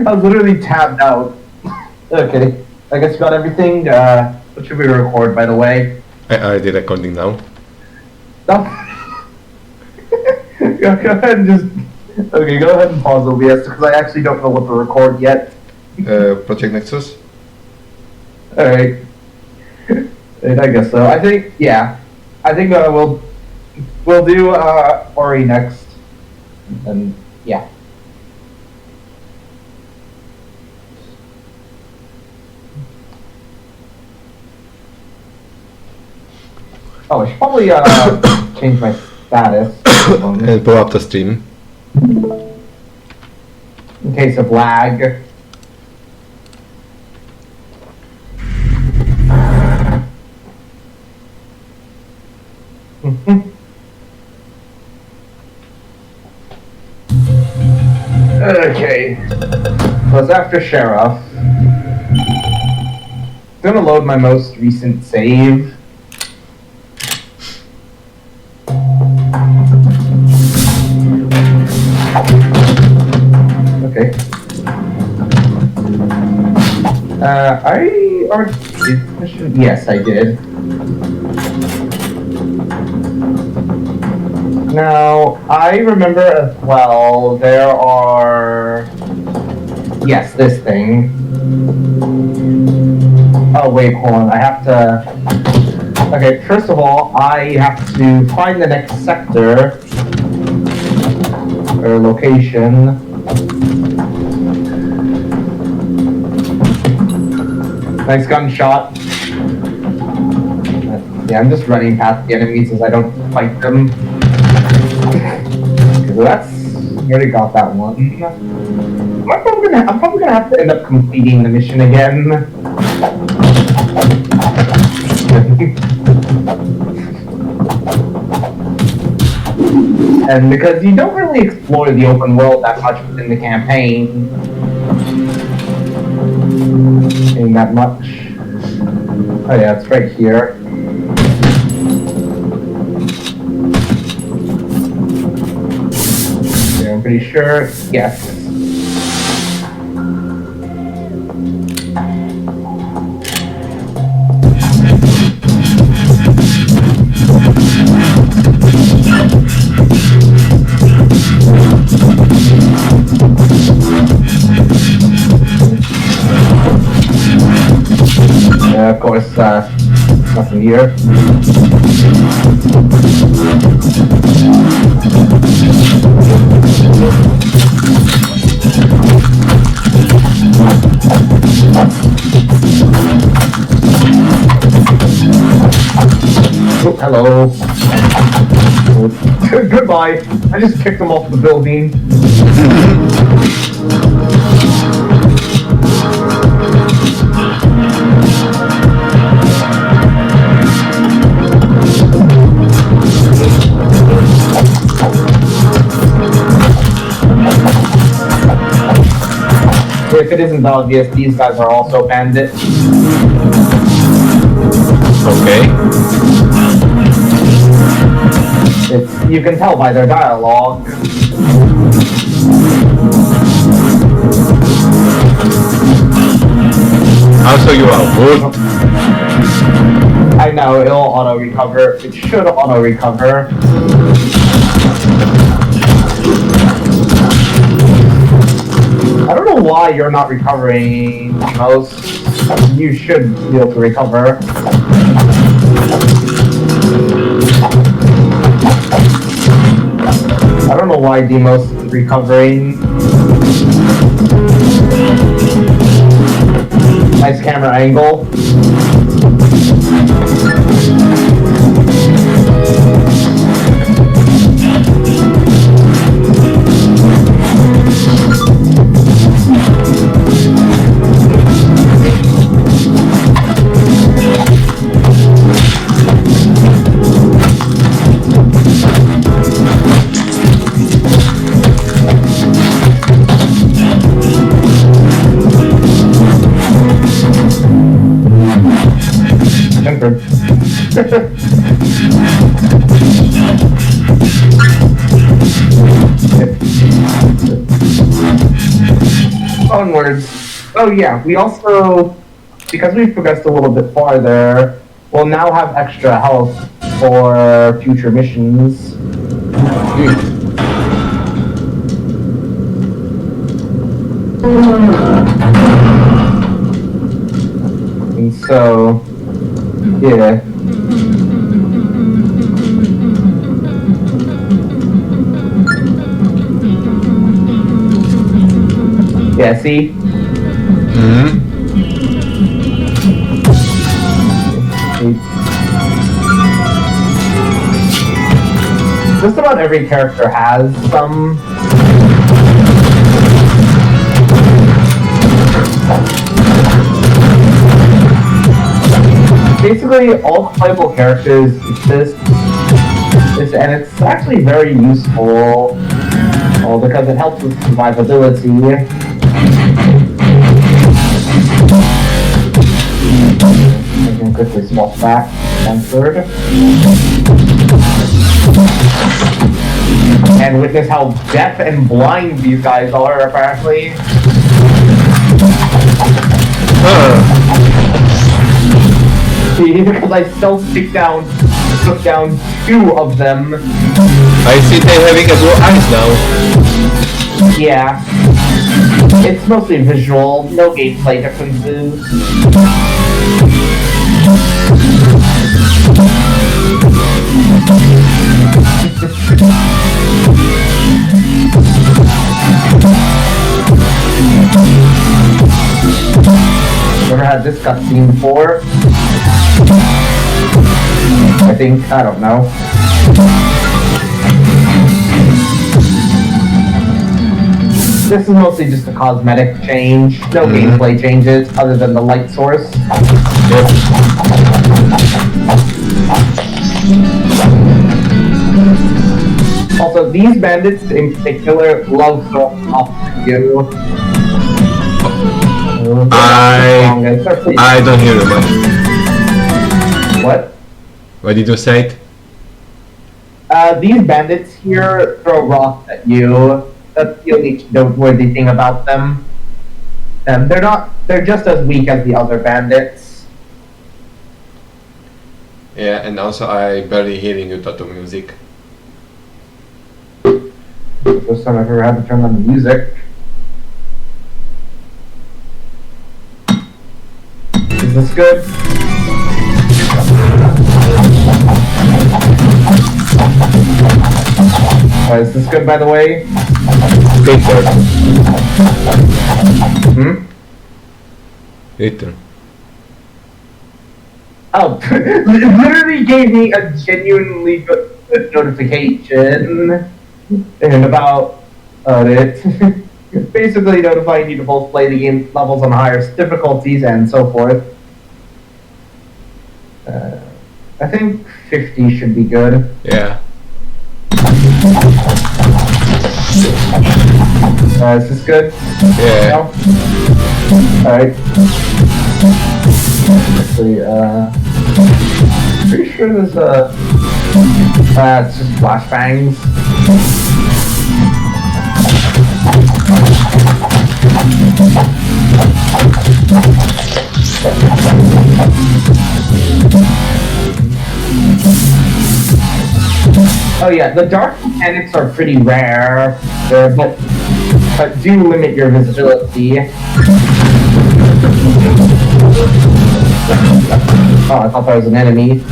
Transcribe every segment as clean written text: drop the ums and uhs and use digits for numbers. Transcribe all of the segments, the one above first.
I was literally tabbed out. Okay, I guess you got everything. What should we record, by the way? I did recording now. No. Go ahead and just... Okay, go ahead and pause OBS, because I actually don't know what to record yet. Project Nexus? Alright. I guess so. I think, yeah. I think we'll do Ori next. And, yeah. Oh, I should probably change my status. And pull up the stream. In case of lag. Okay. So it's after Sheriff. I'm gonna load my most recent save. Okay. I already did this mission? Yes, I did. Now, I remember as well, there are... Yes, this thing. Oh, wait, hold on, I have to... Okay, first of all, I have to find the next sector, or location. Nice gunshot. Yeah, I'm just running past the enemies as I don't fight them. So that's... I already got that one. I'm probably gonna have to end up completing the mission again. And because you don't really explore the open world that much within the campaign. Ain't that much. Oh yeah, it's right here. Yeah, I'm pretty sure. Yes. Of course, nothing here. Oh, hello. Goodbye. I just kicked him off the building. If it isn't obvious, these guys are also bandits. Okay. You can tell by their dialogue. Also, you are wood. I know, it'll auto-recover. It should auto-recover. I don't know why you're not recovering, Demos. You should be able to recover. I don't know why Demos is recovering. Nice camera angle. Onwards. Oh yeah, we also, because we've progressed a little bit farther, we'll now have extra health for future missions. And so, yeah. Yeah, see? Just about every character has some. Basically, all playable characters exist, and it's actually very useful because it helps with survivability. I can quickly swap back and third. And witness how deaf and blind these guys are, apparently. See, because I still took down 2 of them. I see they're having a blue eyes now. Yeah. It's mostly visual, no gameplay differences. Never had this cutscene before. I don't know. This is mostly just a cosmetic change. No gameplay changes other than the light source. Also, these bandits in particular love throwing off you. I don't hear you much. What? What did you say? These bandits here throw rocks at you. That's the only noteworthy thing about them. They're just as weak as the other bandits. Yeah, and also I barely hearing you tattoo music. First time I've ever had to turn on the music. Is this good? Is this good, by the way? Later. Later. Oh, it literally gave me a genuinely good notification and about it. Basically notifying you to both play the game levels on higher difficulties and so forth. I think 50 should be good. Yeah. Is this good? Yeah. No? Alright. Actually, pretty sure there's it's just flashbangs. Oh yeah, the dark mechanics are pretty rare, but do limit your visibility. Oh, I thought that was an enemy.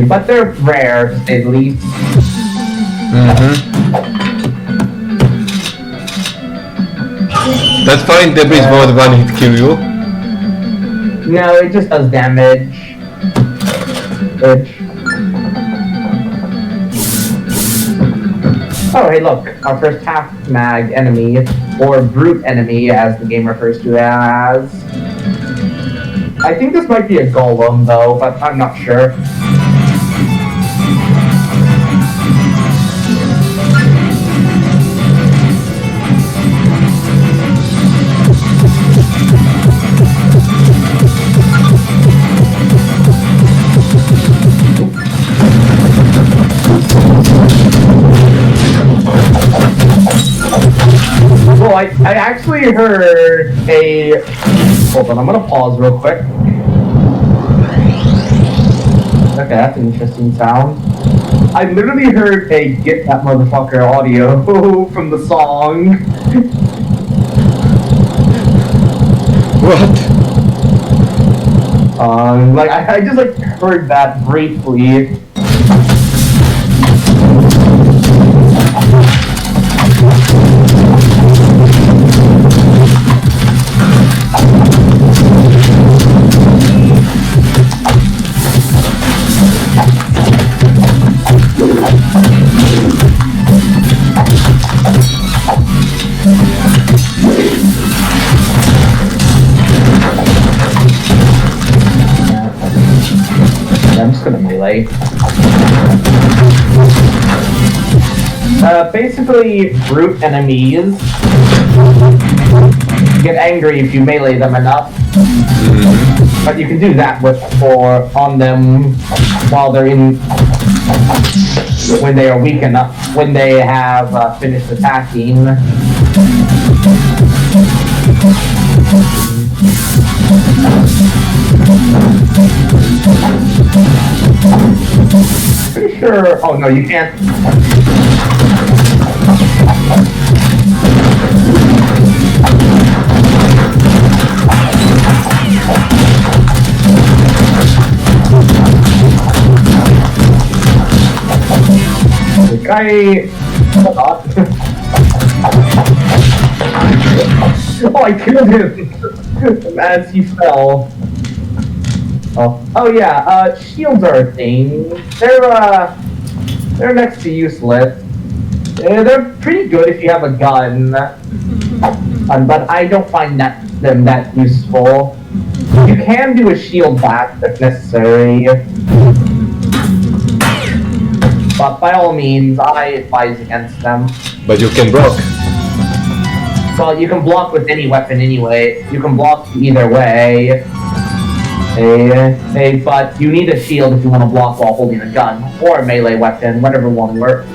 But they're rare, to say the least. That's fine, debris won't one hit kill you. No, it just does damage. Oh, hey look, our first half-mag enemy, or brute enemy as the game refers to it as. I think this might be a golem though, but I'm not sure. I actually heard a... Hold on, I'm gonna pause real quick. Okay, that's an interesting sound. I literally heard a "Get That Motherfucker" audio from the song. What? Like I just like heard that briefly. I'm just gonna melee. Basically, brute enemies get angry if you melee them enough. But you can do that on them while they're when they are weak enough, when they have finished attacking. Pretty sure. Oh no, you can't. The guy. Oh, I killed him as he fell. Oh yeah, shields are a thing. They're next to useless. They're pretty good if you have a gun, but I don't find them that useful. You can do a shield back if necessary, but by all means, I advise against them. But you can block. Well, you can block with any weapon anyway. You can block either way. But you need a shield if you want to block while holding a gun, or a melee weapon, whatever one works.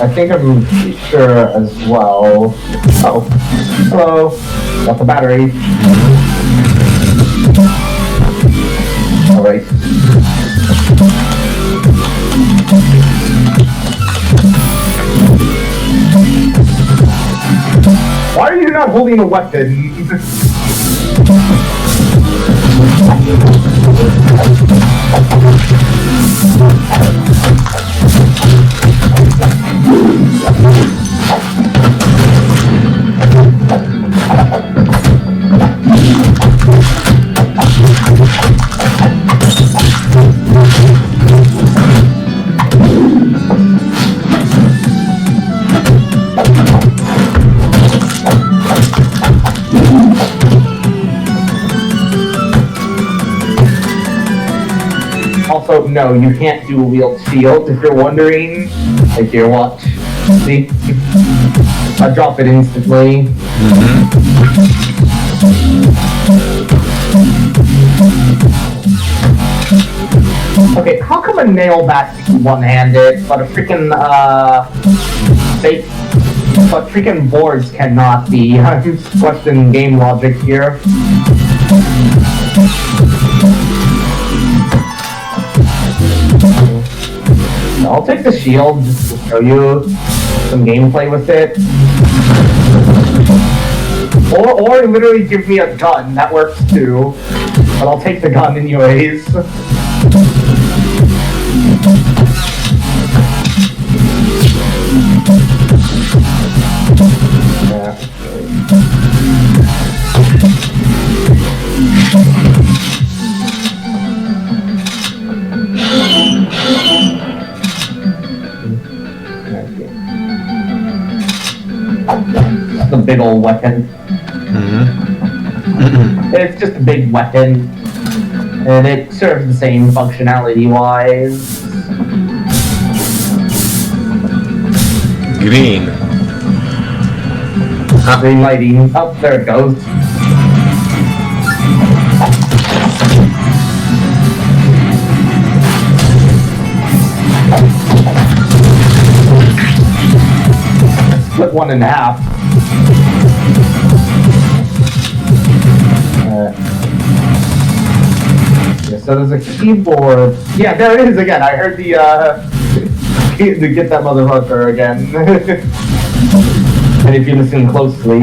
I think I'm pretty sure as well. Oh, hello. Got the battery. Alright. Why are you not holding a weapon? Also, no, you can't do a wheeled shield if you're wondering. Like, here, watch. See? I drop it instantly. Okay, how come a nail bat can be one-handed, but a freaking, but freaking boards cannot be? I'm just questioning game logic here. I'll take the shield just to show you some gameplay with it. Or literally give me a gun, that works too. But I'll take the gun anyways. The big old weapon. It's just a big weapon. And it serves the same functionality-wise. Green. Green lighting. Oh, there it goes. Split one in half. Yeah, so there's a keyboard. Yeah, there it is again. I heard the to get that motherfucker again. And if you listen closely.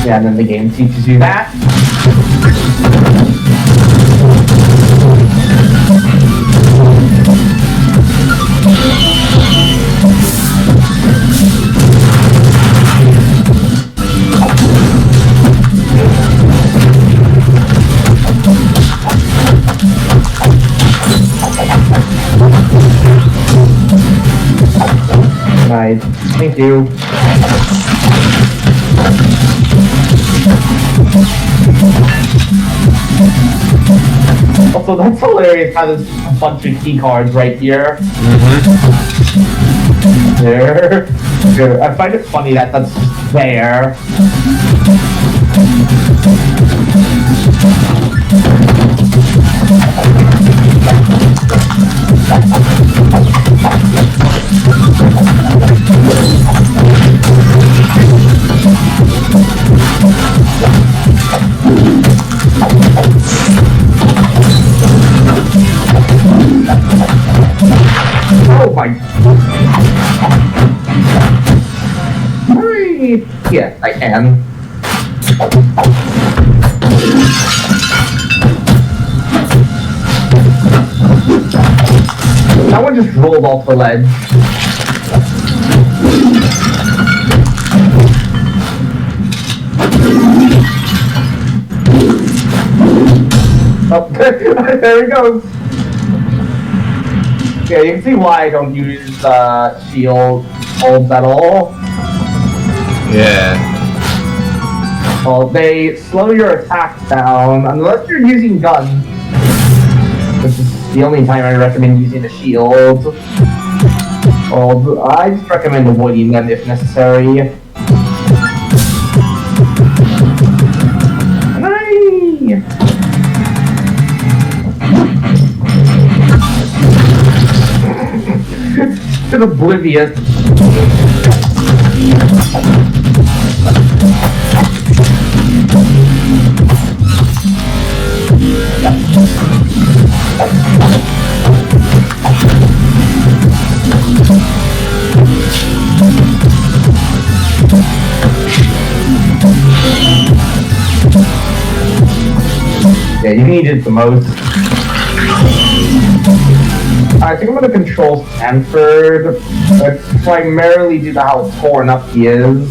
Yeah, and then the game teaches you that. Nice. Thank you. Also, that's hilarious how there's a bunch of key cards right here. There. I find it funny that that's just there. Oh my. Yes, I can. That one just rolled off the ledge. Oh, there he goes. Yeah, you can see why I don't use shield holds at all. Yeah. Well, they slow your attack down unless you're using guns, which is the only time I recommend using a shield. Well, I just recommend avoiding them if necessary. It's oblivious. Yeah, you need it the most. I think I'm gonna control Stanford, but primarily due to how torn up he is.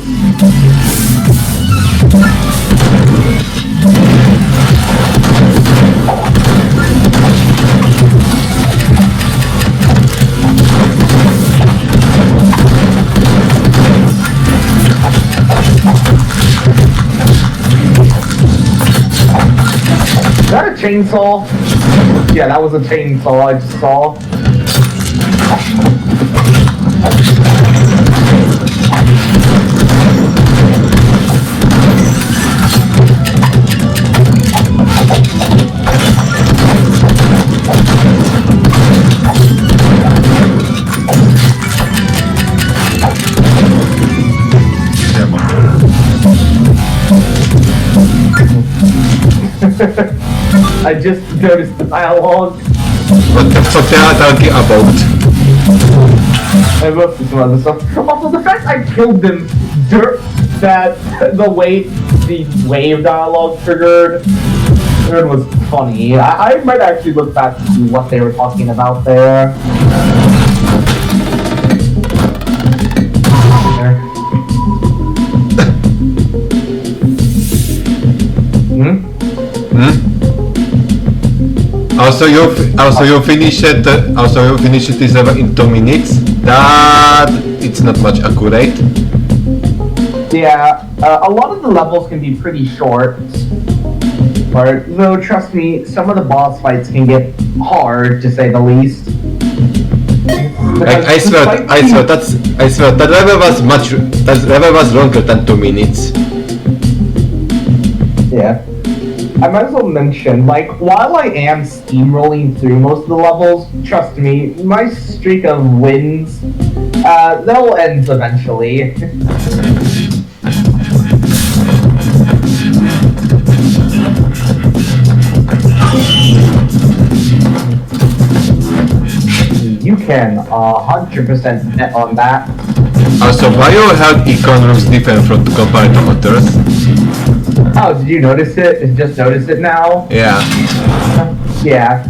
Is that a chainsaw? Yeah, that was a chainsaw I just saw. I just noticed the dialogue. What the fuck they are talking about? I wrote some other stuff. Also, the fact I killed them, that the way the wave dialogue triggered was funny. I might actually look back to see what they were talking about there. Also you finish it. Also you finish this level in 2 minutes. That it's not much accurate. Yeah, a lot of the levels can be pretty short. Or, though, trust me, some of the boss fights can get hard, to say the least. I swear that level was longer than 2 minutes. Yeah. I might as well mention, like, while I am steamrolling through most of the levels, trust me, my streak of wins, they'll end eventually. You can 100% bet on that. Also, why your health icon looks different from compared to others? Oh, did you notice it? Just notice it now? Yeah. Yeah.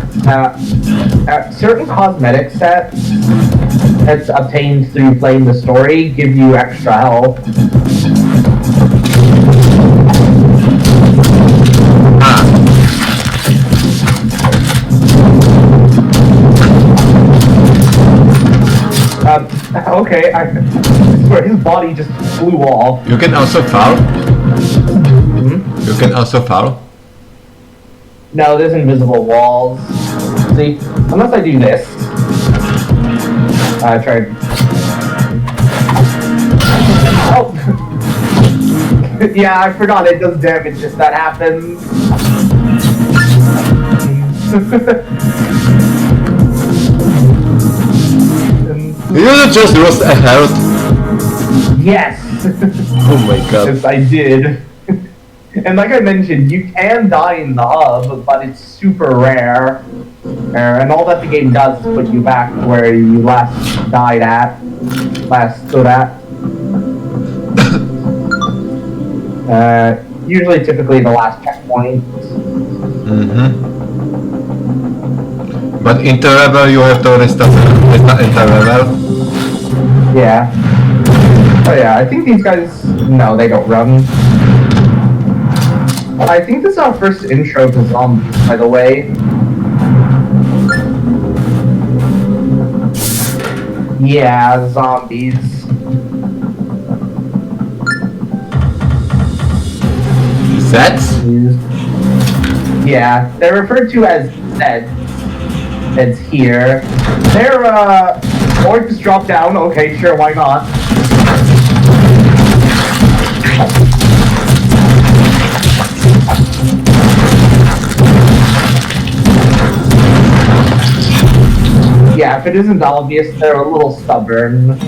Certain cosmetic sets that's obtained through playing the story give you extra health. Okay, I swear his body just flew off. You can also fall. You can also fall. No, there's invisible walls. See, unless I do this. Try. Oh! Yeah, I forgot it does damage if that happens. You just lost a health. Yes! Oh my god. Yes, I did. And like I mentioned, you can die in the hub, but it's super rare. And all that the game does is put you back where you last stood at. Usually, typically the last checkpoint. But in the level you have to restart entire level. Yeah. Oh yeah, I think these guys, no, they don't run. I think this is our first intro to zombies, by the way. Yeah, zombies. Zeds? Yeah, they're referred to as Zeds. Zeds here. They're, or just drop down, okay, sure, why not? Yeah, if it isn't obvious, they're a little stubborn.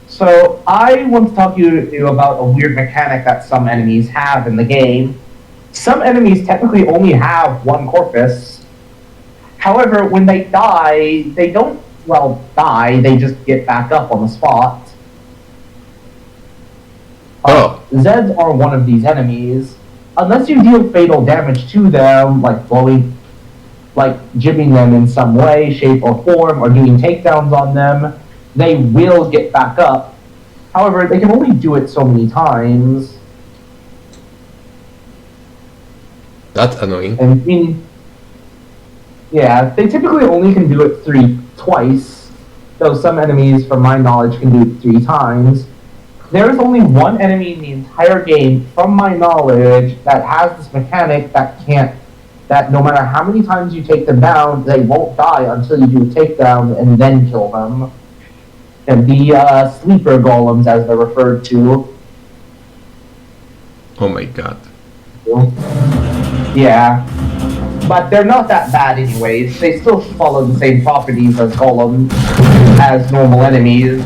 So, I want to talk to you about a weird mechanic that some enemies have in the game. Some enemies technically only have one corpus. However, when they die, they don't, well, die, they just get back up on the spot. Zeds are one of these enemies. Unless you deal fatal damage to them, like jibbing them in some way, shape, or form, or doing takedowns on them, they will get back up. However, they can only do it so many times. That's annoying. And yeah, they typically only can do it twice, though some enemies, from my knowledge, can do it 3 times. There is only one enemy in the entire game, from my knowledge, that has this mechanic that no matter how many times you take them down, they won't die until you do a takedown and then kill them. And the sleeper golems, as they're referred to. Oh my god. Yeah. But they're not that bad anyways. They still follow the same properties as golems, as normal enemies.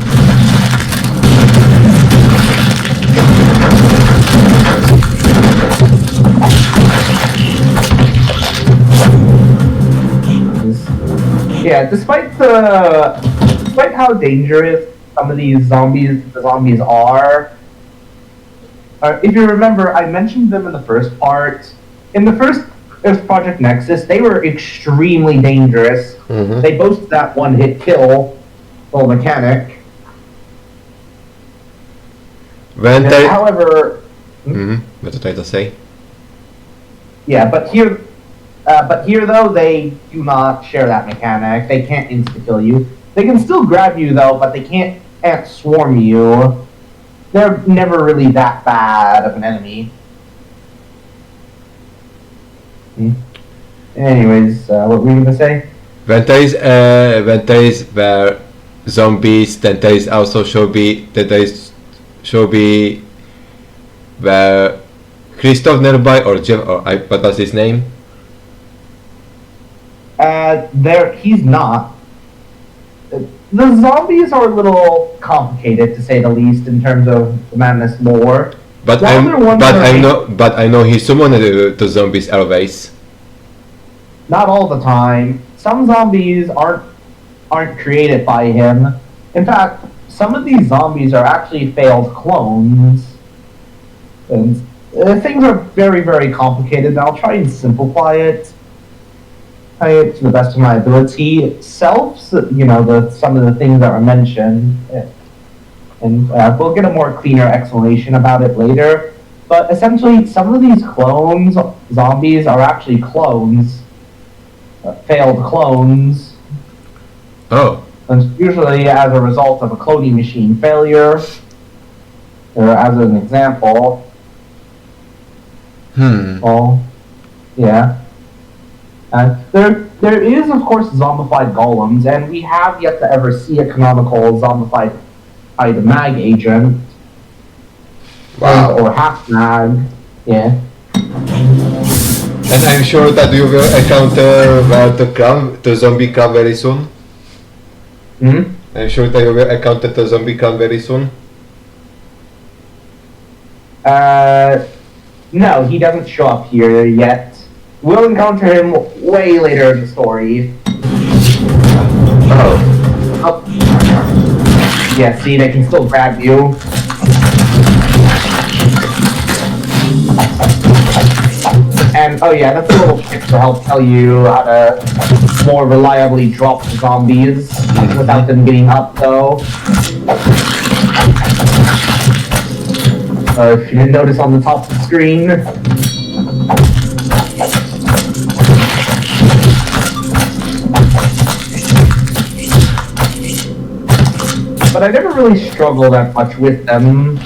Yeah, despite how dangerous some of these zombies are, if you remember, I mentioned them in the first part. In the first Project Nexus, they were extremely dangerous. They boast that one-hit kill mechanic. However, what did I say? Yeah, but here, But here, though, they do not share that mechanic. They can't insta-kill you. They can still grab you, though, but they can't swarm you. They're never really that bad of an enemy. Anyways, what were you gonna say? When there is where zombies, then there is also should be where Christoph nearby or Jeff or what was his name? He's not. The zombies are a little complicated, to say the least, in terms of the Madness lore. But I know he summoned the zombies always. Not all the time. Some zombies aren't created by him. In fact, some of these zombies are actually failed clones. And things are very, very complicated, and I'll try and simplify it. To the best of my ability. Selves, some of the things that were mentioned, and we'll get a more cleaner explanation about it later. But essentially, some of these zombies are actually clones, failed clones. Oh. And usually as a result of a cloning machine failure, or as an example. Well, yeah. There is, of course, zombified golems, and we have yet to ever see a canonical zombified mag agent. Wow. Or half mag, yeah. And I'm sure that you will encounter the zombie come very soon. I'm sure that you will encounter the zombie come very soon. No, he doesn't show up here yet. We'll encounter him way later in the story. Oh. Yeah, see, they can still grab you. And, oh yeah, that's a little tip to help tell you how to more reliably drop the zombies without them getting up, though. If you didn't notice on the top of the screen. But I never really struggle that much with them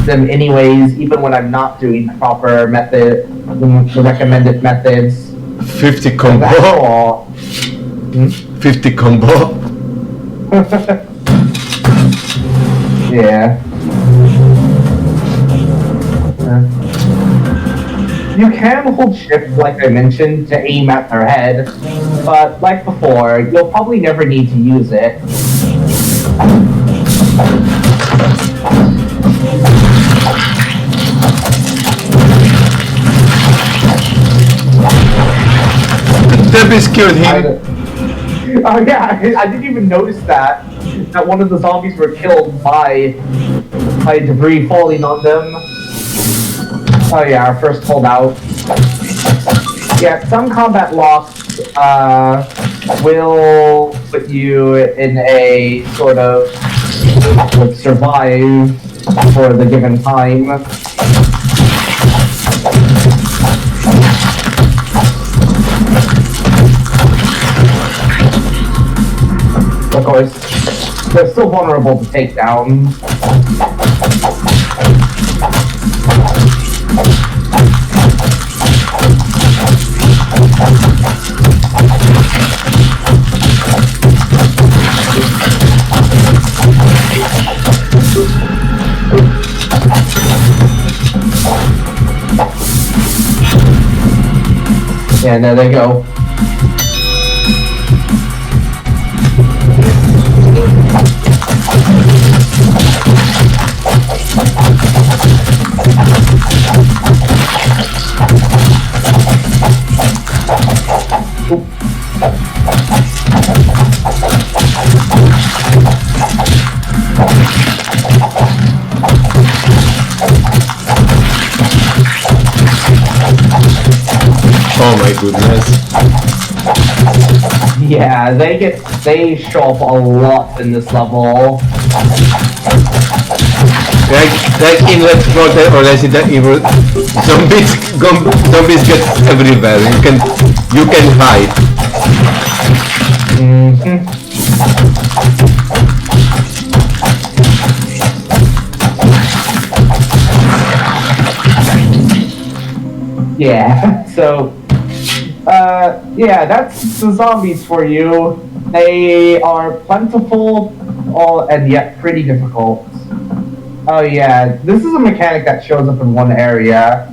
anyways, even when I'm not doing the proper method, the recommended methods. 50 combo. 50 combo. Yeah. You can hold shift, like I mentioned, to aim at their head, but like before, you'll probably never need to use it. Debbie killed him. Oh yeah, I didn't even notice that one of the zombies were killed by debris falling on them. Oh yeah, our first holdout. Yeah, some combat locks will put you in a sort of survive for the given time. Of course, they're still vulnerable to takedowns. Yeah, there they go. Oh my goodness. Yeah, they show up a lot in this level. Like in Let's Play or Resident Evil, zombies get everywhere. You can hide. Yeah. So, yeah, that's the zombies for you. They are plentiful, and yet pretty difficult. Oh yeah, this is a mechanic that shows up in one area.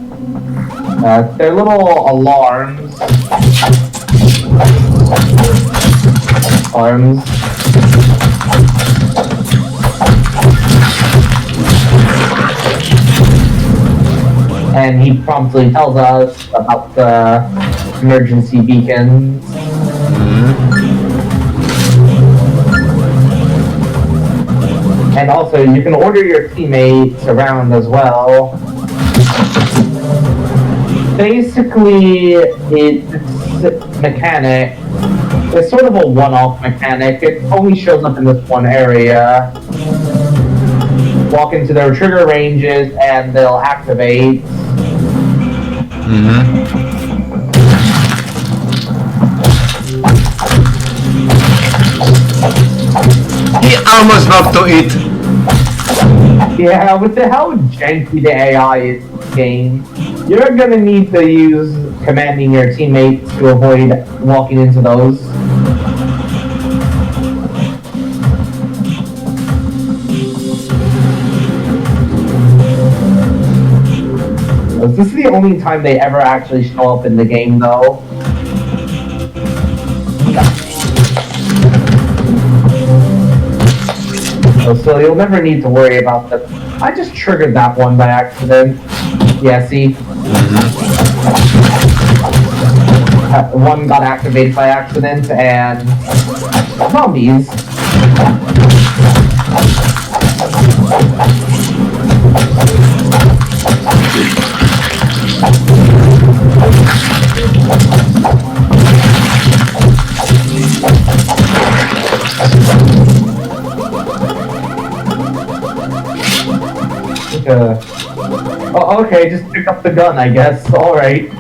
They're little alarms. And he promptly tells us about the emergency beacons. And also, you can order your teammates around as well. Basically, it's mechanic. It's sort of a one-off mechanic. It only shows up in this one area. Walk into their trigger ranges and they'll activate. He almost got to it. Yeah, with how janky the AI is in this game, you're gonna need to use commanding your teammates to avoid walking into those. This is the only time they ever actually show up in the game, though. So you'll never need to worry about them. I just triggered that one by accident. Yeah, see? One got activated by accident, and zombies. Oh, okay, just pick up the gun, I guess. Alright.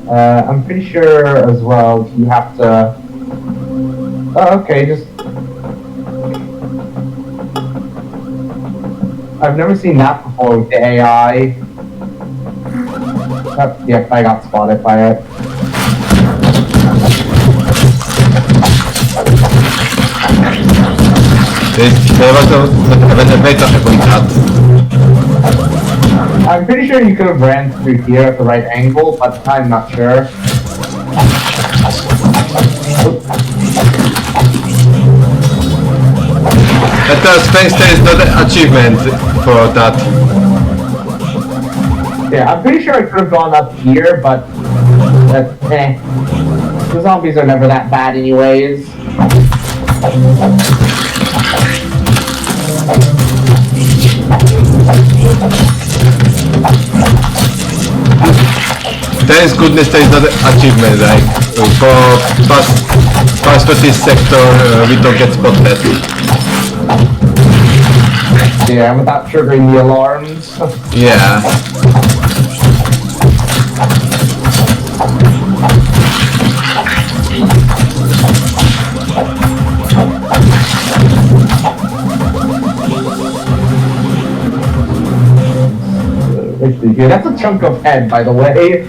Yeah, I'm pretty sure as well you have to... Oh, okay, just... I've never seen that before with the AI. Oh, yep, I got spotted by it. There was an elevator on that. I'm pretty sure you could have ran through here at the right angle, but I'm not sure. At the space there is not an achievement for that. Yeah, I'm pretty sure I could have gone up here, but the zombies are never that bad anyways. Thank goodness there is not an achievement, like for past to this sector we don't get spotted. Yeah, without triggering the alarms. Yeah. Yeah, that's a chunk of head, by the way.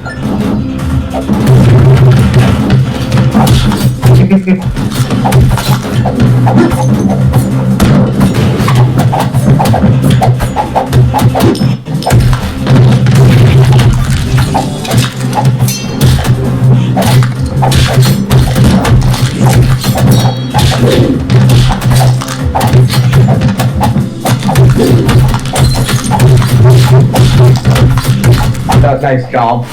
Nice job.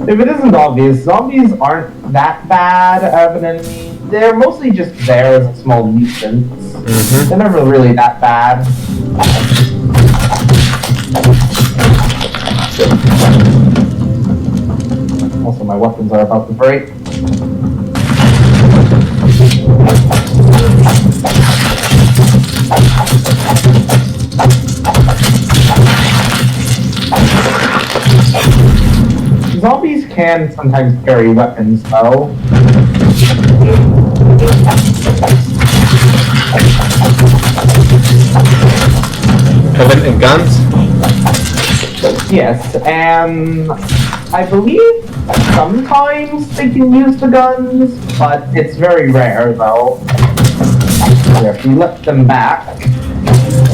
If it isn't obvious, zombies aren't that bad of an enemy. They're mostly just there as a small nuisance. They're never really that bad. Also, my weapons are about to break. Zombies can sometimes carry weapons, though. Even in guns? Yes, and I believe sometimes they can use the guns, but it's very rare, though. If you let them back,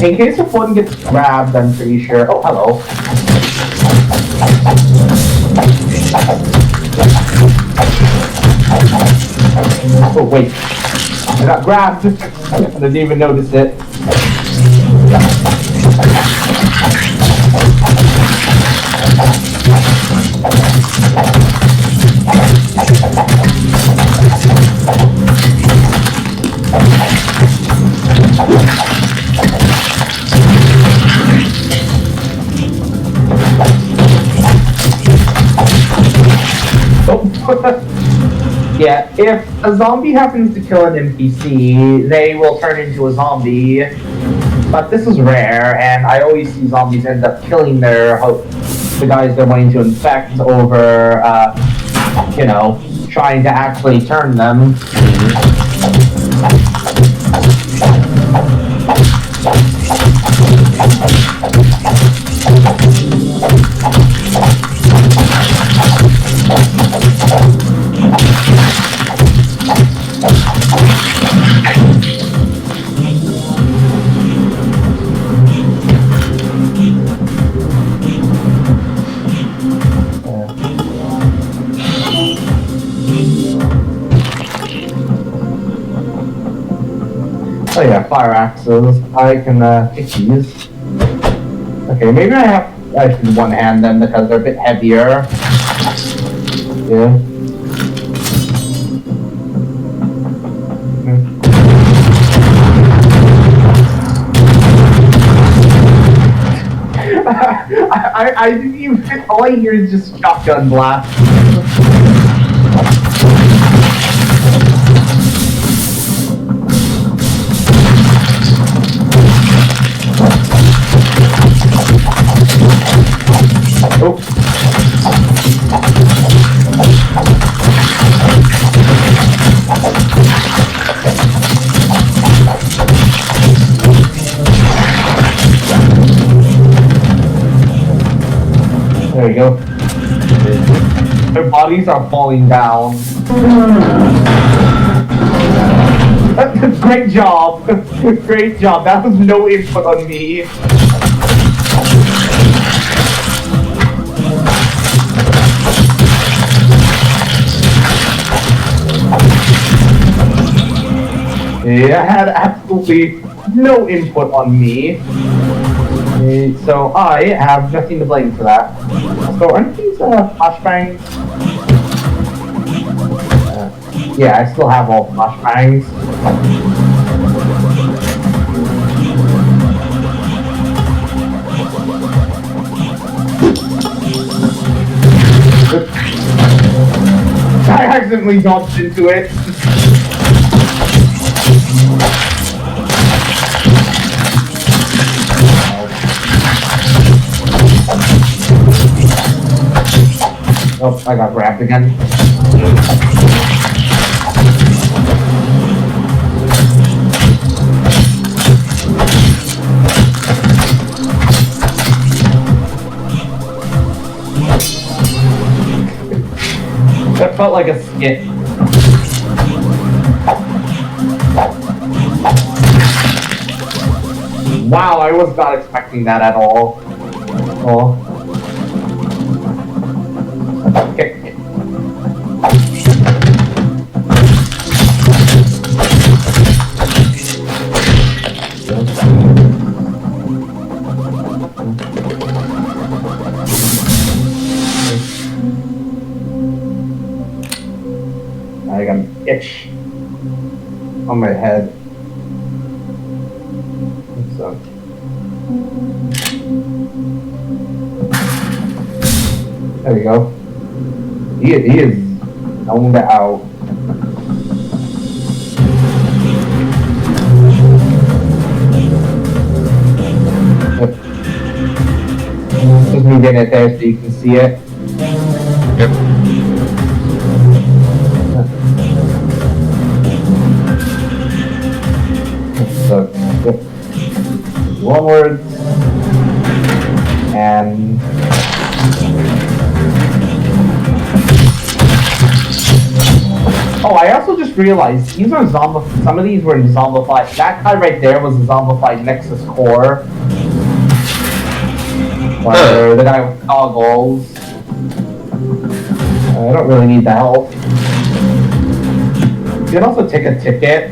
in case if one gets grabbed, I'm pretty sure. Oh, hello. Oh, wait. I got grabbed. I didn't even notice it. Yeah, if a zombie happens to kill an NPC, they will turn into a zombie. But this is rare, and I always see zombies end up killing the guys they're wanting to infect over, you know, trying to actually turn them. Oh yeah, fire axes. I can pick these. Okay, maybe I should one hand them because they're a bit heavier. Yeah. I didn't even. All I hear is just shotgun blast. Oh. There you go. Their bodies are falling down. Great job. Great job. That was no input on me. It had absolutely no input on me. So I have nothing to blame for that. So aren't these flashbangs? Yeah, I still have all flashbangs. I accidentally dodged into it. Oh, I got grabbed again. That felt like a skit. Wow, I was not expecting that at all. Oh. Okay. I got an itch on my head. So There we go. He is zoned out. Just me getting it there so you can see it. Yep. So, yep. Onwards. And oh, I also just realized these are some of these were zombified. That guy right there was a zombified Nexus core. Or the guy with goggles. I don't really need the help. You can also take a ticket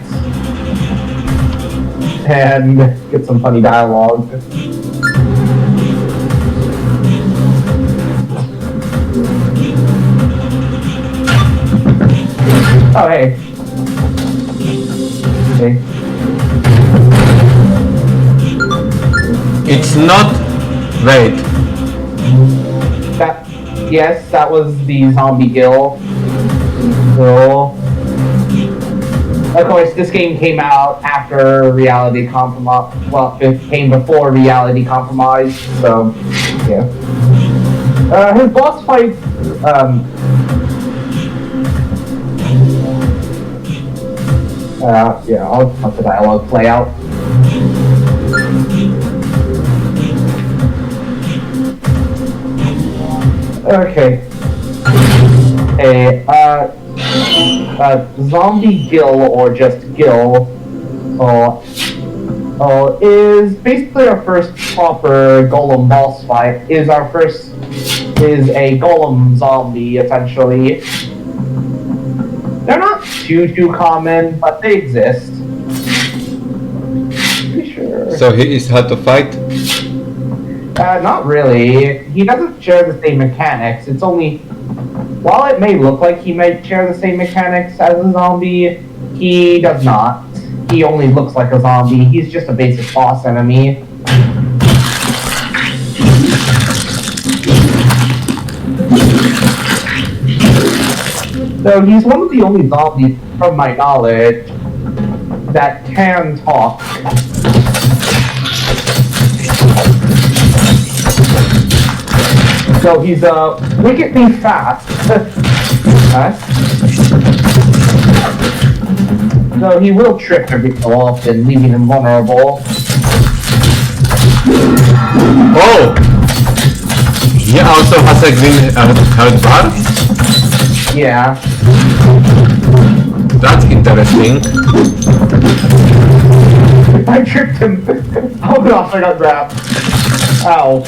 and get some funny dialogue. Oh, hey. Hey. It's not. Wait. Yes, that was the zombie gill. So, of course, this game came out after Reality Compromise. Well, it came before Reality Compromise. So, yeah. His boss fight. Yeah, I'll let the dialogue play out. Okay. Zombie Gill, or just Gill, is basically our first proper golem boss fight. Is a golem zombie, essentially. They're not too common, but they exist. Pretty sure. So he is hard to fight? Not really. He doesn't share the same mechanics. It's only... While it may look like he might share the same mechanics as a zombie, he does not. He only looks like a zombie. He's just a basic boss enemy. So he's one of the only zombies, from my knowledge, that can talk. So he's wickedly fast. So he will trip every so often, leaving him vulnerable. Oh! He also has a green health bar? Yeah. That's interesting. I tripped him. Oh gosh, I got grabbed. Ow.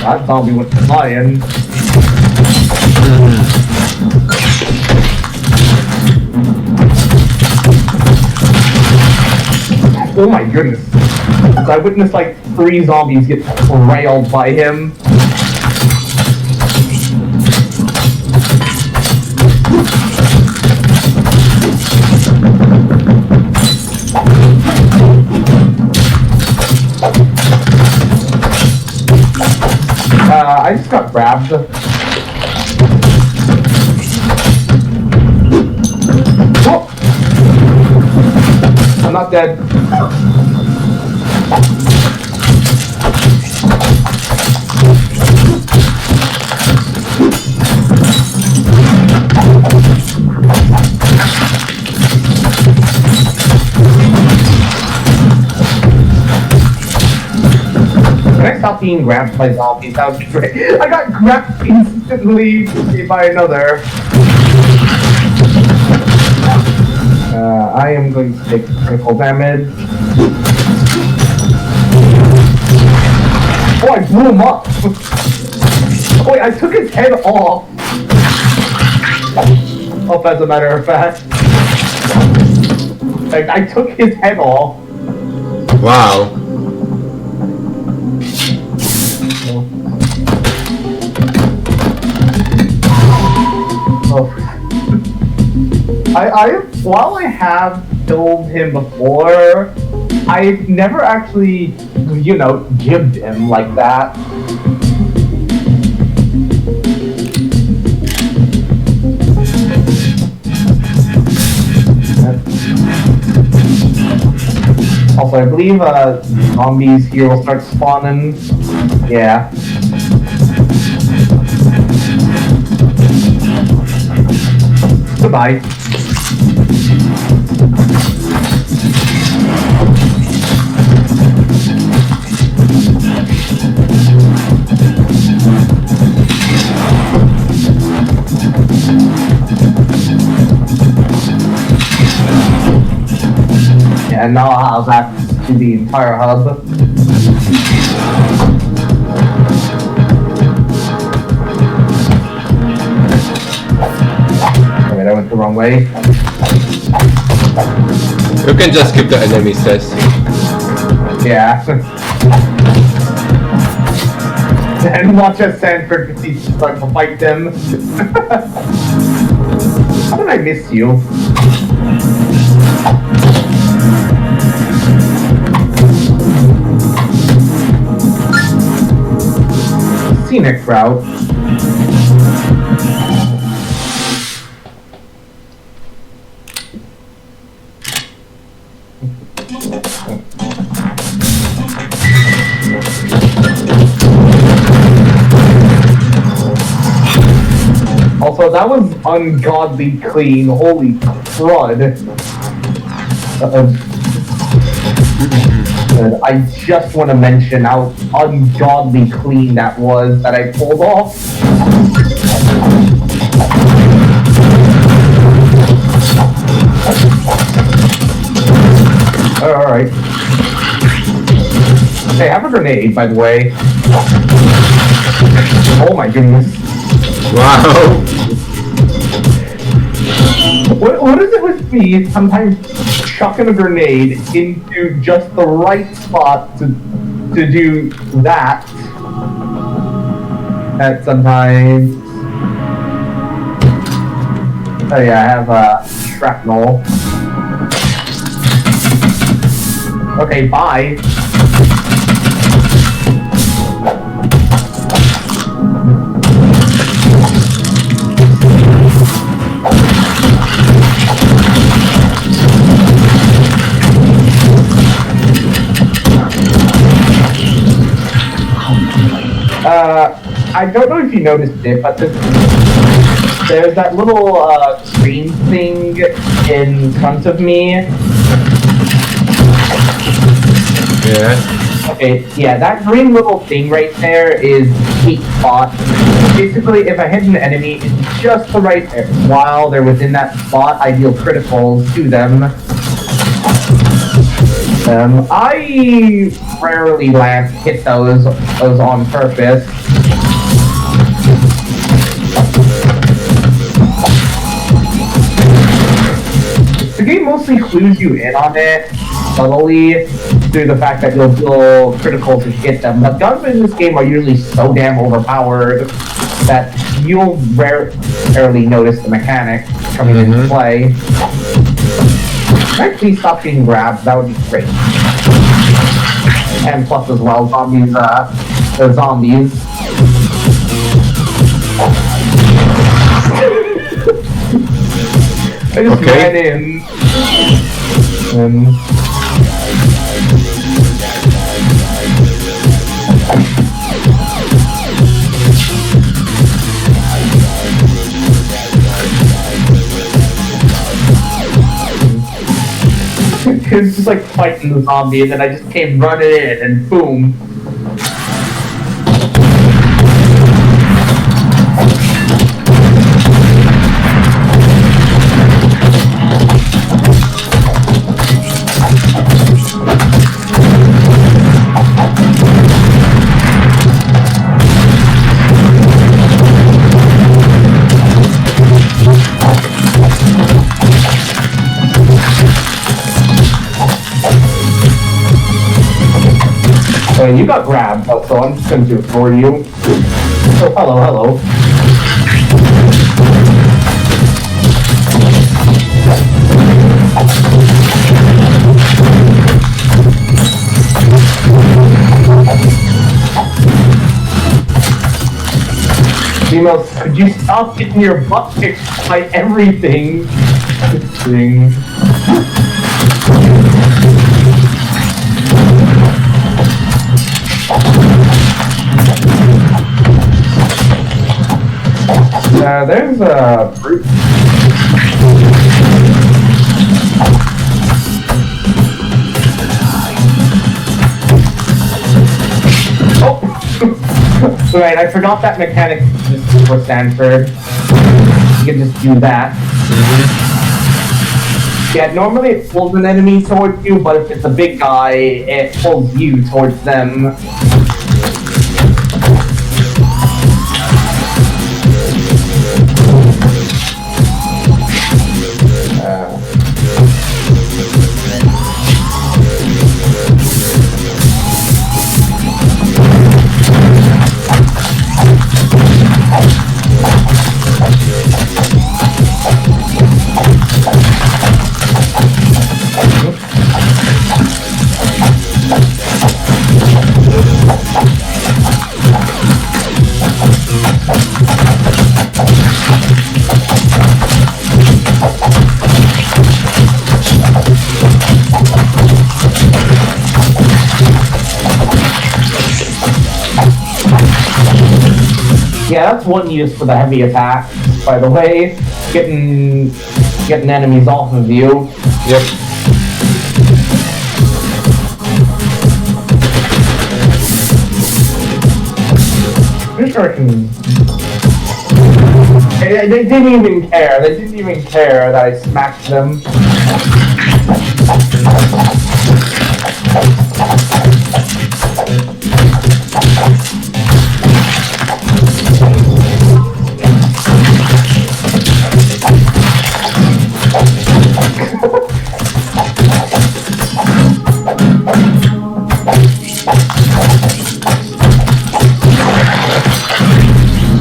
That zombie was flying. Oh my goodness. I witnessed like 3 zombies get railed by him. I just got grabbed. Oh! I'm not dead. Can I stop being grabbed by zombies? That would be great. I got grabbed instantly by another. I am going to take critical damage. Oh, I blew him up! Oh, wait, I took his head off! Oh, as a matter of fact. Like, I took his head off. Wow. While I have killed him before, I've never actually, you know, gibbed him like that. Also, I believe zombies here will start spawning. Yeah. Goodbye. And now I'll have access to the entire hub. Wait, I went the wrong way. You can just skip the enemy says. Yeah. And watch us Sanford start to fight them. How did I miss you? Scenic route. Also, that was ungodly clean. Holy crud. And I just want to mention how ungodly clean that was that I pulled off. Alright. Hey, I have a grenade, by the way. Oh my goodness. Wow. What is it with me sometimes chucking a grenade into just the right spot to do that? That sometimes. Oh yeah, I have shrapnel. Okay, bye. I don't know if you noticed it, but there's that little screen thing in front of me. Yeah. Okay, yeah, that green little thing right there is heat spot. Basically, if I hit an enemy in just the right while they're within that spot, I deal criticals to them. I rarely hit those on purpose. The game mostly clues you in on it subtly through the fact that you'll deal criticals to hit them. But guns in this game are usually so damn overpowered that you'll rarely notice the mechanic coming into play. Can I please stop getting grabbed? That would be great. And plus as well, zombies, the zombies. I just ran in. It was just like fighting the zombie, and then I just came running in, and boom. You got grabbed, so I'm just going to do it for you. Oh, hello. Females, could you stop getting your butt kicked by everything? Thing. There's a fruit. Oh! Right, I forgot that mechanic for Stanford. You can just do that. Yeah, normally it pulls an enemy towards you, but if it's a big guy, it pulls you towards them. Yeah, that's one use for the heavy attack, by the way. Getting enemies off of you. Yep. Pretty sure I can... They didn't even care. They didn't even care that I smacked them.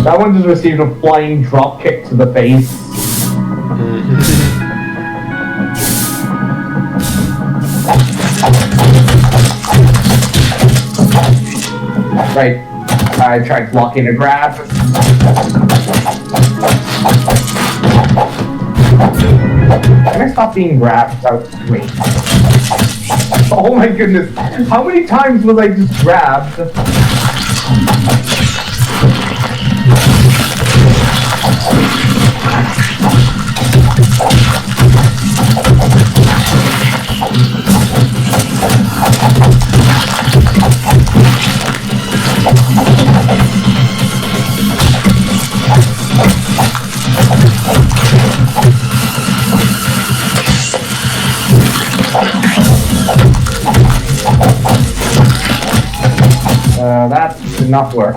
That one just received a flying drop kick to the face. Right. I tried blocking a grab. Can I stop being grabbed? Wait. Oh my goodness. How many times was I just grabbed? That did not work.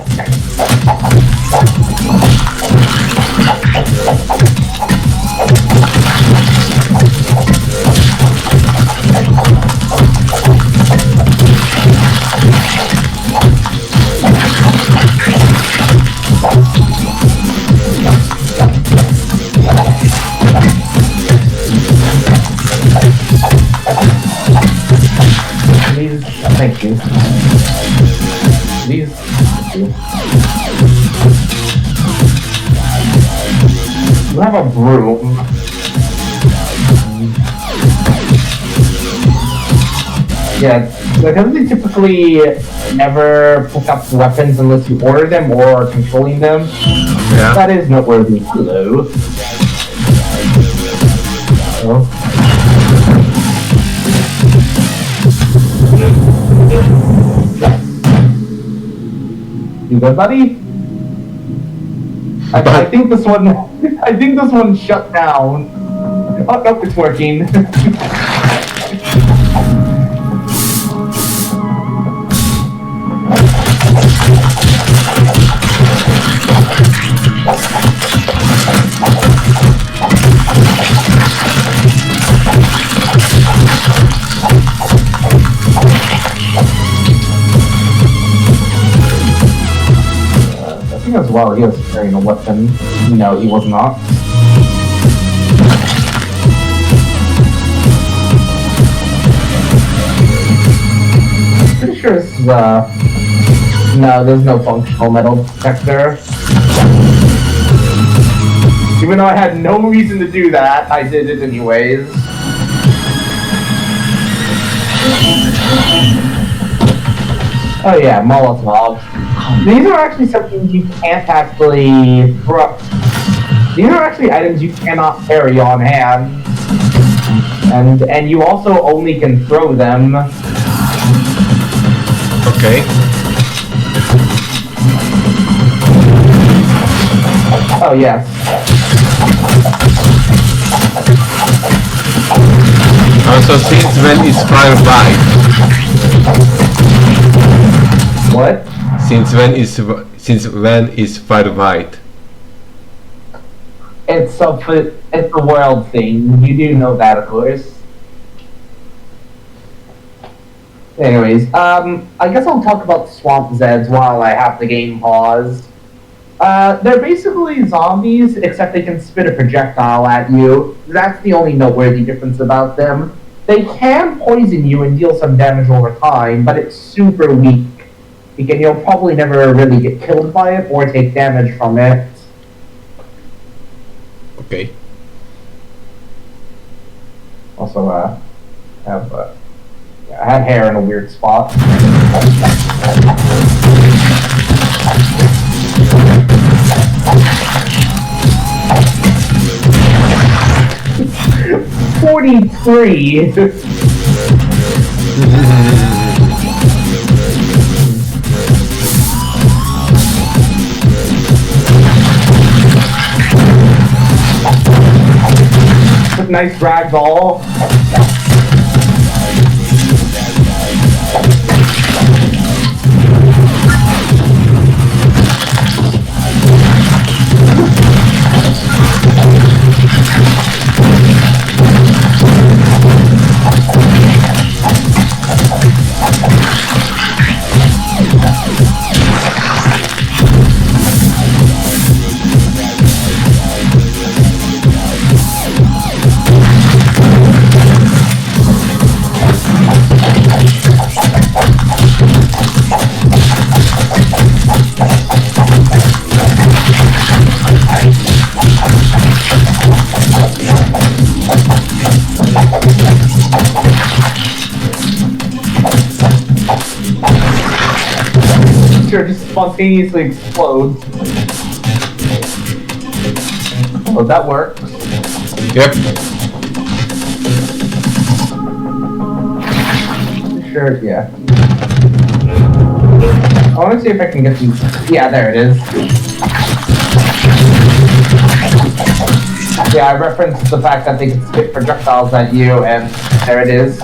Please, thank you. Please. You have a broom. Yeah, because they typically never pick up weapons unless you order them or are controlling them. Yeah. That is noteworthy. Hello. Oh. You good, buddy? I think this one. I think this one shut down. Oh nope, it's working. As well, he was carrying a weapon. No, he was not. Pretty sure it's no, there's no functional metal detector. Even though I had no reason to do that, I did it anyways. Oh yeah, Molotovs. These are actually something you can't actually throw. These are actually items you cannot carry on hand. And you also only can throw them. Okay. Oh yes. Also, since when is fire bite? What? Since when is fire bite? It's a world thing. You do know that, of course. Anyways, I guess I'll talk about the Swamp Zeds while I have the game paused. They're basically zombies, except they can spit a projectile at you. That's the only noteworthy difference about them. They can poison you and deal some damage over time, but it's super weak. Again, you'll probably never really get killed by it or take damage from it. Okay. Also, I had hair in a weird spot. $43. Nice ragdoll. Sure, just spontaneously explodes. Oh, that works. Yep. Sure, yeah. I want to see if I can get these. Yeah, there it is. Yeah, I referenced the fact that they can spit projectiles at you, and there it is.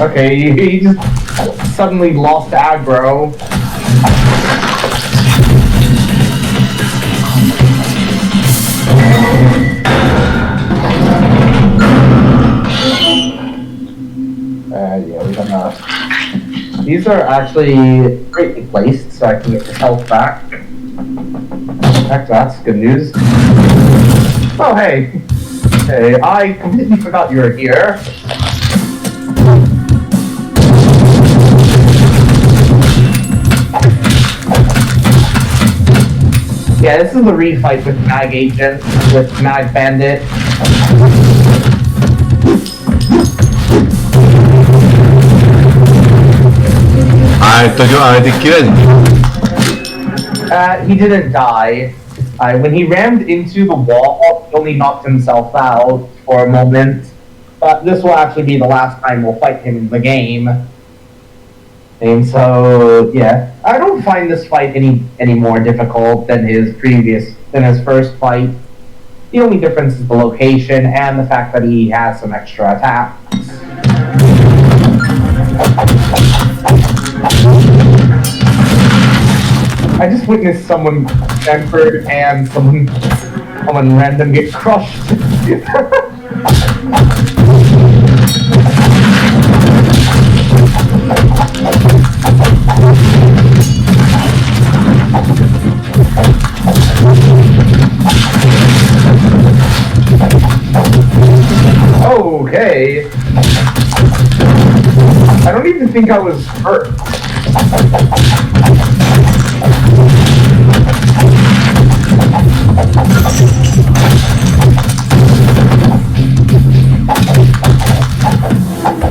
Okay, he just suddenly lost aggro. Yeah, we don't know. These are actually greatly placed, so I can get the health back. Heck, that's good news. Oh, hey. Hey, I completely forgot you were here. Yeah, this is the refight with Mag Agent, with Mag Bandit. I thought you already killed him. He didn't die. When he rammed into the wall, he only knocked himself out for a moment. But this will actually be the last time we'll fight him in the game. And so, yeah, I don't find this fight any more difficult than his first fight. The only difference is the location and the fact that he has some extra attacks. I just witnessed someone tempered and someone random get crushed. I don't even think I was hurt.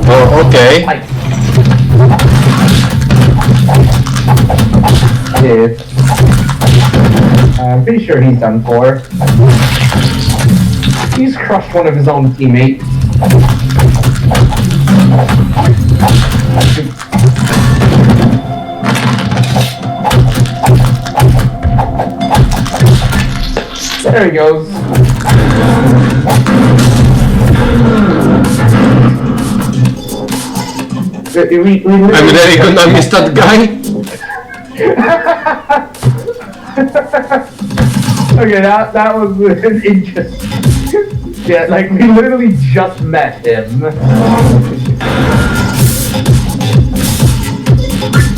Oh, okay. I'm pretty sure he's done for. He's crushed one of his own teammates. There he goes. I'm really gonna miss that guy. Okay, that was interesting. Yeah, like we literally just met him.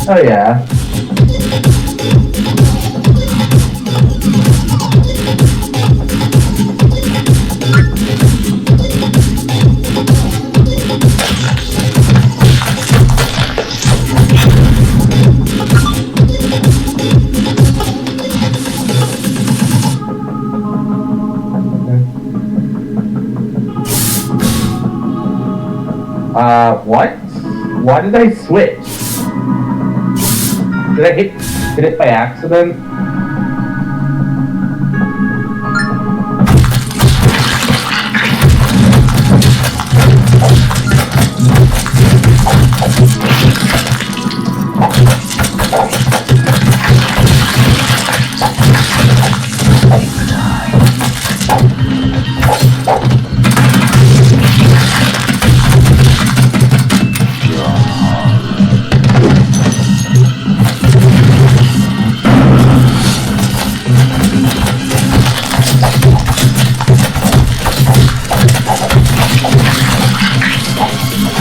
Oh yeah. What? Why did I switch? Did I hit it by accident?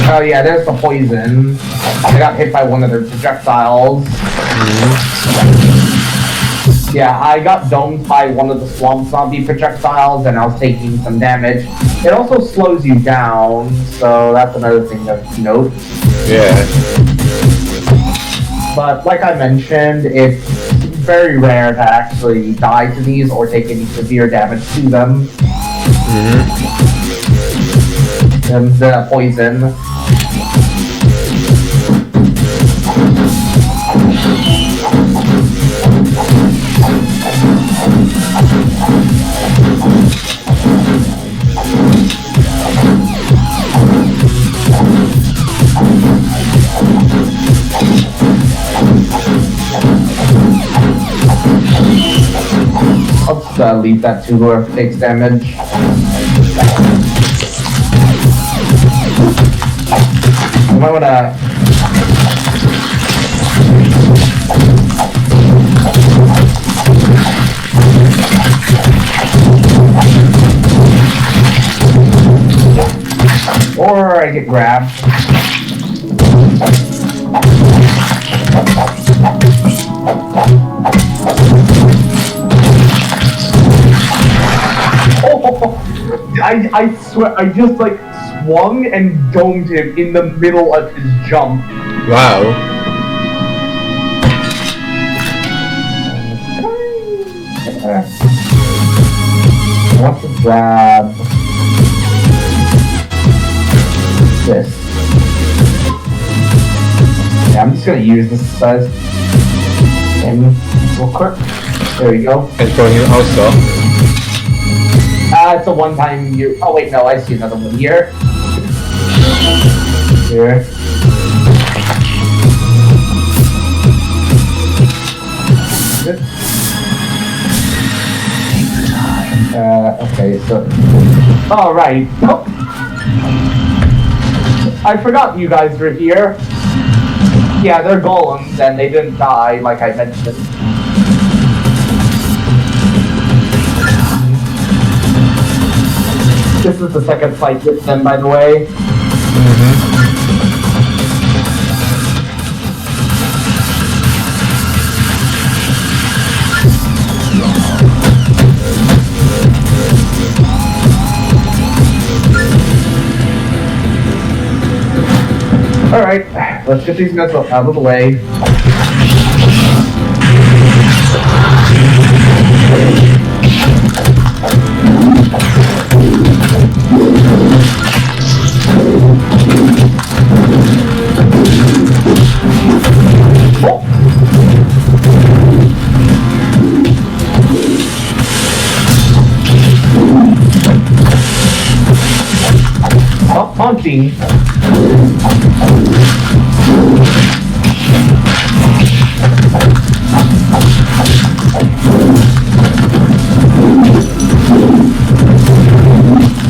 Oh yeah, there's the poison. I got hit by one of their projectiles. Yeah, I got domed by one of the swamp zombie projectiles and I was taking some damage. It also slows you down, so that's another thing to note. Yeah. But like I mentioned, it's very rare to actually die to these or take any severe damage to them. And the poison. I'll just leave that to whoever takes damage. You might wanna... Or I get grabbed. I swear, I just like swung and domed him in the middle of his jump. Wow. I want to grab this. Yeah, I'm just gonna use this size and real quick. There we go. And for him also. It's a one-time use. Oh wait, no, I see another one here. Here. Okay, so... Alright. Oh. I forgot you guys were here. Yeah, they're golems, and they didn't die, like I mentioned. This is the second fight with them, by the way. Alright, let's get these guys out of the way. Stop taunting.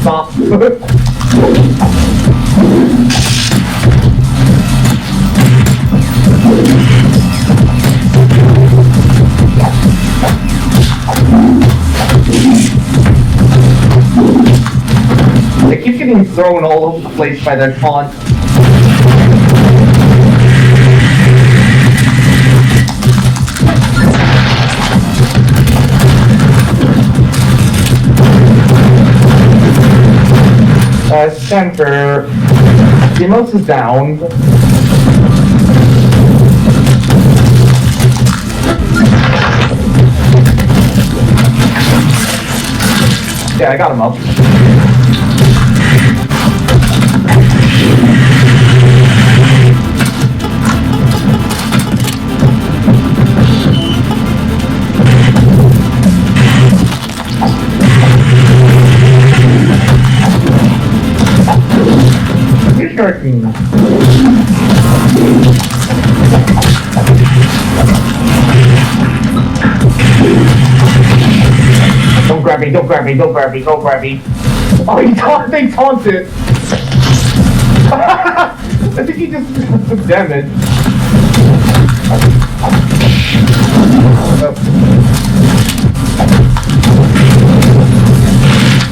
Stop. They keep getting thrown all over the place by their taunt. Center. Demos is down. Yeah, I got him up. Don't grab me, don't grab me, don't grab me, don't grab me. Oh, they taunted! I think he just took damage.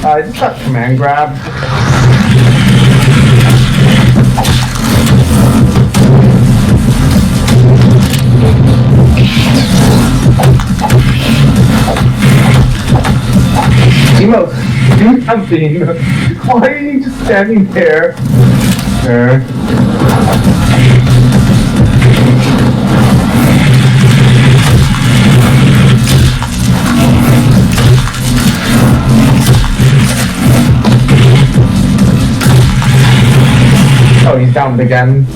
I just got command grab. Emo, do something. Why are you just standing there? Oh, he's down again.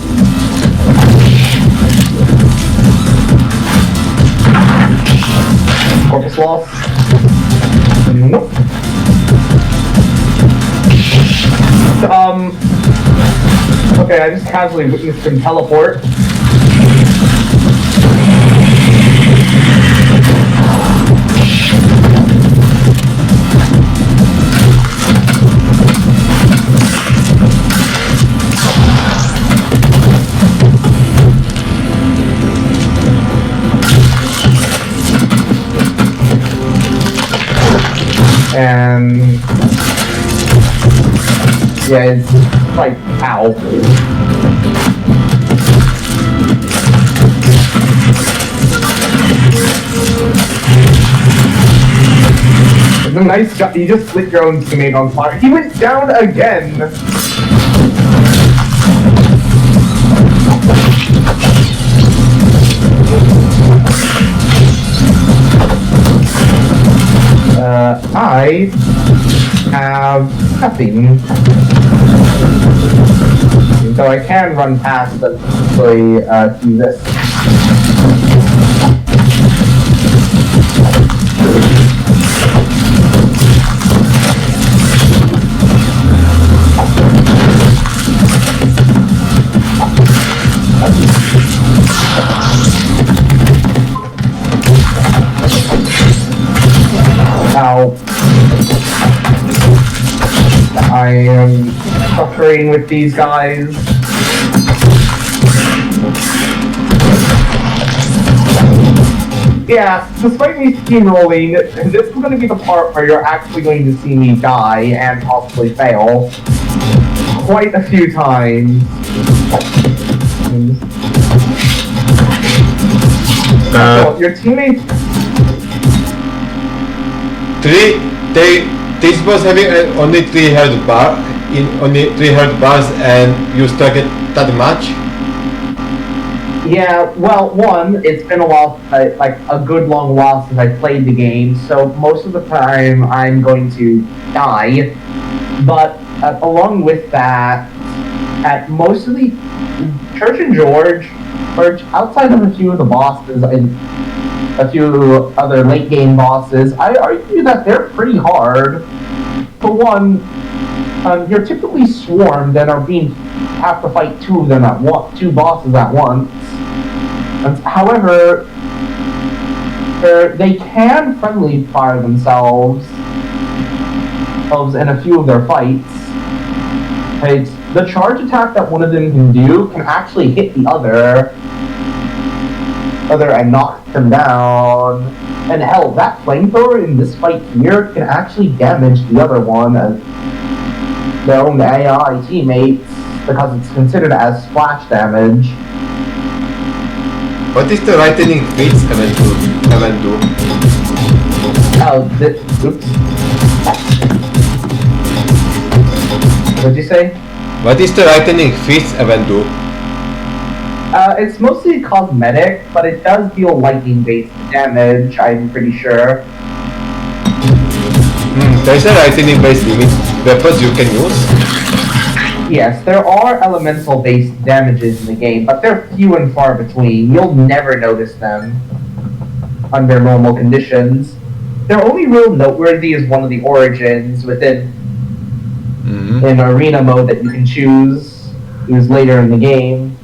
Corpus lost. Nope. Okay, I just casually witnessed him teleport. And yeah, it's like, ow. It's a nice job. You just lit your own teammate on fire. He went down again. I have nothing. So I can run past and actually do this. Ow. I am suffering with these guys. Yeah, despite me steamrolling, this is going to be the part where you're actually going to see me die and possibly fail quite a few times. So your teammates... This was having only 3 health bar, in only 300 bars and you struggle that much? Yeah, well, one, it's been a while, like a good long while since I played the game, so most of the time I'm going to die. But along with that, at most of the Church and George, or outside of a few of the bosses and a few other late game bosses, I argue that they're pretty hard. For one, you're typically swarmed and have to fight two bosses at once. However, they can friendly fire themselves in a few of their fights. The charge attack that one of them can do can actually hit the other and knock them down. And hell, that flamethrower in this fight here can actually damage the other one as their own AI teammates because it's considered as splash damage. What is the lightning fits event do? Oh, oops. What'd you say? What is the lightning fits event do? It's mostly cosmetic, but it does deal lightning-based damage, I'm pretty sure. There's a lightning-based weapons you can use? Yes, there are elemental-based damages in the game, but they're few and far between. You'll never notice them under normal conditions. Their only real noteworthy is one of the origins within an arena mode that you can use later in the game.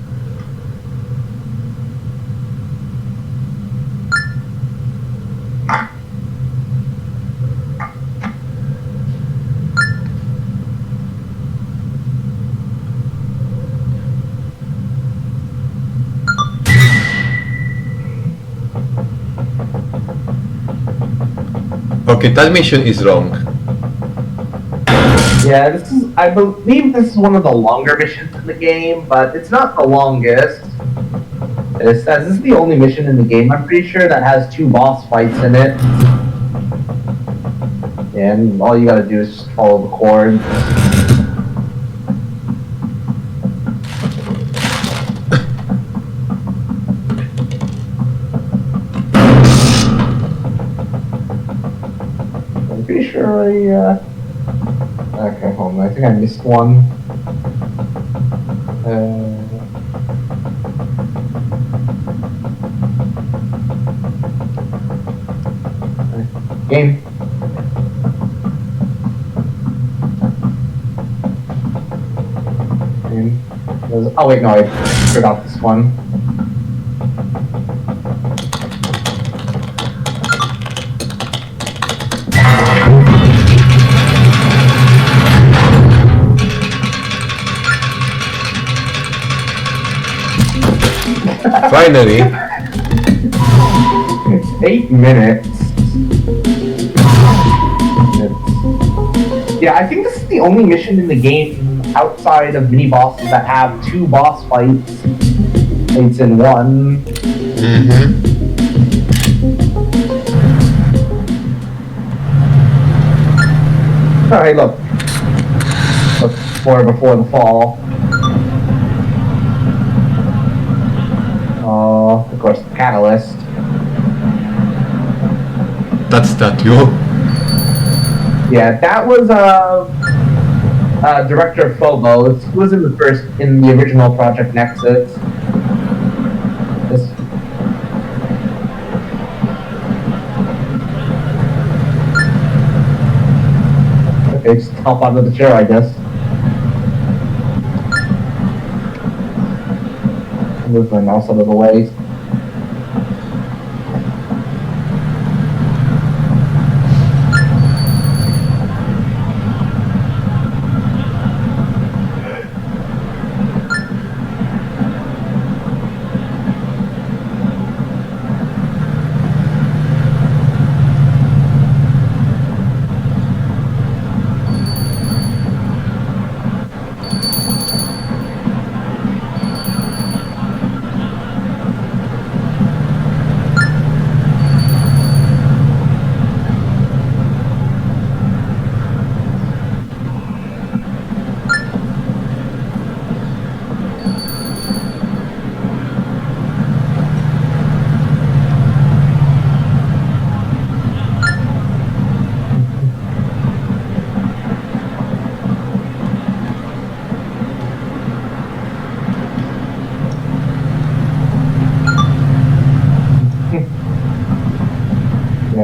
Okay, that mission is wrong. Yeah, I believe this is one of the longer missions in the game, but it's not the longest. It says this is the only mission in the game, I'm pretty sure, that has 2 boss fights in it. And all you gotta do is just follow the cord. I'm pretty sure okay, hold on, I think I missed one. Game. Oh wait, no, I forgot this one. Finally. 8 minutes. Yeah, I think this is the only mission in the game outside of mini bosses that have 2 boss fights. It's in one. Alright, look. Before the fall. Of course, the catalyst. That's that you. Yeah, that was Director Phobos, who was in the original Project Nexus. Okay, just hop onto the chair, I guess. Move my mouse out of the way.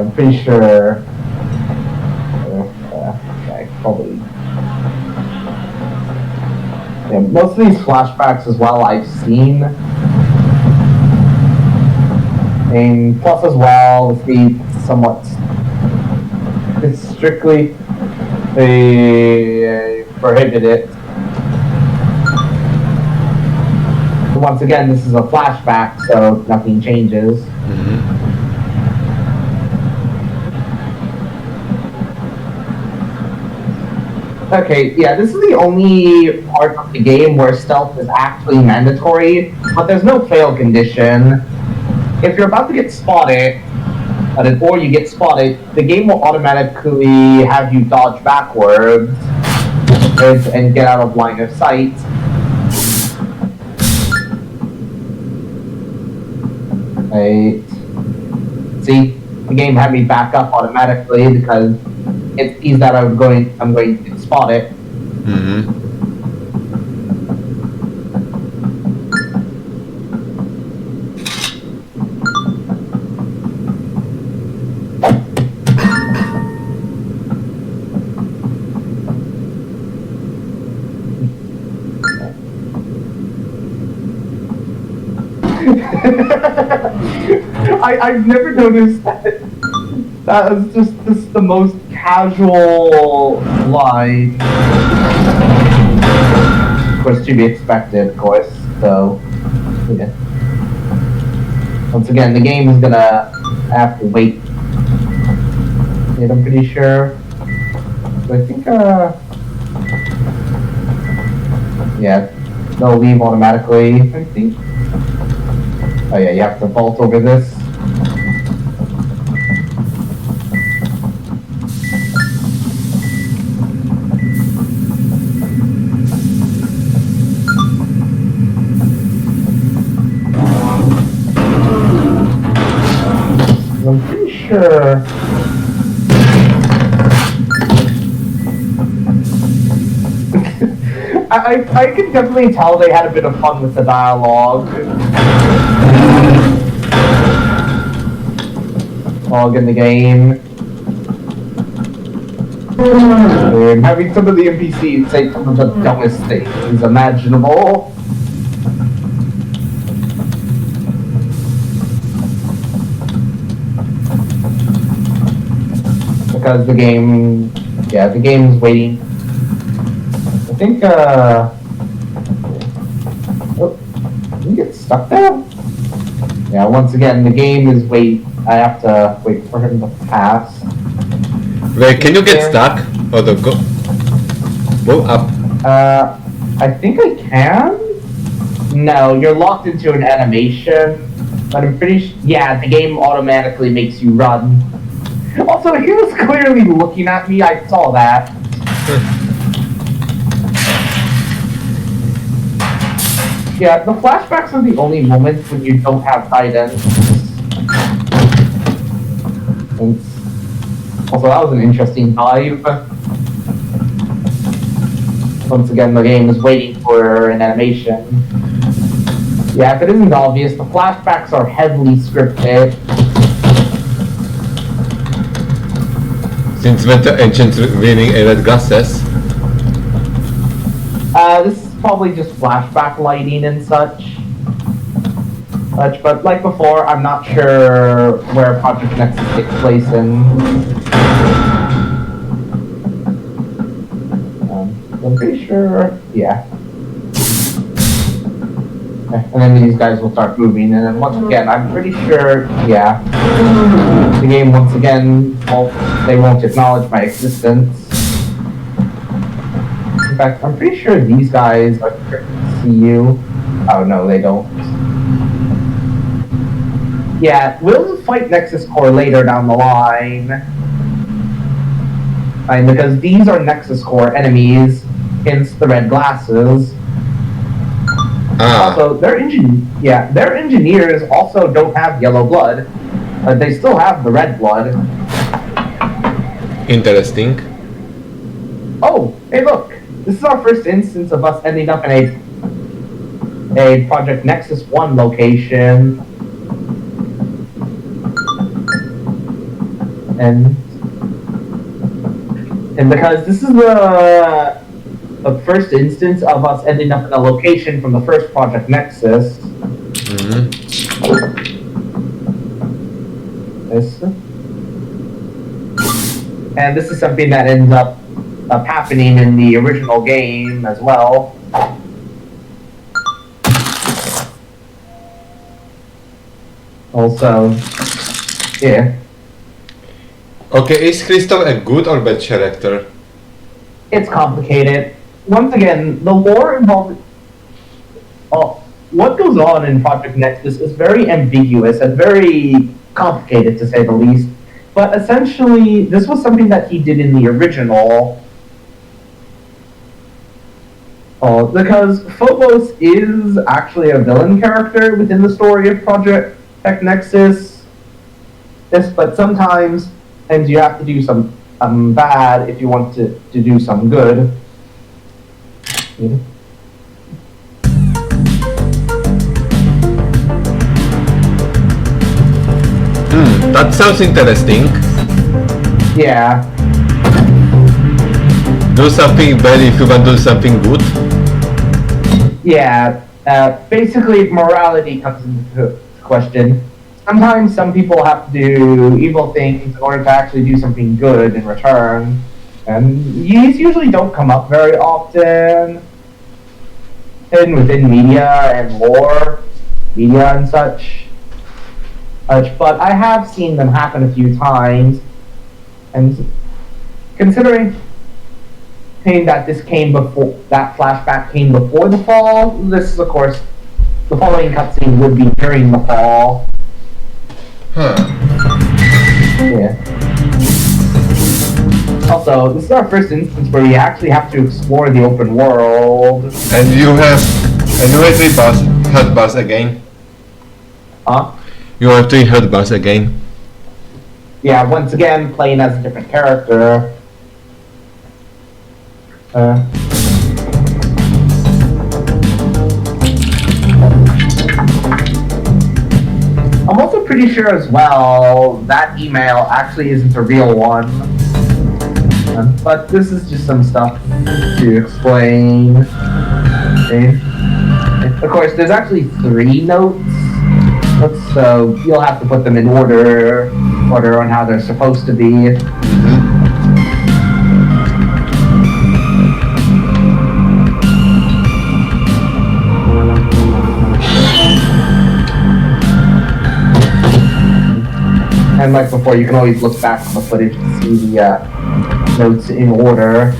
I'm pretty sure. Okay, probably. Yeah, most of these flashbacks as well I've seen. And plus as well, the somewhat it's strictly prohibited. Once again, this is a flashback, so nothing changes. Okay, yeah, this is the only part of the game where stealth is actually mandatory, but there's no fail condition. If you're about to get spotted, or you get spotted, the game will automatically have you dodge backwards and get out of line of sight. Right. See, the game had me back up automatically because it sees that I'm going to get spotted. I've never noticed that. That was just the most casual lie. Of course, to be expected, of course. So, yeah. Once again, the game is gonna have to wait. I'm pretty sure. So I think, yeah, they'll leave automatically, I think. Oh yeah, you have to vault over this. I'm pretty sure. I can definitely tell they had a bit of fun with the dialogue. Log in the game. And having some of the NPCs say some of the dumbest things imaginable. Because the game, yeah, the game's waiting. I think, oh, you get stuck there? Yeah, once again, the game is waiting. I have to wait for him to pass. Wait, can you get stuck? Or the go up? I think I can? No, you're locked into an animation. But I'm pretty sure, yeah, the game automatically makes you run. Also, he was clearly looking at me, I saw that. Yeah, the flashbacks are the only moments when you don't have guidance. Also, that was an interesting dive. Once again, the game is waiting for an animation. Yeah, if it isn't obvious, the flashbacks are heavily scripted. Since when the ancient wearing red glasses? This is probably just flashback lighting and such. But like before, I'm not sure where Project Nexus takes place in. I'm pretty sure, yeah. Okay, and then these guys will start moving, and then once again, I'm pretty sure, yeah. The game once again, well, they won't acknowledge my existence. In fact, I'm pretty sure these guys are see you. Oh no, they don't. Yeah, we'll fight Nexus Core later down the line. And because these are Nexus Core enemies, hence the red glasses. Also, their engineers also don't have yellow blood. They still have the red blood. Interesting. Oh, hey look! This is our first instance of us ending up in a Project Nexus 1 location. and because this is the first instance of us ending up in a location from the first Project Nexus. And this is something that ends up happening in the original game as well. Also, yeah. Okay, is Crystal a good or bad character? It's complicated. Once again, the lore involved... what goes on in Project Nexus is very ambiguous and very complicated, to say the least. But essentially, this was something that he did in the original. Because Phobos is actually a villain character within the story of Project Nexus. But sometimes you have to do some bad if you want to do some good. Yeah. That sounds interesting. Yeah. Do something bad if you want to do something good? Yeah. Basically, morality comes into question. Sometimes some people have to do evil things in order to actually do something good in return. And these usually don't come up very often. And within media and lore, media and such. But I have seen them happen a few times. And considering that this came before, that flashback came before the fall, this is, of course, the following cutscene would be during the fall. Huh. Yeah. Also, this is our first instance where we actually have to explore the open world. And you have three hard bars again. Huh? You have three hard bars again. Yeah, once again, playing as a different character. I'm also pretty sure as well that email actually isn't a real one. But this is just some stuff to explain. Okay. Of course, there's actually 3 notes. So you'll have to put them in order on how they're supposed to be. And like before, you can always look back on the footage to see the notes in order.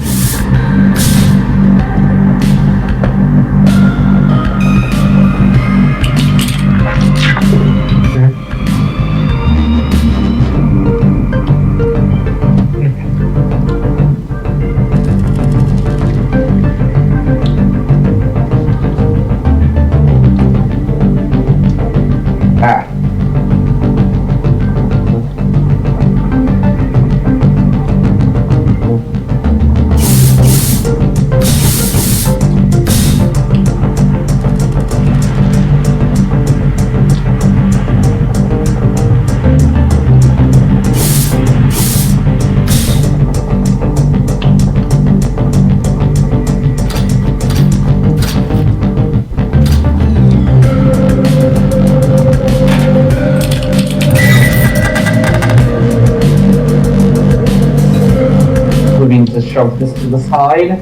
To shove this to the side.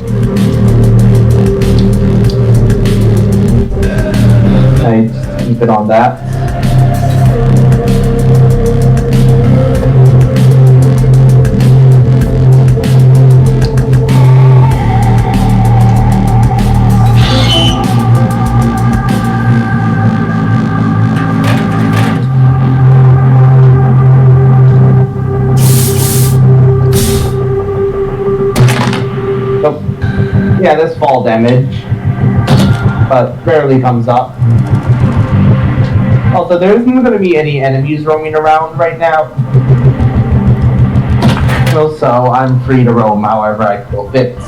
I just keep it on that. Yeah, there's fall damage, but rarely comes up. Also, there isn't going to be any enemies roaming around right now. So I'm free to roam however I feel fits.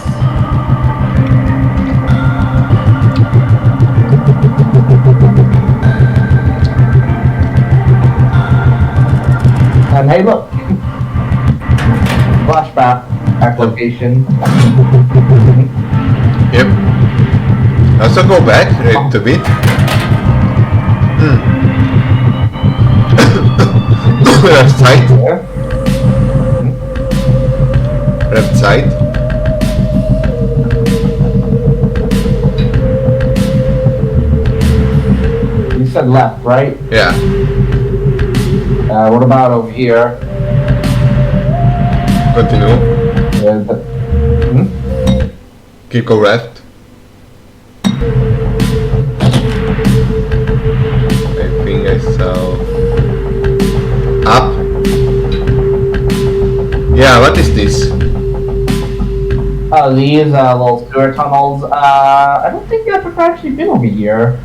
And hey, look. flashback location. Yep. Also go back a bit. Left side. Left side. You said left, right? Yeah. What about over here? Continue. Keep go left. I think I saw up. Yeah, what is this? These little sewer tunnels. I don't think I've ever actually been over here,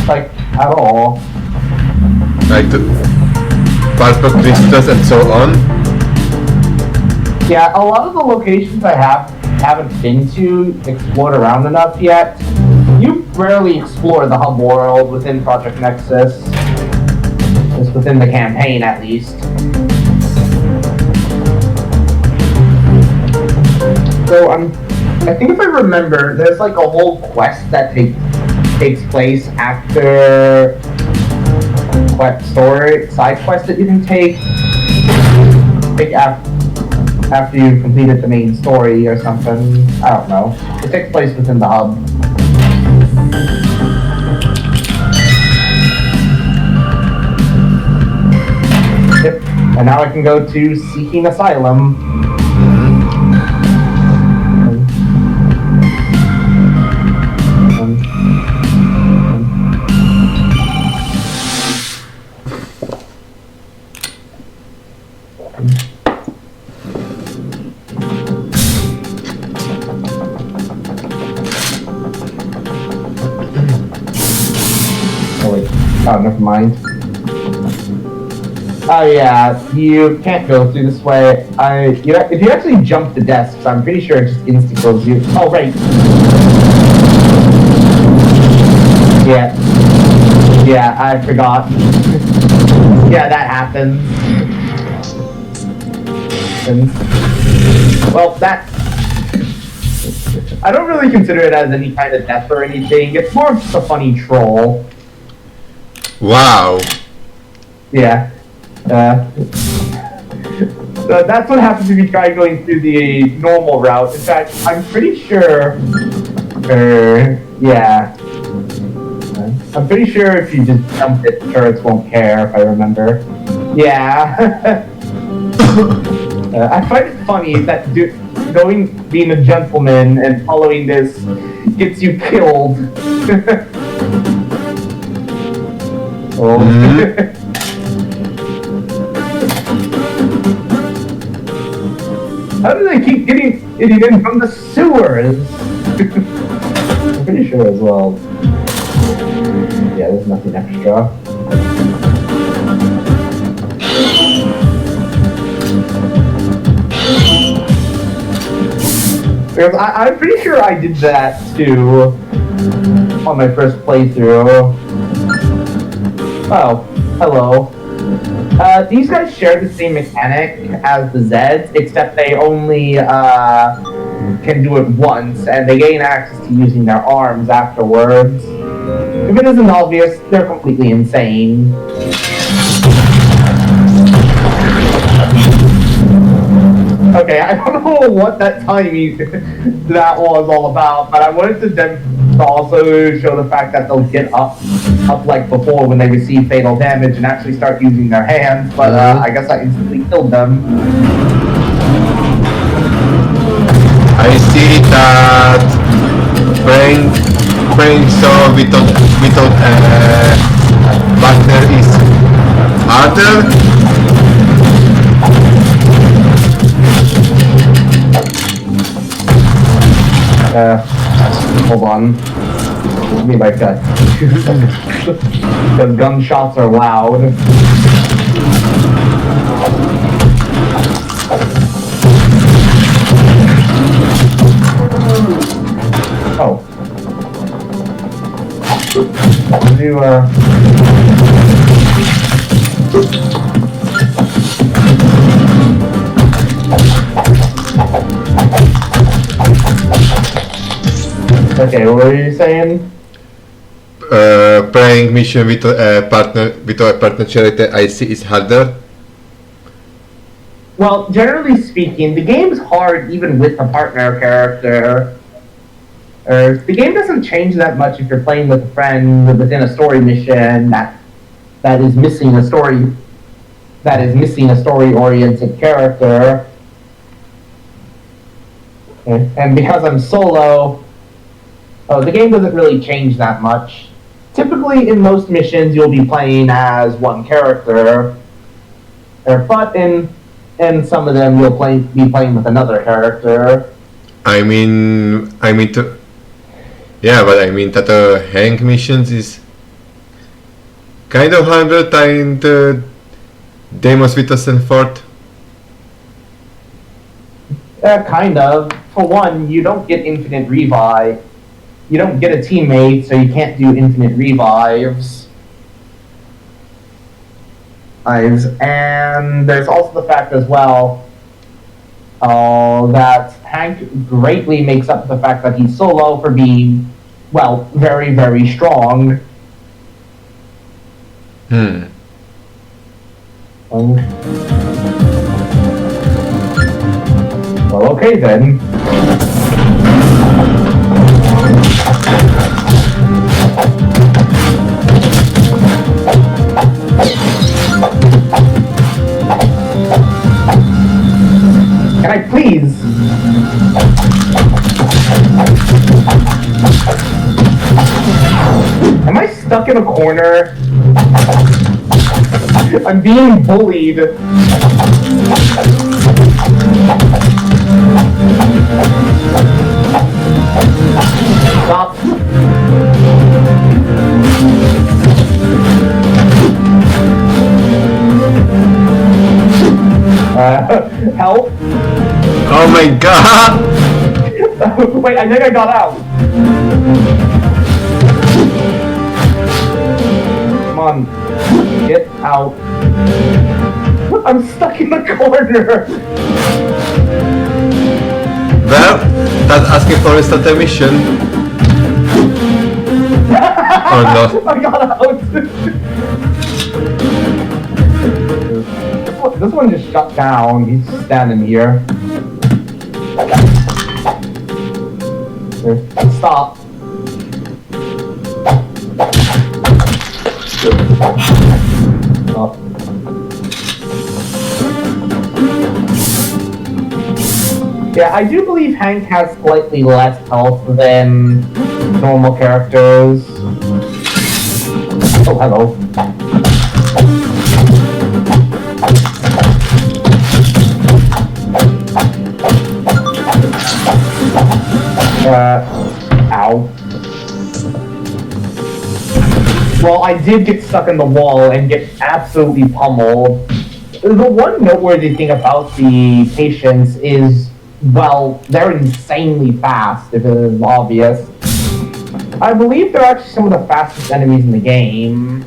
like at all. Like the pulp crystals and so on. Yeah, a lot of the locations I haven't been to, explored around enough yet. You rarely explore the hub world within Project Nexus. Just within the campaign, at least. So I think if I remember, there's like a whole quest that takes place after side quest that you can take after you've completed the main story or something. I don't know. It takes place within the hub. Yep. And now I can go to Seeking Asylum. Oh, never mind. Oh yeah, you can't go through this way. If you actually jump the desks, I'm pretty sure it just insta-kills you. Oh, right. Yeah, I forgot. Yeah, that happens. Well, I don't really consider it as any kind of death or anything. It's more of just a funny troll. Wow. Yeah. So that's what happens if you try going through the normal route. In fact, I'm pretty sure... yeah. I'm pretty sure if you just jump it, turrets won't care, if I remember. Yeah. I find it funny that being a gentleman and following this gets you killed. Oh. How do they keep getting it in from the sewers? I'm pretty sure as well. Yeah, there's nothing extra. Because I'm pretty sure I did that too on my first playthrough. Oh, hello. These guys share the same mechanic as the Zeds, except they only can do it once, and they gain access to using their arms afterwards. If it isn't obvious, they're completely insane. Okay, I don't know what that timing that was all about, but I wanted to also show the fact that they'll get up like before when they receive fatal damage and actually start using their hands, but I guess I instantly killed them. I see that playing so without partner is harder. Hold on. Let me like that. The gunshots are loud. Oh. Do Okay, what were you saying? Playing mission with a partner character I see is harder. Well, generally speaking, the game's hard even with a partner character. The game doesn't change that much if you're playing with a friend within a story mission that is missing a story-oriented character. And because I'm solo, the game doesn't really change that much. Typically, in most missions, you'll be playing as one character, but in some of them, you'll be playing with another character. I mean that hang missions is kind of harder than the Demos Vitas and Fort. Kind of. For one, you don't get infinite revive. You don't get a teammate, so you can't do infinite revives. And there's also the fact as well that Hank greatly makes up the fact that he's solo for being, well, very, very strong. Well, okay then. Can I please? Am I stuck in a corner? I'm being bullied. Stop. Help. Oh my god! Wait, I think I got out. Come on. Get out. I'm stuck in the corner. Well, that's asking for a starter mission. Or not. I got out. This one just shut down. He's just standing here. Stop. Stop. Yeah, I do believe Hank has slightly less health than normal characters. Oh, hello. Ow. Well, I did get stuck in the wall and get absolutely pummeled. The one noteworthy thing about the patients is, well, they're insanely fast, if it is obvious. I believe they're actually some of the fastest enemies in the game.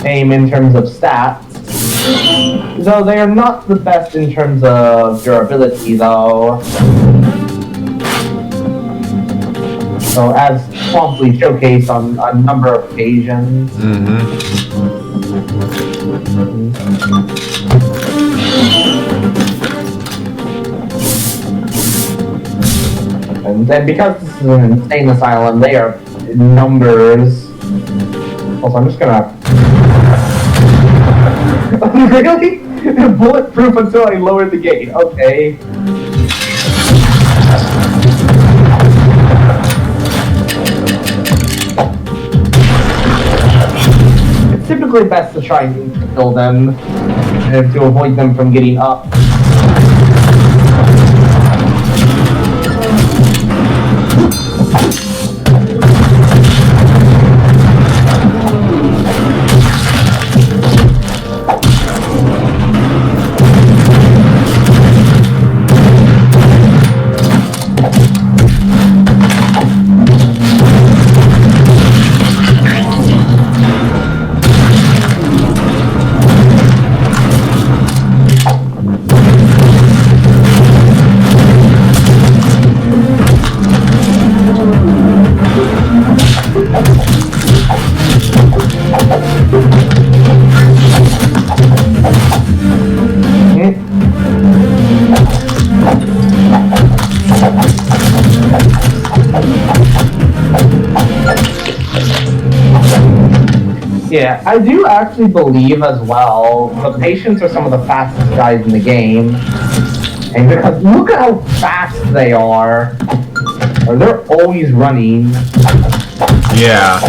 In terms of stats. Though they are not the best in terms of durability, though. So, as promptly showcased on a number of occasions. And then because this is an insane asylum, they are in numbers. Also, I'm just gonna... Really? Bulletproof until I lower the gate. Okay. It's typically best to try and kill them to avoid them from getting up. Yeah, I do actually believe as well the patients are some of the fastest guys in the game. And because look at how fast they are. Or they're always running. Yeah.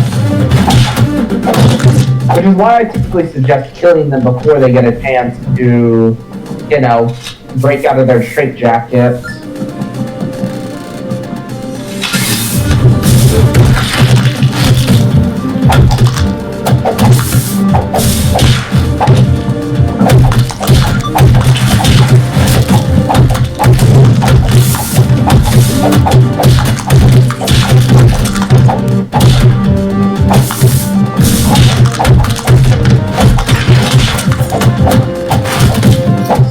Which is why I typically suggest killing them before they get a chance to, you know, break out of their straitjackets.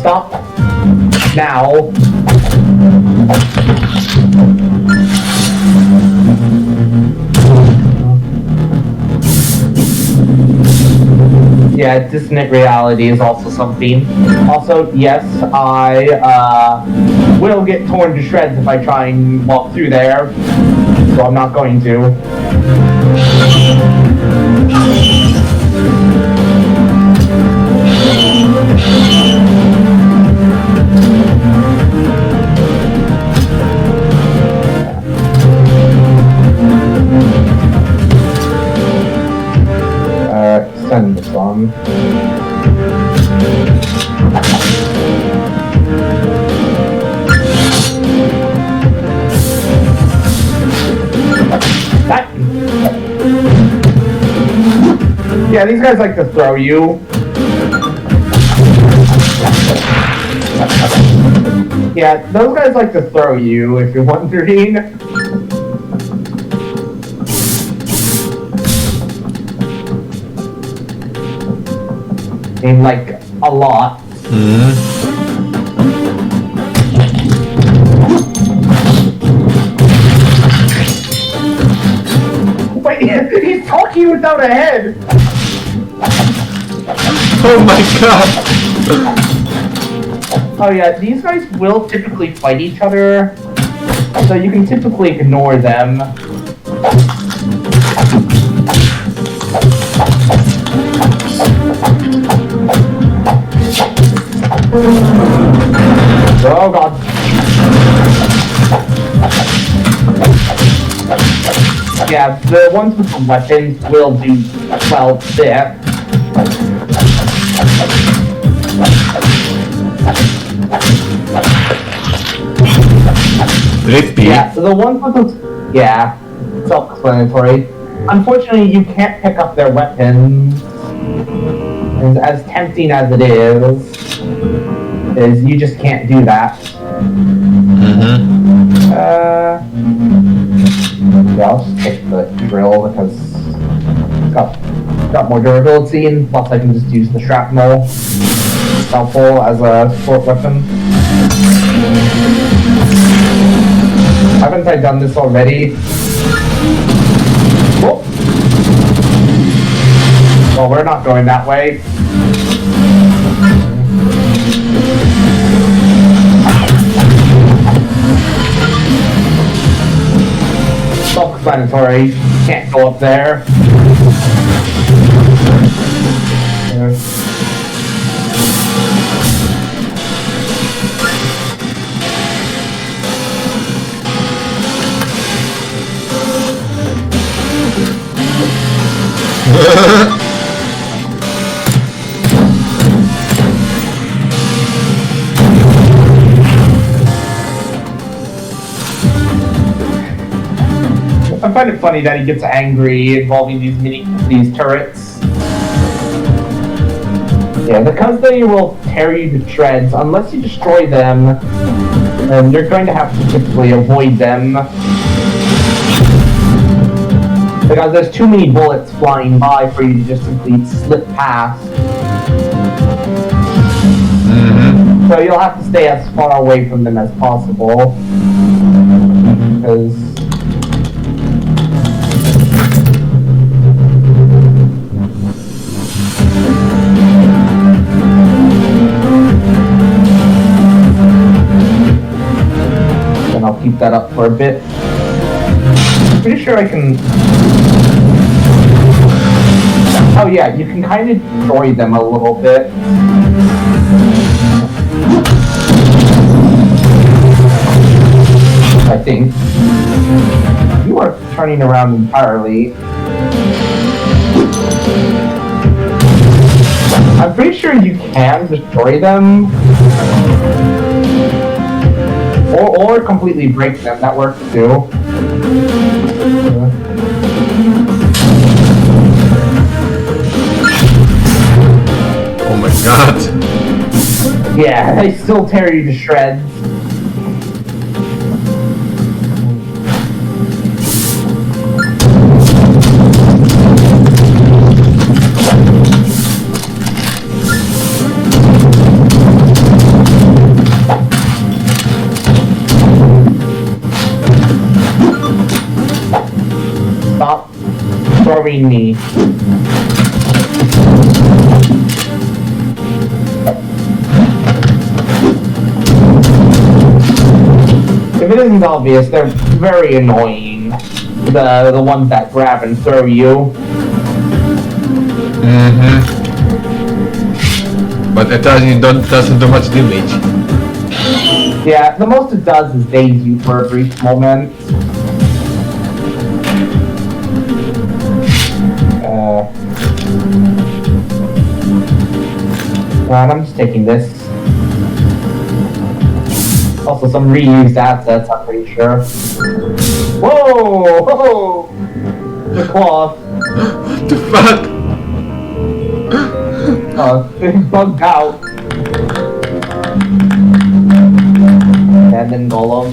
Stop now. Yeah, dissonant reality is also something. Also, yes, I will get torn to shreds if I try and walk through there, so I'm not going to. Send this one. Yeah, these guys like to throw you. Yeah, those guys like to throw you, if you're wondering. In like a lot. Wait, he's talking without a head. Oh my god! Oh yeah, these guys will typically fight each other, so you can typically ignore them. Oh god. Yeah, the ones with the weapons will do well there. Rippy. Yeah, so the ones with the... Yeah, self-explanatory. Unfortunately, you can't pick up their weapons. And as tempting as it is you just can't do that. Yeah, I'll just take the drill because it's got more durability, and plus I can just use the shrapnel helpful as a support weapon. Haven't I done this already? Whoa. Well, we're not going that way. Self-explanatory. Can't go up there. I find it funny that he gets angry involving these turrets. Yeah, because they will tear you to shreds. Unless you destroy them, you're going to have to typically avoid them. Because there's too many bullets flying by for you to just simply slip past. So you'll have to stay as far away from them as possible. Because... And I'll keep that up for a bit. Pretty sure I can... Oh yeah, you can kind of destroy them a little bit. I think. You are turning around entirely. I'm pretty sure you can destroy them. Or completely break them, that works too. Oh my god. Yeah, they still tear you to shreds. Stop throwing me. If it isn't obvious, they're very annoying. The ones that grab and throw you. Mm-hmm. But it doesn't do much damage. Yeah, the most it does is daze you for a brief moment. And I'm just taking this. Also some reused assets, I'm pretty sure. Whoa! Whoa! The cloth. What the fuck? It's bugged out. And then Golem.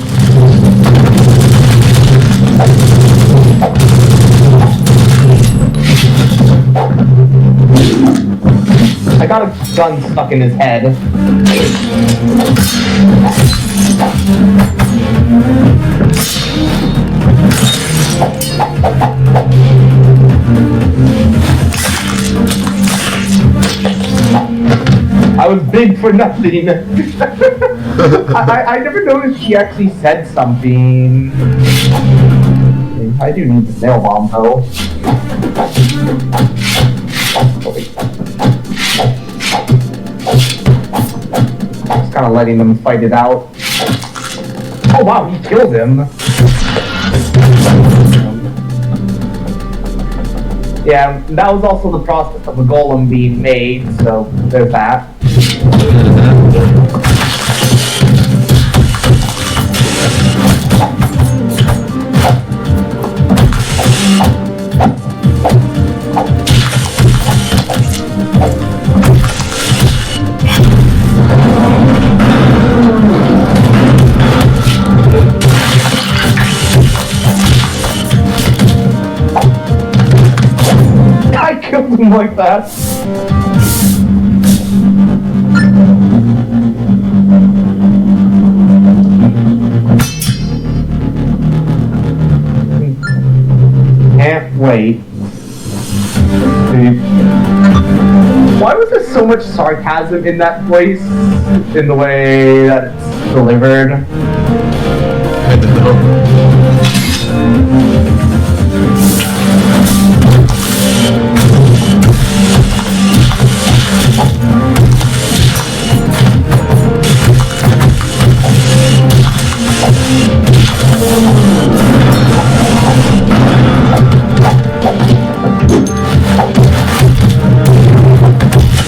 I got a gun stuck in his head. I was big for nothing. I never noticed he actually said something. I do need the nail bomb though. Just kind of letting them fight it out. Oh wow, he killed him. Yeah, that was also the process of the golem being made, so there's that. I killed him like that. Can't wait. Why was there so much sarcasm in that voice? In the way that it's delivered? I don't know.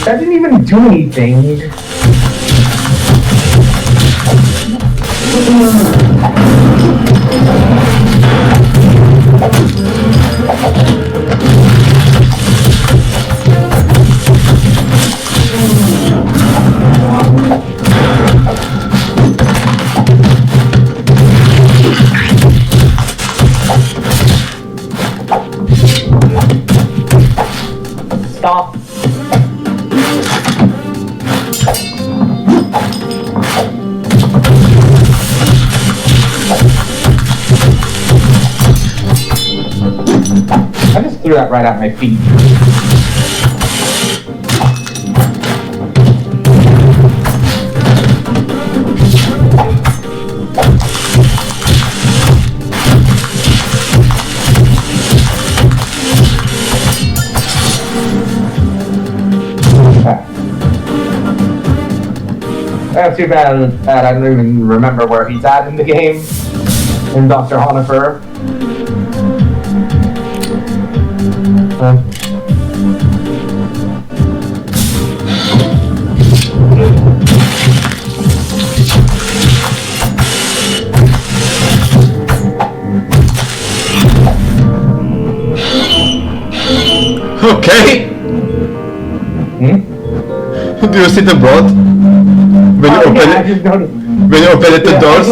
That didn't even do anything. Stop. I just threw that right at my feet. That's too bad that I don't even remember where he's at in the game. In Dr. Honifer. Okay. Do you see the boat? When you open I it, just noticed. when you open it, the doors.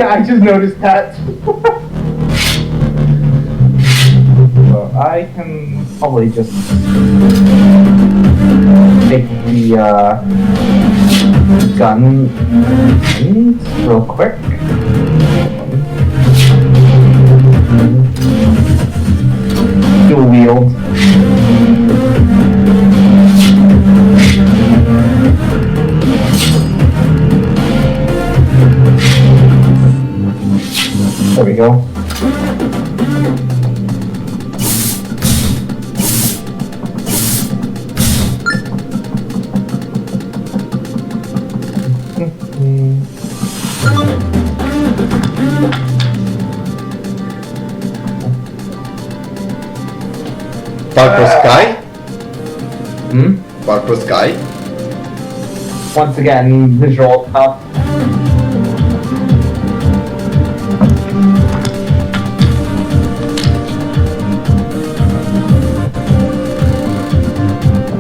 I just noticed that. So I can probably just take the gun real quick. Dual wield. There we go. Purple sky? Hmm? Purple sky? Once again, visual stuff.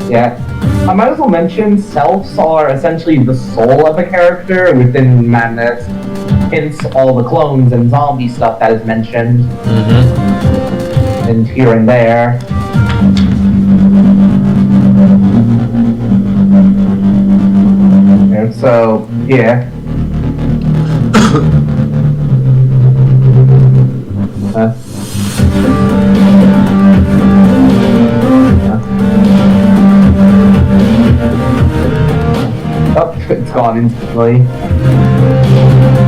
Yeah. I might as well mention selves are essentially the soul of a character within Madness. Hence all the clones and zombie stuff that is mentioned. And here and there. And so, yeah. Oh, it's gone instantly. In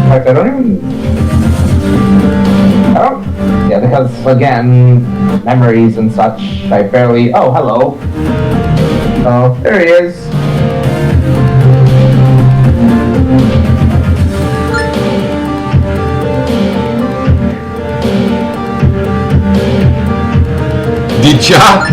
fact, I don't. Yeah, because again, memories and such, I barely. Oh, hello. Oh, there he is. Did ya?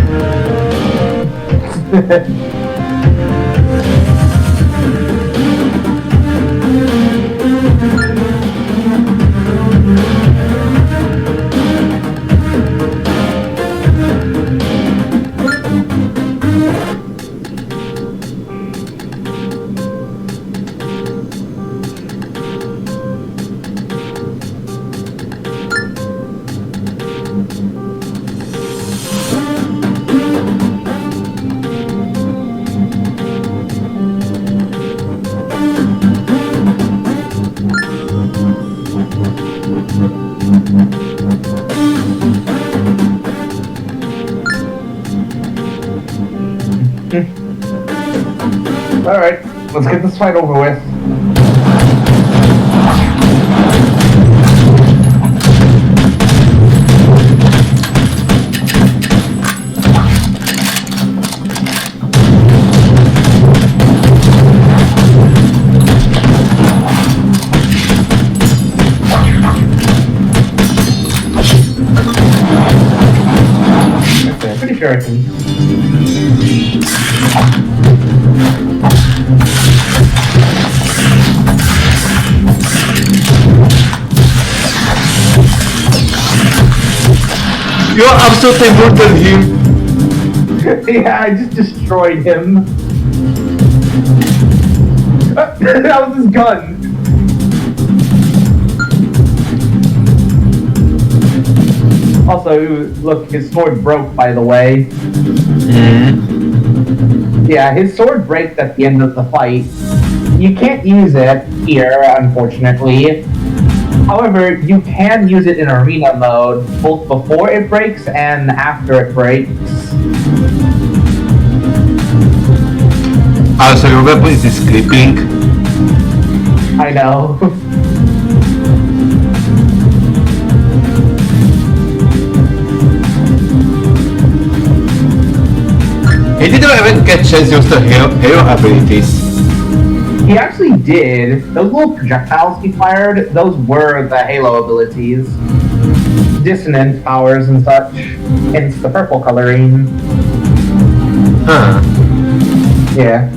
Alright, let's get this fight over with. Okay, pretty sure I can. You're absolutely brutal him. Yeah, I just destroyed him. That was his gun. Also, look, his sword broke, by the way. Yeah, his sword breaks at the end of the fight. You can't use it here, unfortunately. However, you can use it in arena mode, both before it breaks and after it breaks. Also, your weapon is clipping. I know. He didn't even get chance to use the hero abilities. he actually did. Those little projectiles he fired, those were the Halo abilities. Dissonant powers and such. Hence the purple coloring. Huh. Yeah.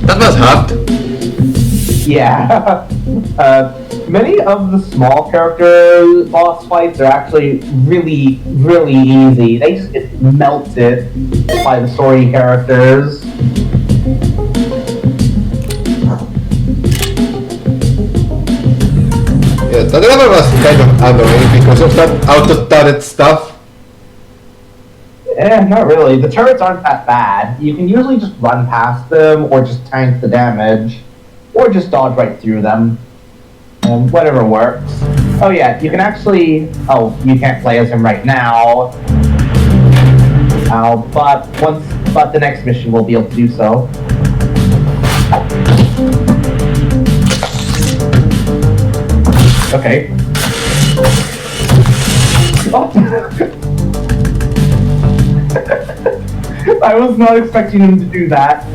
That was hard. Yeah. Many of the small character boss fights are actually really, really easy. They just get melted by the story characters. Yeah, that level was kind of annoying because of that auto-turret stuff. Not really. The turrets aren't that bad. You can usually just run past them, or just tank the damage, or just dodge right through them. Whatever works. Oh yeah, you can actually... Oh, you can't play as him right now. But the next mission we'll be able to do so. Okay. Oh. I was not expecting him to do that.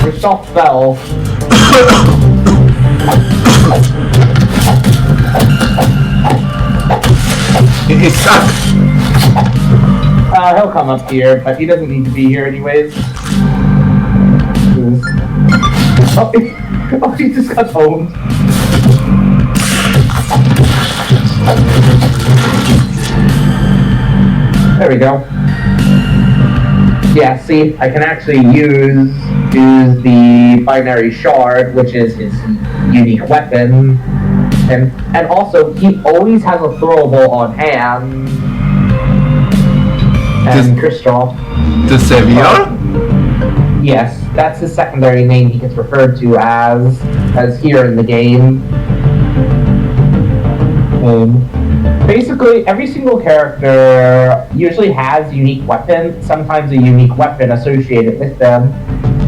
Christoph fell. He sucked. He'll come up here, but he doesn't need to be here anyways. Oh, he just got owned. There we go. Yeah, see, I can actually use the binary shard, which is his unique weapon, and also he always has a throwable on hand. And Christoph. The Savior? Yes, that's his secondary name he gets referred to as here in the game. Basically, every single character usually has unique weapon, sometimes a unique weapon associated with them.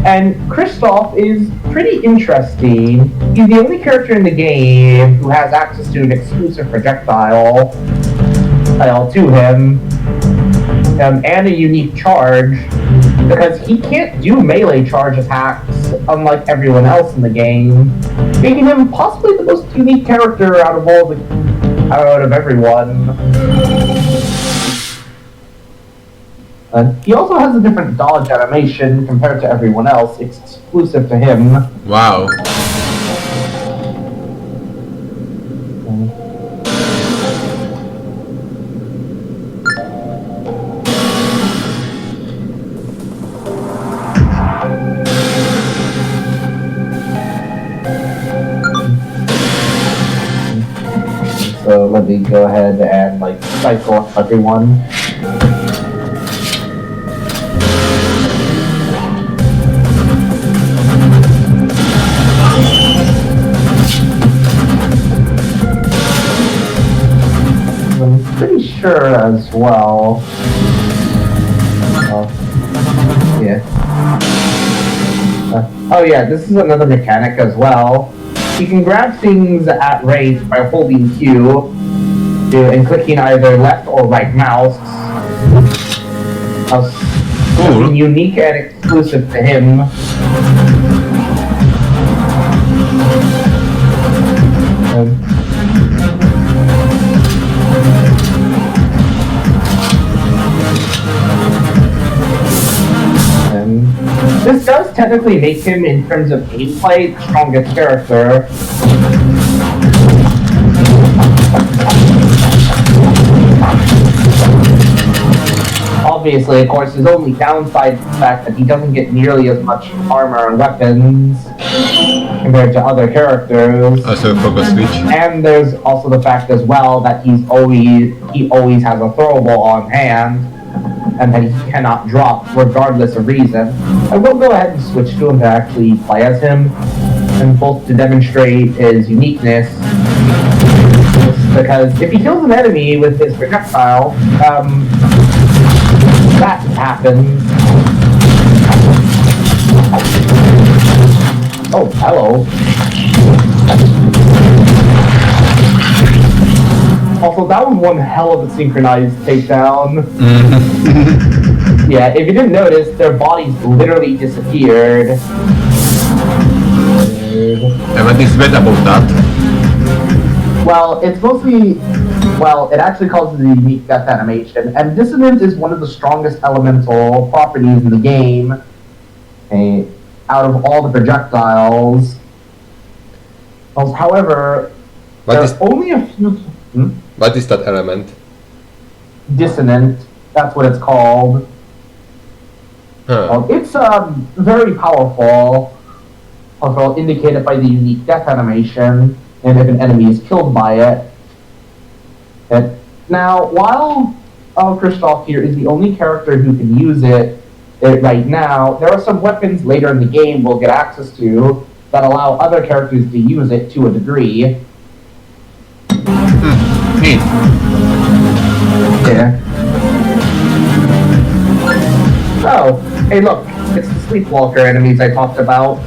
And Christoph is pretty interesting. He's the only character in the game who has access to an exclusive projectile to him, and a unique charge, because he can't do melee charge attacks unlike everyone else in the game, making him possibly the most unique character out of everyone. He also has a different dodge animation compared to everyone else, exclusive to him. Wow. So let me go ahead and cycle everyone. I'm pretty sure as well. Yeah. Oh yeah, this is another mechanic as well. You can grab things at range by holding Q and clicking either left or right mouse. Cool. Unique and exclusive to him. This does technically make him, in terms of gameplay, the strongest character. obviously, of course, his only downside is the fact that he doesn't get nearly as much armor and weapons compared to other characters. Also, focus switch. And there's also the fact as well that he always has a throwable on hand, and that he cannot drop regardless of reason. I will go ahead and switch to him to actually play as him, and both to demonstrate his uniqueness. Because if he kills an enemy with his projectile, that happens. Oh, hello. Also, that was one hell of a synchronized takedown. Yeah, if you didn't notice, their bodies literally disappeared. And what is bad about that? Well, it's mostly... Well, it actually causes a unique death animation, and Dissonance is one of the strongest elemental properties in the game. Out of all the projectiles. However, there's only a few... What is that element? Dissonant, that's what it's called. Huh. It's very powerful, also indicated by the unique death animation, and if an enemy is killed by it. Now, while Kristoff here is the only character who can use it right now, there are some weapons later in the game we'll get access to that allow other characters to use it to a degree. Neat. Yeah. Oh, hey look, it's the Sleepwalker enemies I talked about.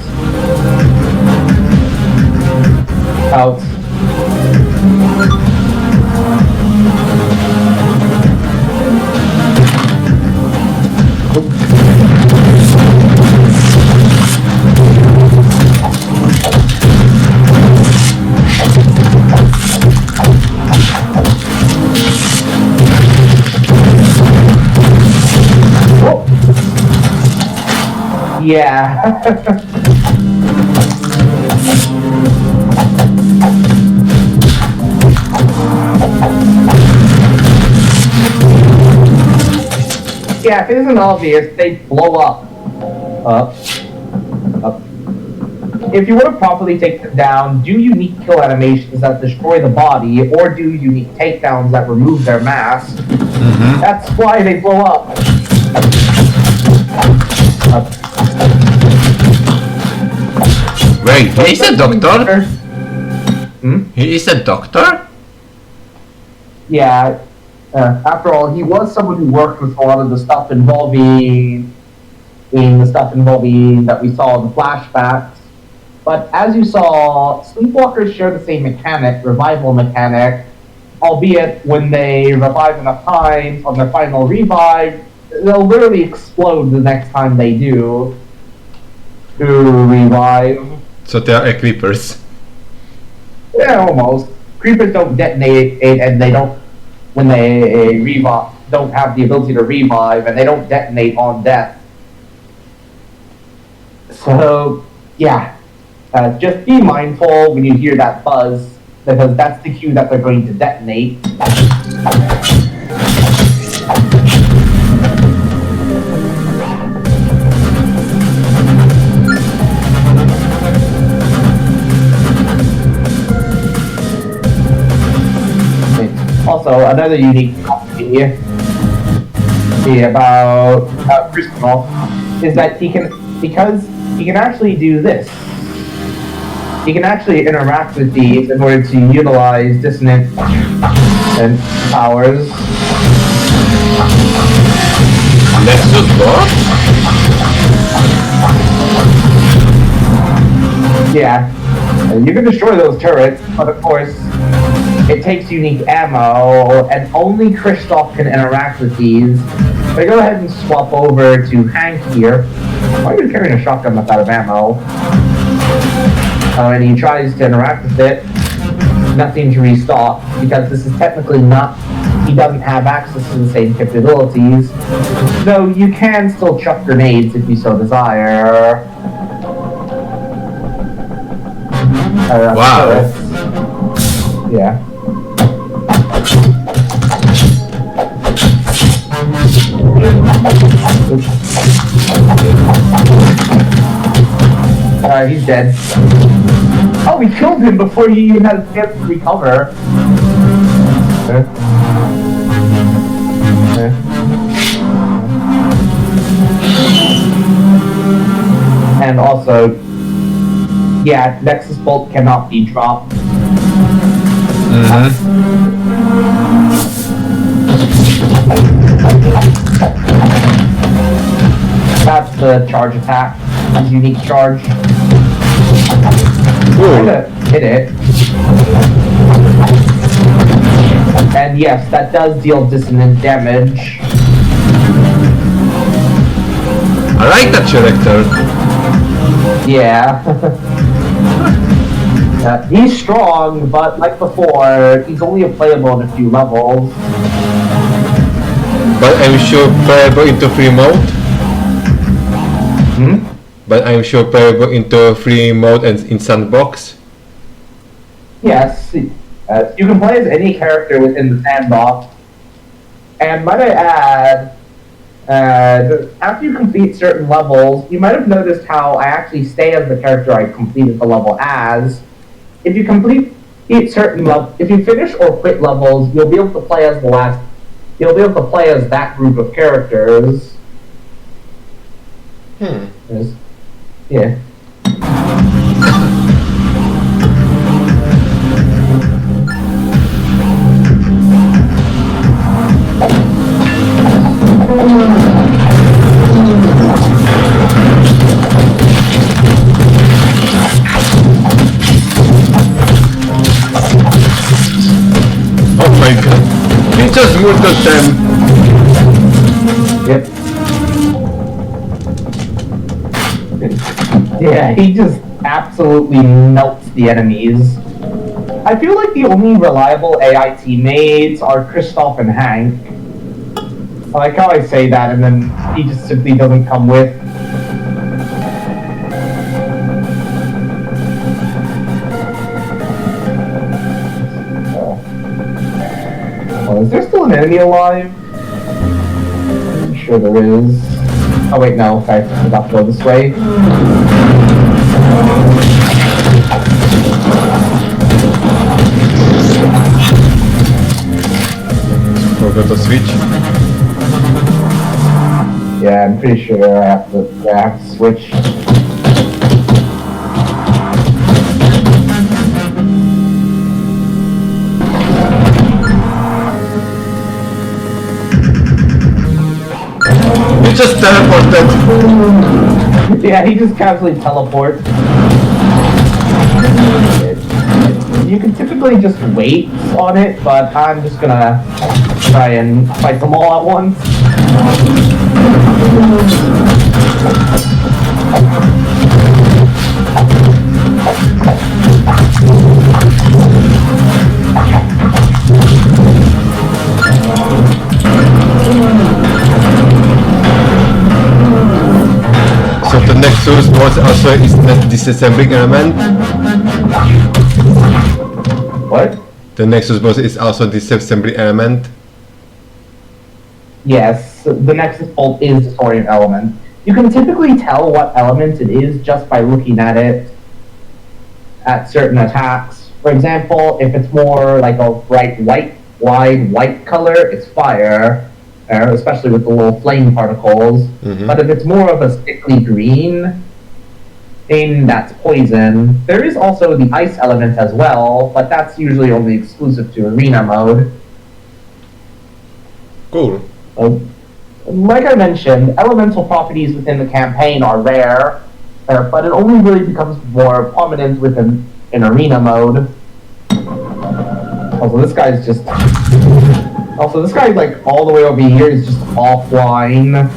Yeah. Yeah, if it isn't obvious, they blow up. Up. If you want to properly take them down, do unique kill animations that destroy the body, or do unique takedowns that remove their mask. That's why they blow up. Wait, he is a doctor? Hmm? He is a doctor? Yeah. After all, he was someone who worked with a lot of the stuff involving that we saw in the flashbacks. But as you saw, Sleepwalkers share the same mechanic, revival mechanic, albeit when they revive enough times on their final revive, they'll literally explode the next time they do to revive. So they are equippers. Yeah, almost. Creepers don't detonate, and they don't, when they revive, don't have the ability to revive, and they don't detonate on death. So, yeah. Just be mindful when you hear that buzz, because that's the cue that they're going to detonate. Also, another unique property about Kristoff is that because he can actually do this. He can actually interact with these in order to utilize dissonant and powers. Nexus what? Yeah, you can destroy those turrets, but of course, it takes unique ammo, and only Kristoff can interact with these. So go ahead and swap over to Hank here. Why are you carrying a shotgun that's out of ammo? And he tries to interact with it. Nothing to restock, because this is technically not... He doesn't have access to the same capabilities. Though you can still chuck grenades if you so desire. Wow. Yeah. Alright, he's dead. Oh, we killed him before he even had a chance to recover. Okay. Okay. And also, yeah, Nexus Bolt cannot be dropped. That's the charge attack. His unique charge. Kinda hit it. And yes, that does deal dissonant damage. I like that character. Yeah. He's strong, but like before, he's only playable in a few levels. But I'm sure playable into free mode. But I'm sure playable into free mode and in sandbox. Yes, you can play as any character within the sandbox. And might I add, after you complete certain levels, you might have noticed how I actually stay as the character I completed the level as. If you complete certain levels, if you finish or quit levels, you'll be able to play as you'll be able to play as that group of characters. Yeah. Oh my god. He just murdered them. Yep. Yeah, he just absolutely melts the enemies. I feel like the only reliable AI teammates are Kristoff and Hank. I like how I say that and then he just simply doesn't come with. Is there still an enemy alive? I'm sure there is. Oh wait, no, okay, I forgot to go this way. Forgot to switch. Yeah, I'm pretty sure I have to switch. You just teleported. Yeah, he just casually teleports. You can typically just wait on it, but I'm just gonna try and fight them all at once. So the Nexus was also is not disassembling element. What? The Nexus boss is also disassembly element. Yes, the Nexus Bolt is the sorting element. You can typically tell what element it is just by looking at it at certain attacks. For example, if it's more like a bright white, wide white color, it's fire, especially with the little flame particles. But if it's more of a sickly green, then that's poison. There is also the ice element as well, but that's usually only exclusive to arena mode. Cool. Like I mentioned, elemental properties within the campaign are rare, but it only really becomes more prominent within in arena mode. Also, this guy's just... Also, this guy, like, all the way over here is just offline.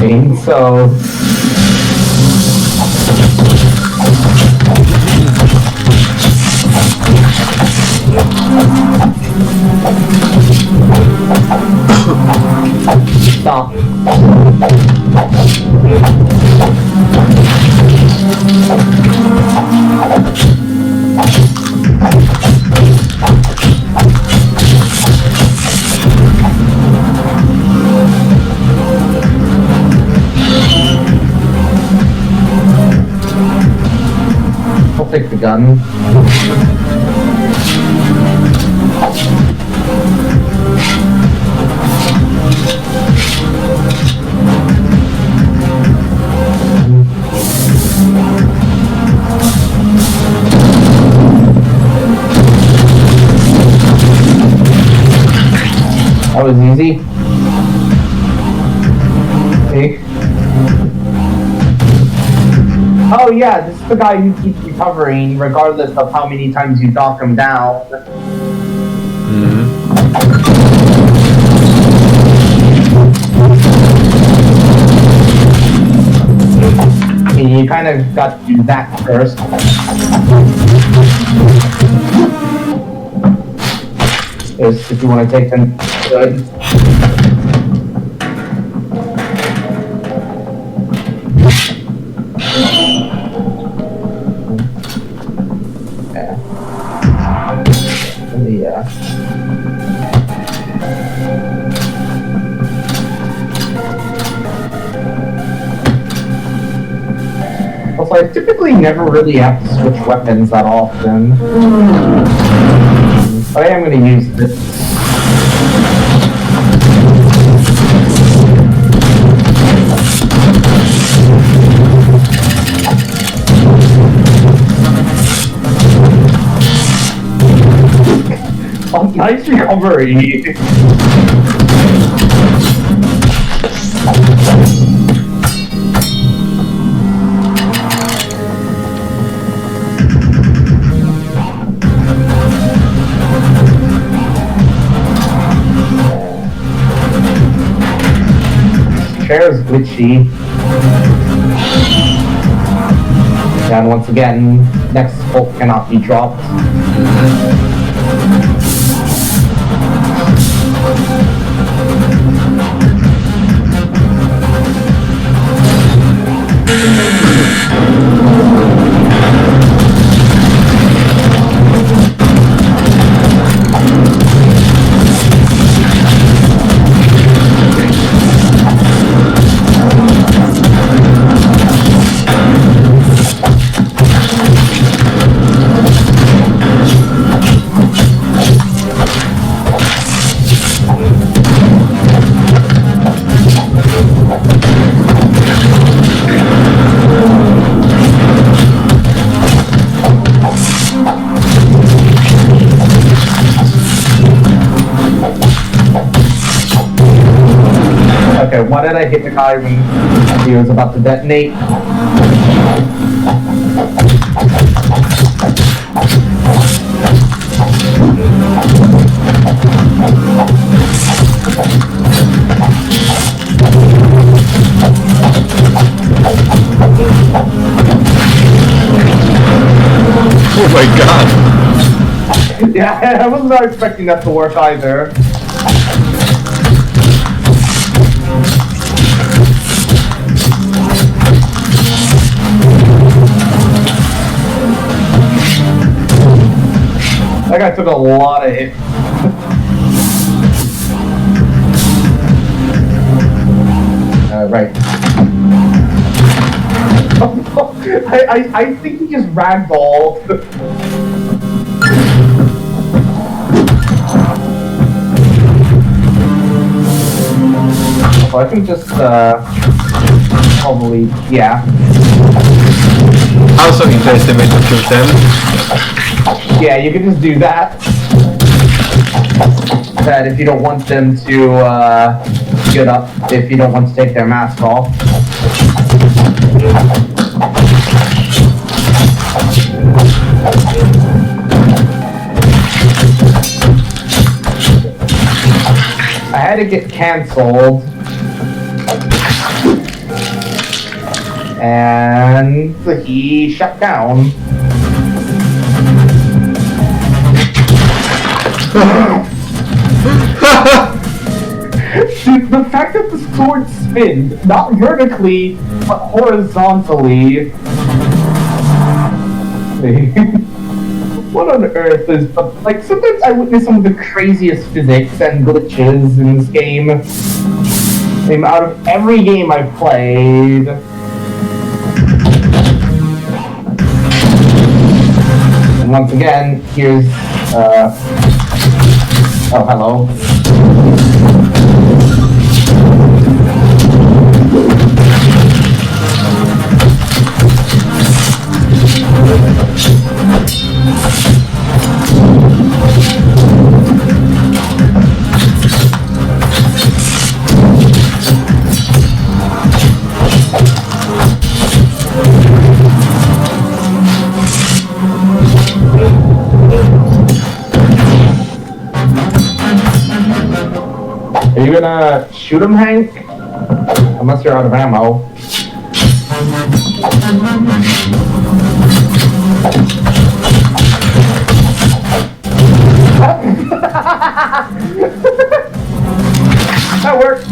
And so... Stop. take the gun. That was easy. Okay. Oh yeah, this is the guy who keeps recovering regardless of how many times you knock him down. You kind of got to do that first. If you want to take them, good. Yeah. Also, I typically never really have to switch weapons that often. But I am going to use this. Oh, nice recovery. Chair's glitchy. And once again, next bolt cannot be dropped. Okay, why did I hit the guy when he was about to detonate? Oh my god! Yeah, I was not expecting that to work either. That guy took a lot of hits. Right. I think he just ragdolled. So I can just, probably, yeah. Also interesting way to kill them. Yeah, you can just do that. That if you don't want them to, get up, if you don't want to take their mask off. I had to get cancelled. And he shut down. Dude, the fact that the sword spins, not vertically, but horizontally. What on earth is, like, sometimes I witness some of the craziest physics and glitches in this game. I mean, out of every game I've played. once again, here's, oh, hello. Are you gonna shoot him, Hank? Unless you're out of ammo. That worked.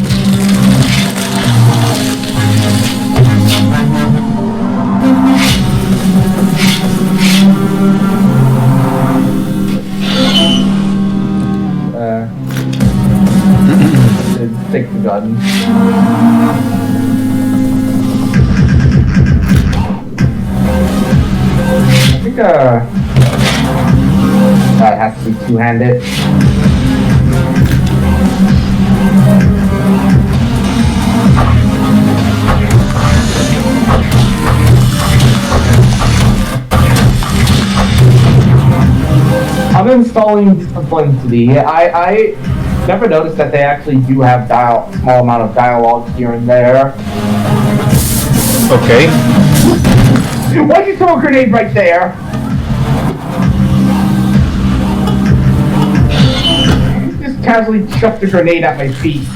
Take the gun. I think that has to be two-handed. Uninstalling Disappointedly. I never noticed that they actually do have small amount of dialogue here and there. Okay. Why'd you throw a grenade right there? You just casually chucked a grenade at my feet.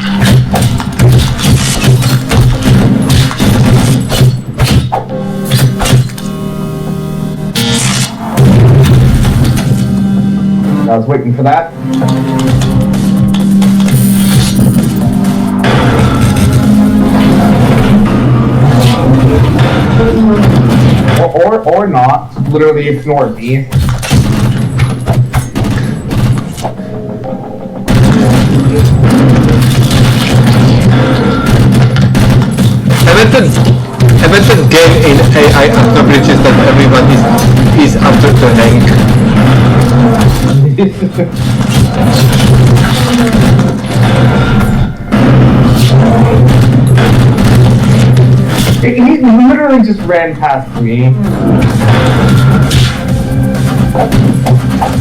I was waiting for that. Or not. Literally ignored me. Eventually game in AI acknowledges that everyone is after the Hank. He literally just ran past me.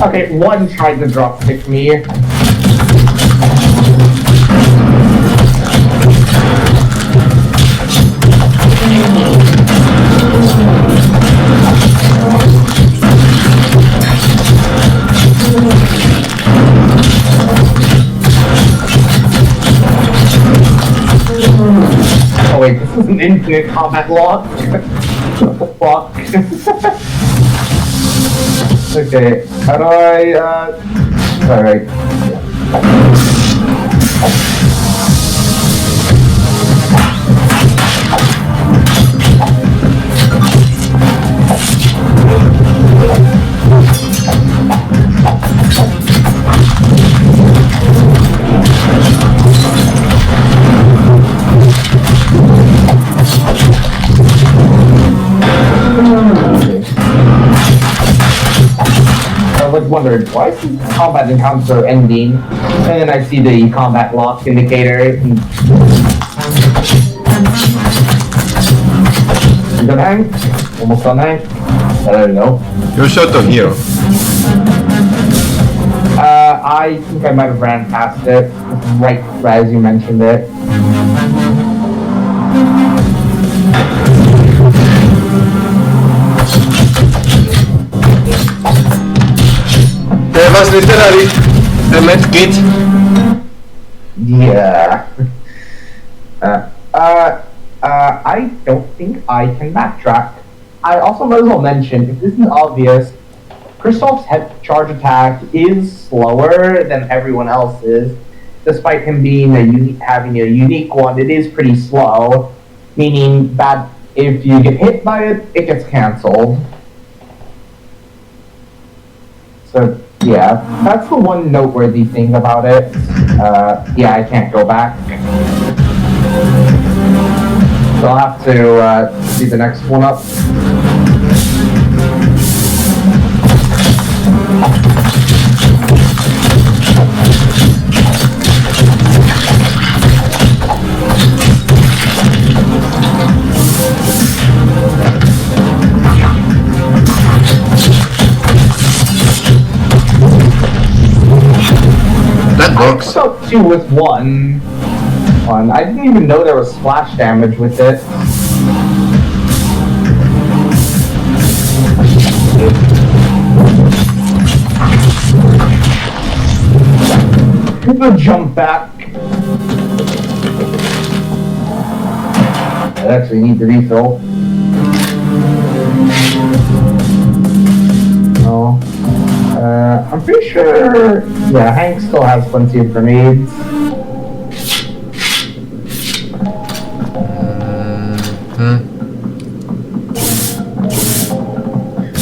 Okay, one tried to drop kick me. Oh wait, this is an infinite combat lock? What the fuck? Okay, how do I, alright. I wondered, why is the combat encounter ending? And then I see the combat lock indicator. And... Done, Hank? Almost done, Hank? I don't know. You're short on hero. I think I might have ran past it, right as you mentioned it. There was literally a med kit. Yeah. I don't think I can backtrack. I also might as well mention, if this isn't obvious, Kristoff's head charge attack is slower than everyone else's. Despite him being having a unique one, it is pretty slow. Meaning that if you get hit by it, it gets cancelled. So, yeah, that's the one noteworthy thing about it. Yeah, I can't go back. So I'll have to see the next one up. That I works. took 2 with 1. I didn't even know there was splash damage with it. The jump back. I actually need to refill. No. I'm pretty sure. Yeah, Hank still has plenty of grenades.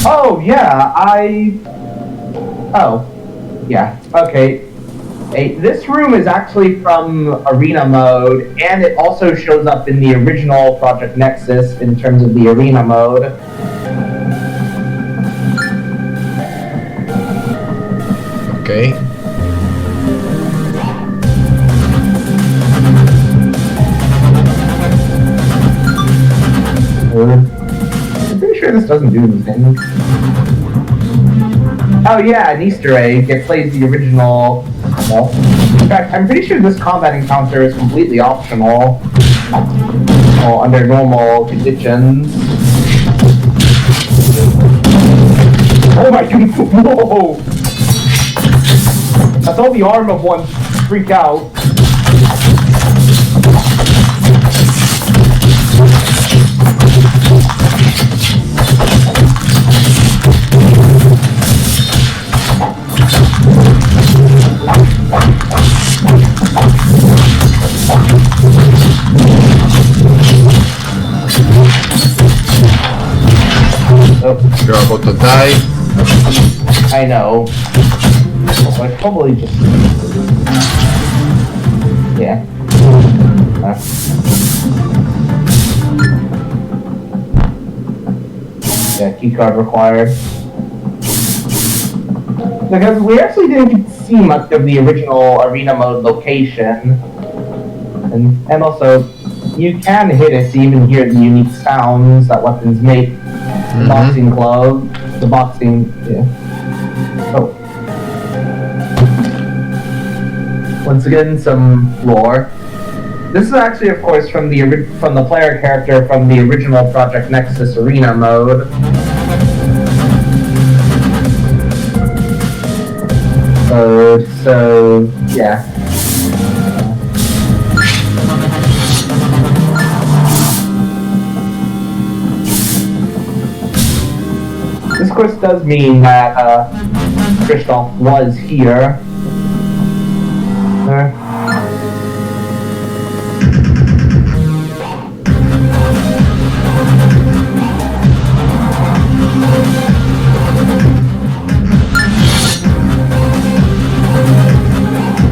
Oh yeah, Oh, yeah. Okay. Hey, this room is actually from arena mode, and it also shows up in the original Project Nexus in terms of the arena mode. Okay. I'm pretty sure this doesn't do anything. Oh yeah, an Easter egg. It plays the original. Well, in fact, I'm pretty sure this combat encounter is completely optional. Well, under normal conditions. Oh my god! Whoa! I saw the arm of one freak out. Oh, You're about to die. I know. So I probably just... Yeah. Yeah, keycard required. Because we actually didn't see much of the original arena mode location. And also, you can hit it to even hear the unique sounds that weapons make. The boxing glove, the boxing, yeah. Oh. Once again, some lore. This is actually, of course, from the player character from the original Project Nexus arena mode. So yeah. This, of course, does mean that Christoph was here.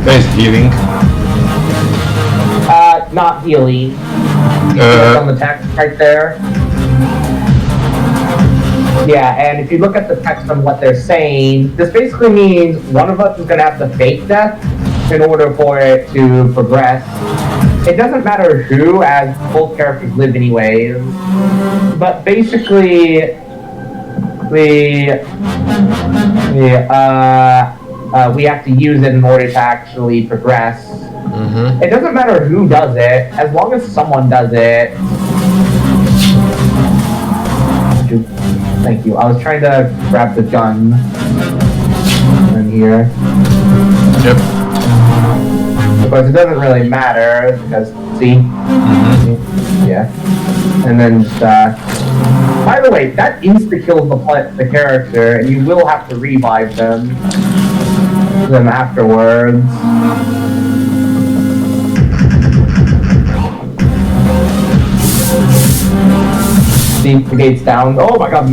There's healing. Not healing. On the text right there. Yeah, and if you look at the text on what they're saying, this basically means one of us is going to have to fake death in order for it to progress. It doesn't matter who, as both characters live anyways. But basically, we have to use it in order to actually progress. It doesn't matter who does it, as long as someone does it. Thank you. I was trying to grab the gun in here. Yep. Of course, it doesn't really matter because, see? Yeah. And then just, by the way, that insta-kills the character, and you will have to revive them afterwards. See, the gate's down. Oh my god.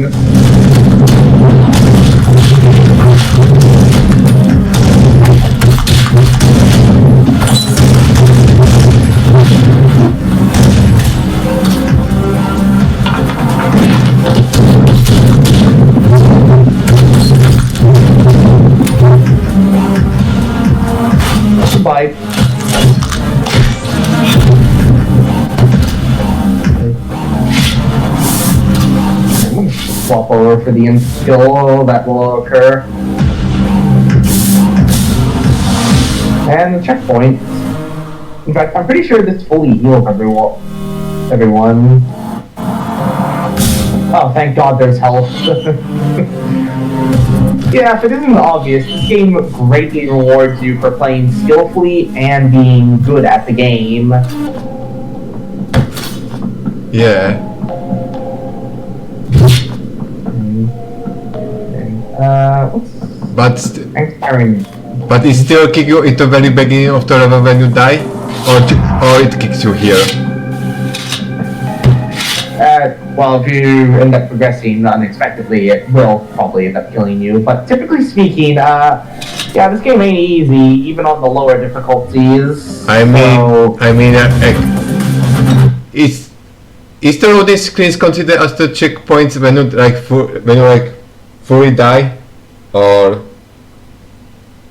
swap over for the insta-kill that will occur. And the checkpoint. In fact, I'm pretty sure this fully heals everyone. Oh, thank God there's health. Yeah, if it isn't obvious, this game greatly rewards you for playing skillfully and being good at the game. Yeah. But it still kicks you at the very beginning of the level when you die, or it kicks you here. Well, if you end up progressing unexpectedly, it will probably end up killing you. But typically speaking, yeah, this game ain't easy, even on the lower difficulties. Is the loading screens considered as the checkpoints when you fully die, or?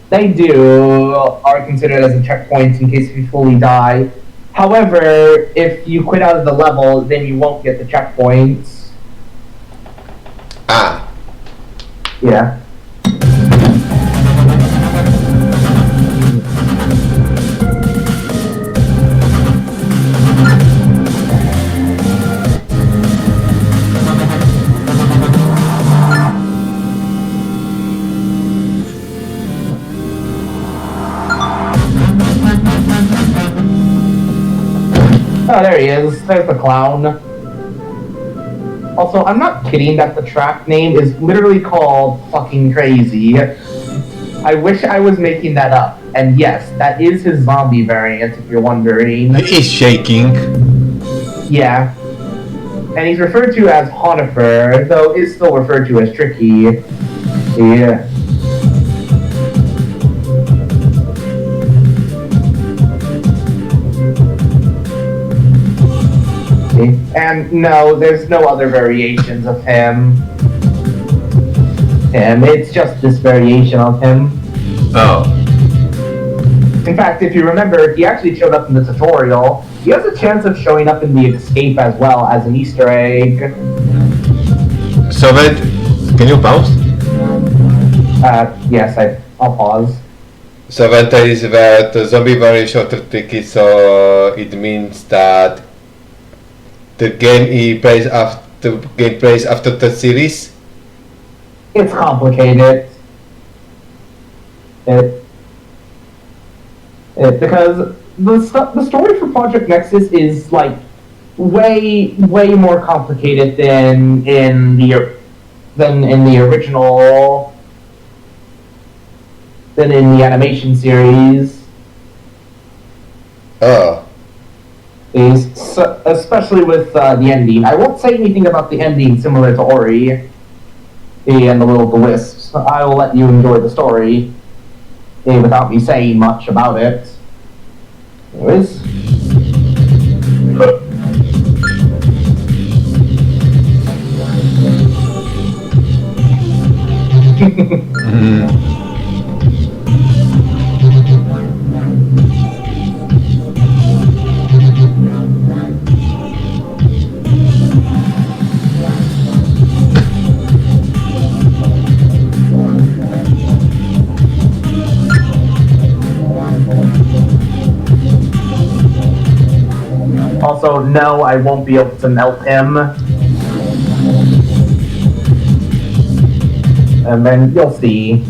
They are considered as a checkpoint in case you fully die. However, if you quit out of the level, then you won't get the checkpoints. Ah. Yeah. Oh, there he is. There's the clown. Also, I'm not kidding that the track name is literally called Fucking Crazy. I wish I was making that up. And yes, that is his zombie variant, if you're wondering. He is shaking. Yeah. And he's referred to as Honifer, though is still referred to as Tricky. Yeah. And no, there's no other variations of him. It's just this variation of him. Oh. In fact, if you remember, he actually showed up in the tutorial. He has a chance of showing up in the escape as well as an Easter egg. So wait, can you pause? Yes, I'll pause. So when there is the zombie variation of the Tricky, so it means that the game plays after the series. It's complicated. Because the story for Project Nexus is like way more complicated than in the original, than in the animation series. Oh. Especially with the ending. I won't say anything about the ending similar to Ori and the Will of the Wisps. I will let you enjoy the story without me saying much about it. Anyways. Also, no, I won't be able to melt him. And then you'll see.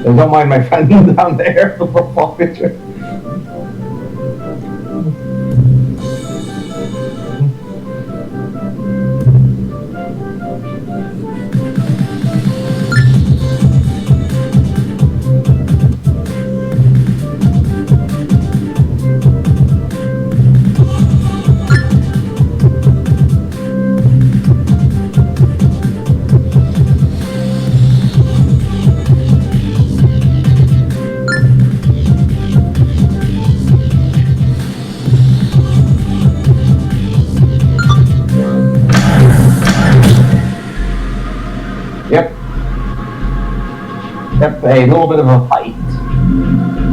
And don't mind my friend down there, the football pitcher. Yep, a little bit of a fight.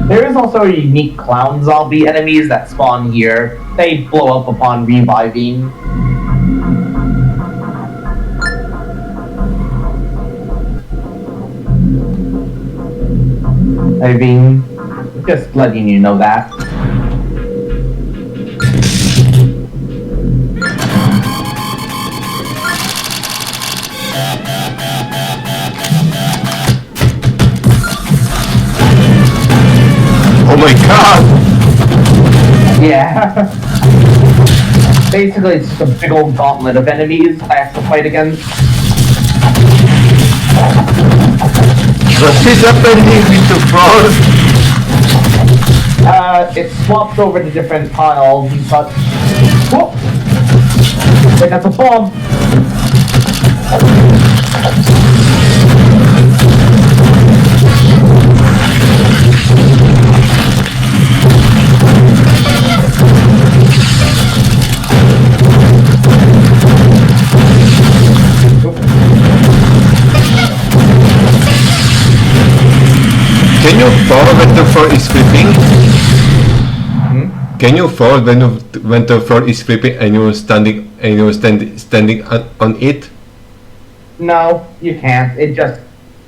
There is also a unique clown zombie enemies that spawn here. They blow up upon reviving. I mean, just letting you know that. Oh my god! Yeah. Basically, it's just a big old gauntlet of enemies I have to fight against. What is happening with the frog? It swaps over to different tiles and such. Whoop! Wait, that's a bomb! Can you fall when the floor is flipping? Can you fall when the floor is flipping and you're standing standing on it? No, you can't. It just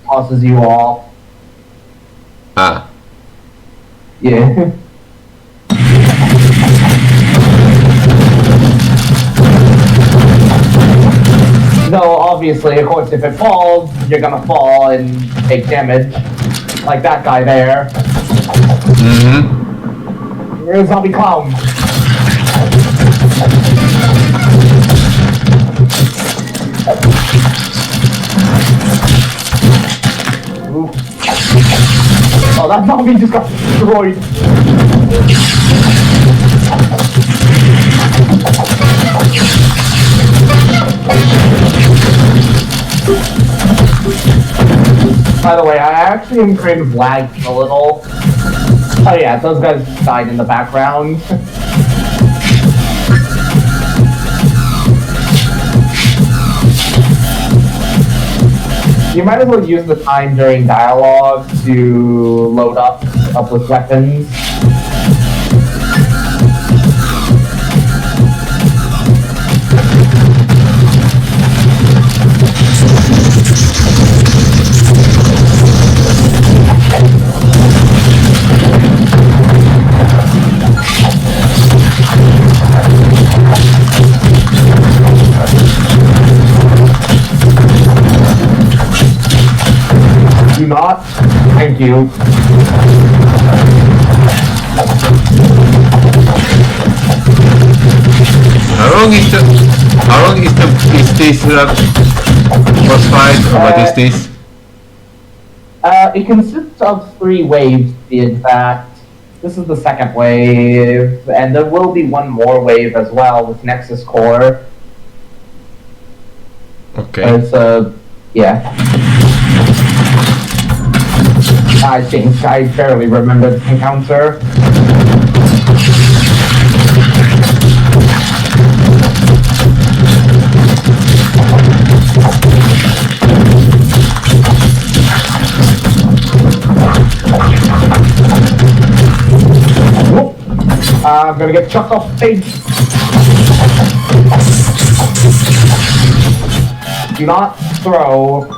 tosses you off. Ah. Yeah. No, obviously, of course, if it falls, you're gonna fall and take damage. Like that guy there. Mm-hmm. You're a zombie clown. Ooh. Oh, that zombie just got destroyed. By the way, I actually am kind of lagging a little. Oh yeah, those guys died in the background. You might as well use the time during dialogue to load up with weapons. Do not. Thank you. How long is this boss fight, or what is this? It consists of 3 waves, to be exact. This is the second wave, and there will be one more wave as well with Nexus Core. Okay. Yeah. I think I barely remember this encounter. Whoop. I'm gonna get chucked off stage. Do not throw.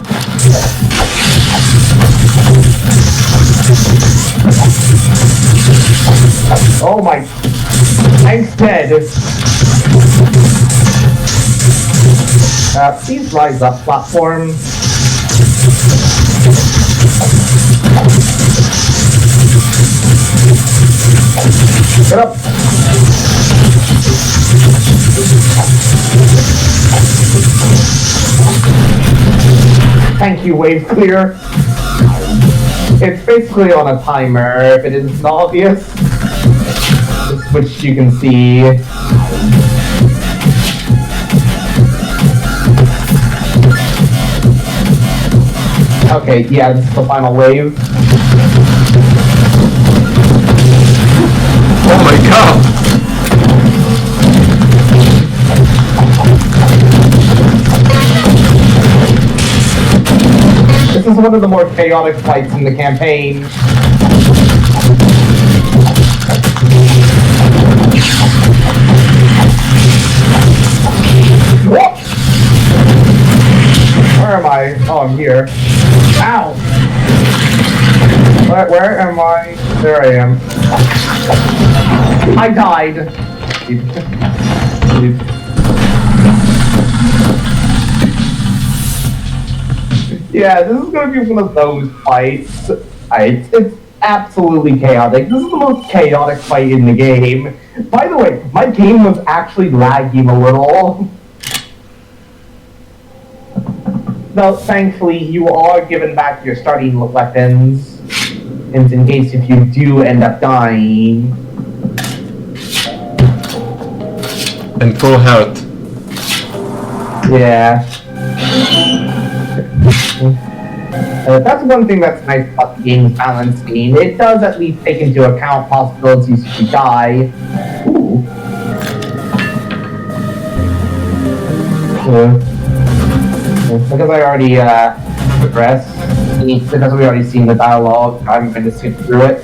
Oh my. Tank's dead. Please rise up, platform. Get up. Thank you, wave clear. It's basically on a timer, if it isn't obvious. Which you can see. Okay, yeah, this is the final wave. Oh my god! This this is one of the more chaotic fights in the campaign. What? Where am I? Oh, I'm here. Ow! Where am I? There I am. I died. Yeah, this is gonna be one of those fights. It's absolutely chaotic. This is the most chaotic fight in the game. By the way, my game was actually lagging a little. Though, thankfully, you are given back your starting weapons. And in case if you do end up dying. And full health. Yeah. That's one thing that's nice about the game's balancing. It does at least take into account possibilities if you die. Ooh. Because I already progressed, because we already seen the dialogue, I'm going to skip through it.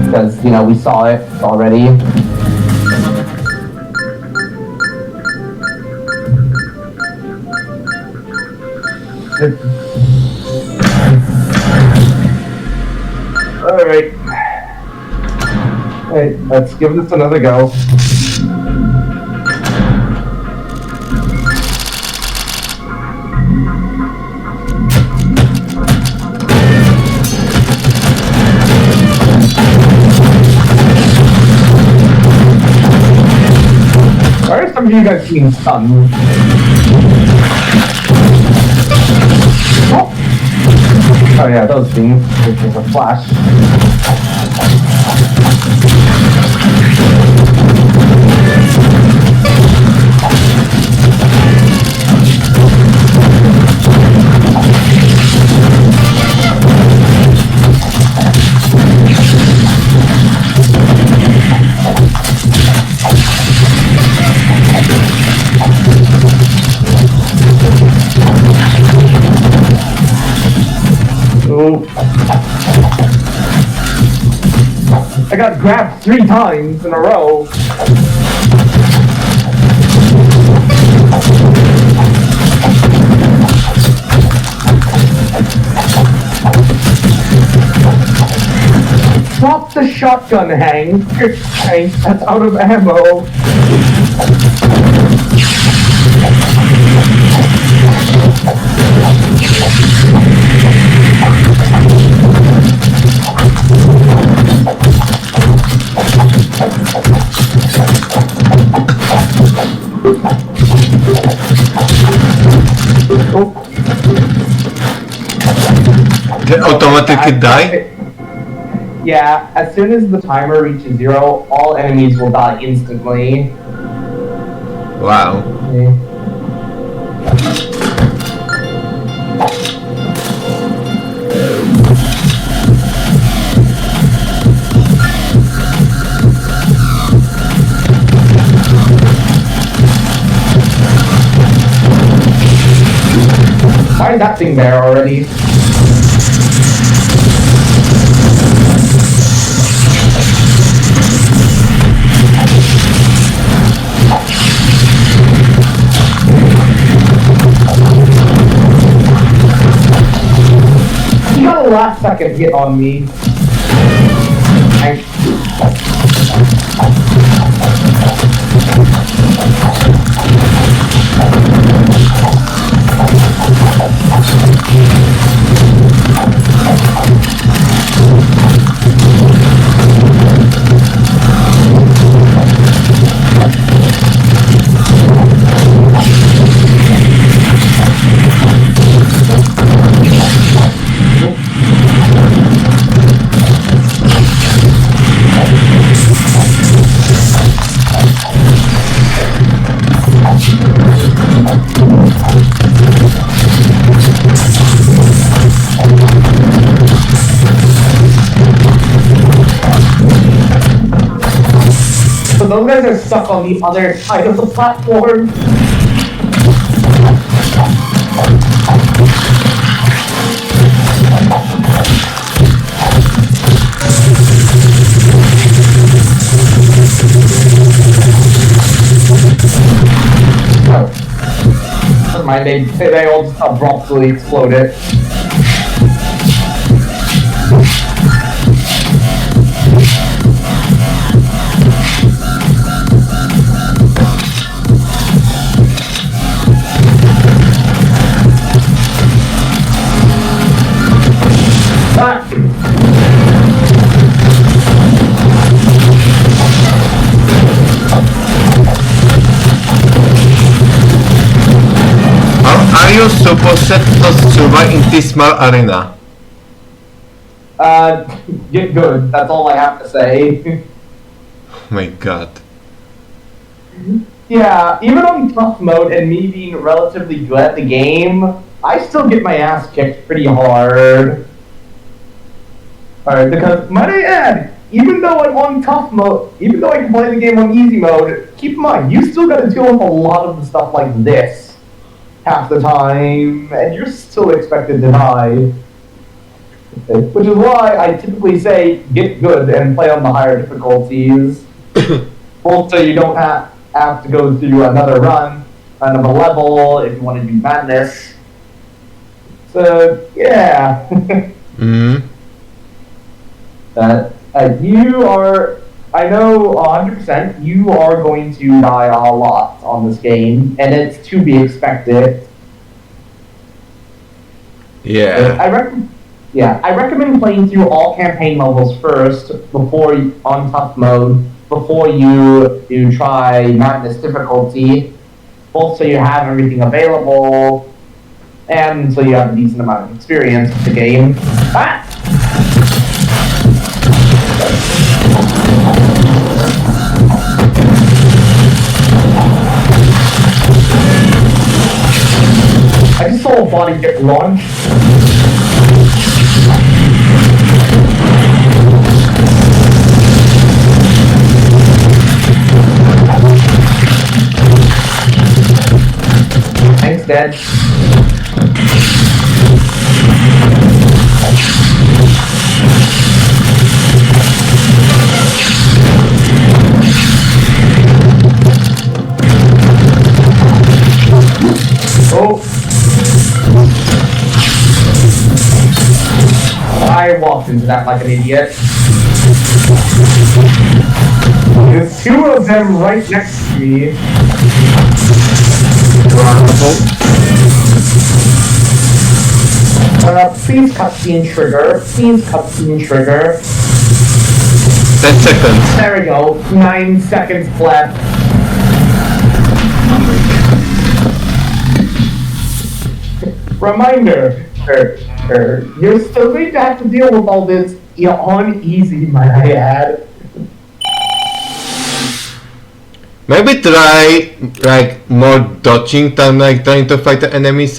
Because, you know, we saw it already. Alright. Hey, let's give this another go. Why are some of you guys being stunned? Oh yeah, those things. There's a flash. I got grabbed 3 times in a row. Stop the shotgun, Hank. Hank, that's out of ammo. They automatically die? Yeah, as soon as the timer reaches 0, all enemies will die instantly. Wow. Okay. Why is that thing there already? You got a last second hit on me. So those guys are stuck on the other side of the platform. mind. They all just abruptly exploded. How are you supposed to survive in this small arena? Get good. That's all I have to say. Oh my god. Yeah, even on tough mode and me being relatively good at the game, I still get my ass kicked pretty hard. Alright, because, might I add, even though I'm on tough mode, even though I can play the game on easy mode, keep in mind, you still gotta deal with a lot of the stuff like this half the time, and you're still expected to die. Okay. Which is why I typically say, get good and play on the higher difficulties. Both so you don't have to go through another run, another level, if you want to do madness. So, yeah. Mm-hmm. You are, I know 100%, you are going to die a lot on this game, and it's to be expected. Yeah. I recommend playing through all campaign levels first, before on tough mode, before you try madness difficulty, both so you have everything available, and so you have a decent amount of experience with the game. Ah! I just saw a body get launched. Thanks, Dad. Oh. I walked into that like an idiot. There's two of them right next to me. Please cutscene trigger. Please cutscene trigger. 10 seconds. There we go. 9 seconds left. Reminder, you're still going to have to deal with all this on easy, might I add. Maybe try like more dodging than like trying to fight the enemies.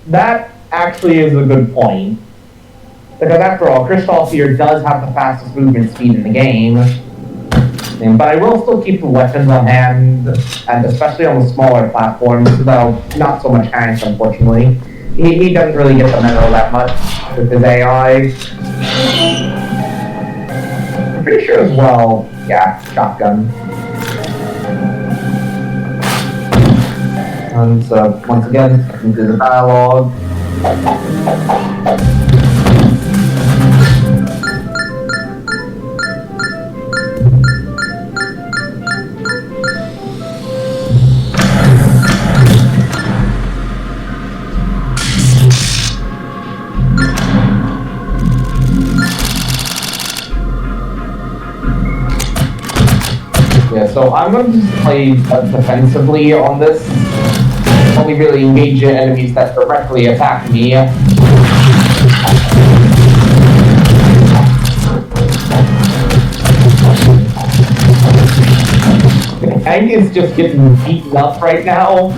That actually is a good point. Because after all, Kristoff here does have the fastest movement speed in the game. But I will still keep the weapons on hand, and especially on the smaller platforms, though not so much Hank, unfortunately. He doesn't really get the memo that much with his AI. I'm pretty sure as well, yeah, shotgun. And so, once again, into the dialogue. Yeah, so I'm going to just play defensively on this. Only really engage enemies that directly attack me. Hank is just getting beaten up right now.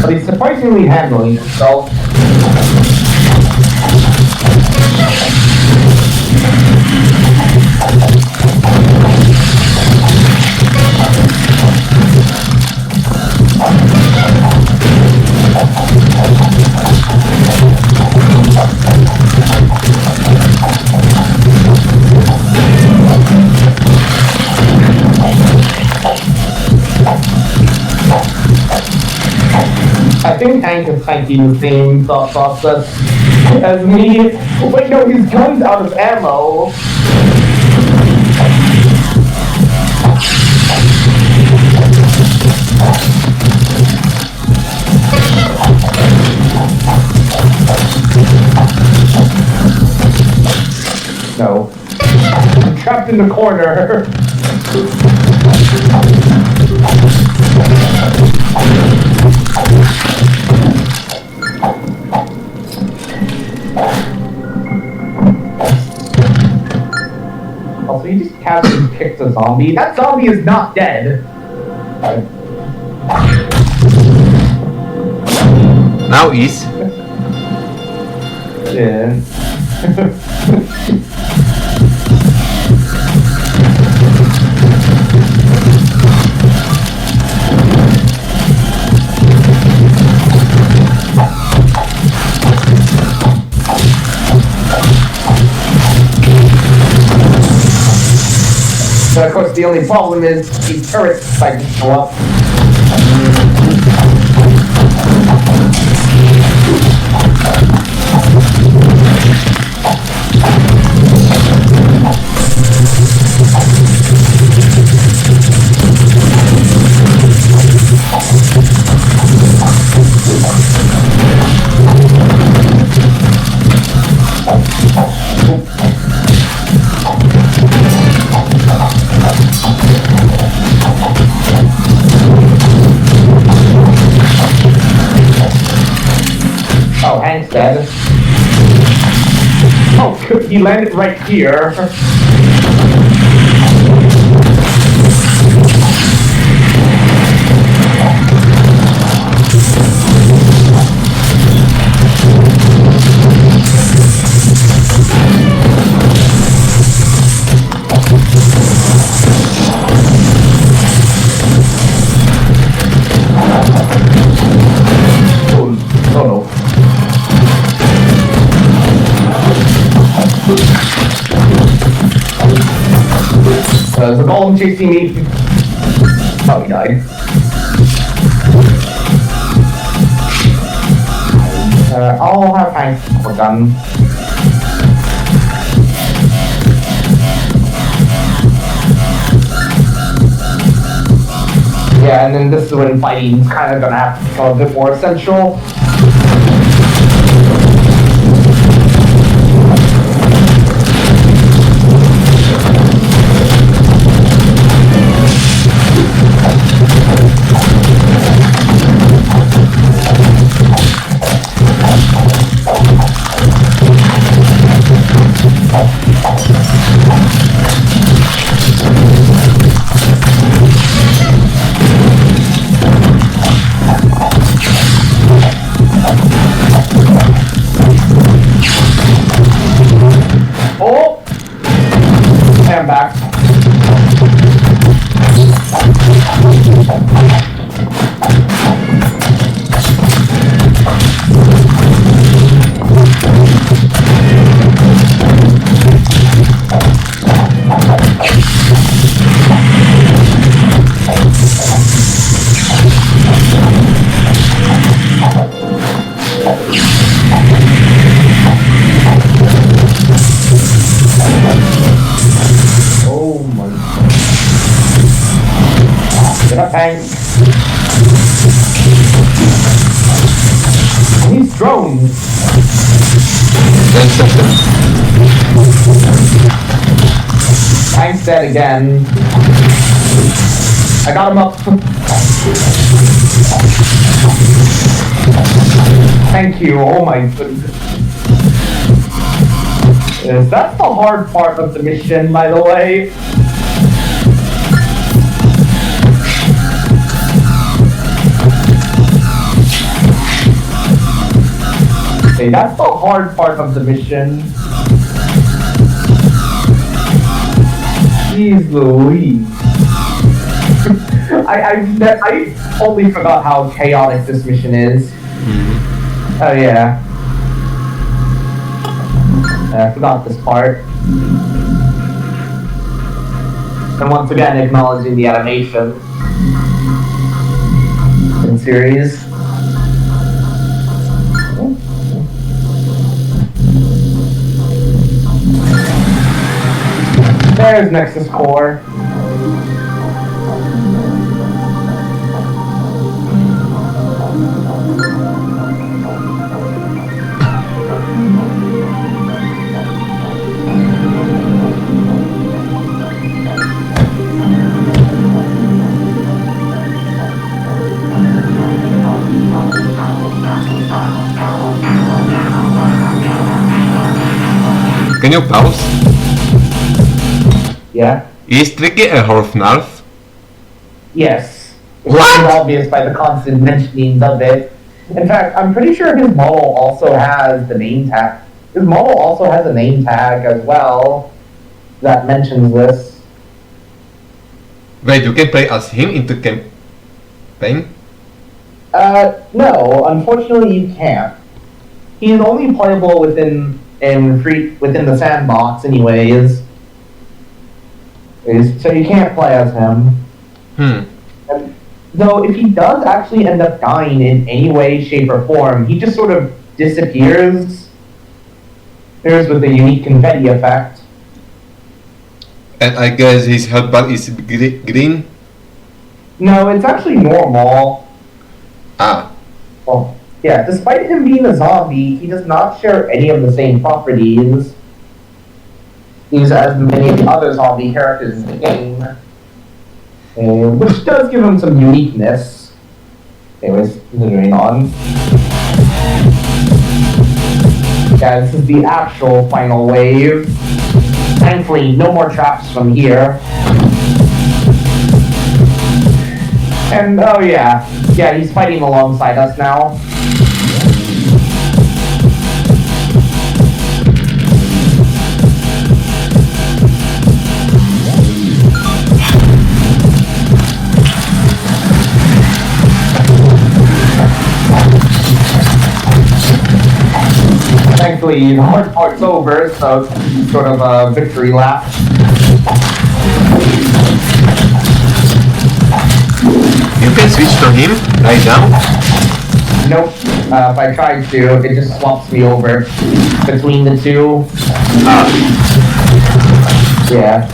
But he's surprisingly handling himself. same tank is thinking the same thought process as me. Wait, no, his gun's out of ammo. No. I'm trapped in the corner. Also, you just casually picked a zombie. That zombie is not dead. Now is. Yeah. But of course, the only problem is these turrets decide to show up. Oh, Hank's dead. Oh, good, he landed right here. Oh no. There's a golem chasing me. Oh, he died. I'll have Hank for gun. Yeah, and then this is when fighting's kind of gonna have to become a bit more essential. Oh! I'm back. Oh my god. Get up, Hank. I need drones. 10 seconds. Hank's dead again. I got him up. Thank you. Oh my goodness. Yes, that's the hard part of the mission, by the way. Okay, that's the hard part of the mission. Jeez Louise. I totally forgot how chaotic this mission is. Oh yeah. I forgot this part. And once again, acknowledging the animation in series. There's Nexus Core. Can you pause? Yeah? Is Tricky a Horf Narf? Yes. What? It's obvious by the constant mentionings of it. In fact, I'm pretty sure his model also has the name tag. His model also has a name tag as well that mentions this. Wait, you can play as him into campaign? No, unfortunately you can't. He's only playable within the sandbox anyways. So you can't play as him. Though if he does actually end up dying in any way, shape, or form, he just sort of disappears. There's with the unique confetti effect. And I guess his health bar is green? No, it's actually normal. Ah. Well, yeah, despite him being a zombie, he does not share any of the same properties as many of the other zombie characters in the game. Which does give him some uniqueness. Anyways, continuing on. Yeah, this is the actual final wave. Thankfully, no more traps from here. And, oh yeah, he's fighting alongside us now. Thankfully, the hard part's over, so it's sort of a victory lap. You can switch to him right now? Nope. If I tried to, it just swaps me over between the two. Yeah.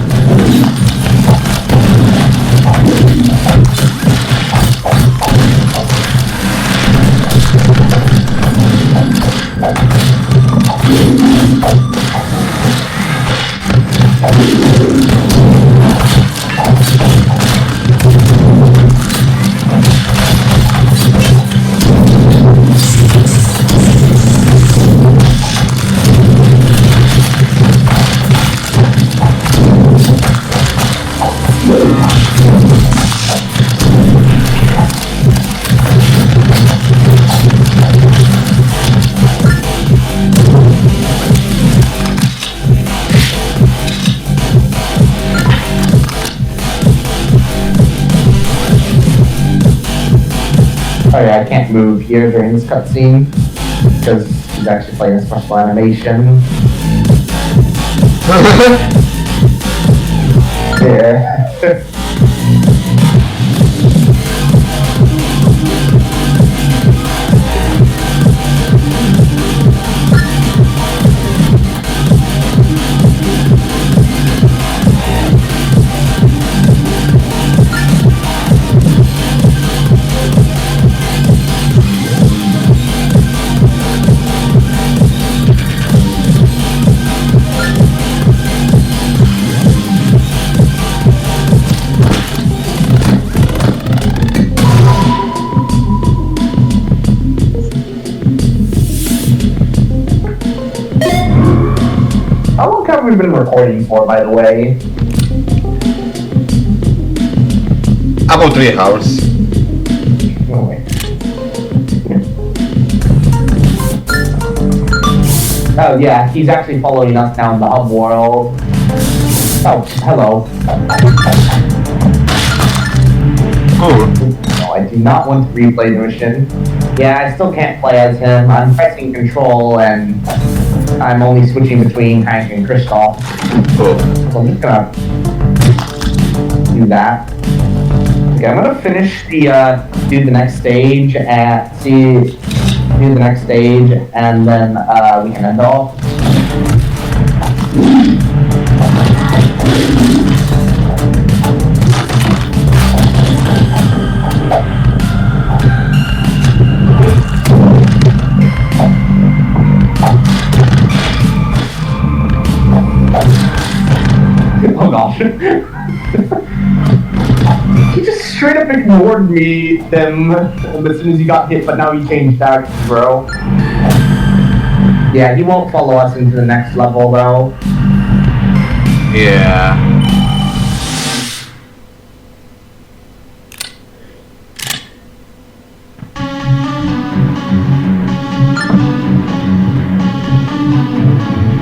Oh yeah, I can't move here during this cutscene because he's actually playing a special animation. Yeah. How long have we been recording for, by the way? About 3 hours. Oh, wait. Oh yeah, he's actually following us down the hub world. Oh, hello. Cool. No, I do not want to replay the mission. Yeah, I still can't play as him. I'm pressing control and I'm only switching between Hank and Kristoff. Cool. So I'm just gonna do that. Okay, I'm gonna finish the do the next stage and do the next stage and then we can end off. gosh. He just straight up ignored them as soon as he got hit, but now he changed tactics, bro. Yeah, he won't follow us into the next level, though. Yeah.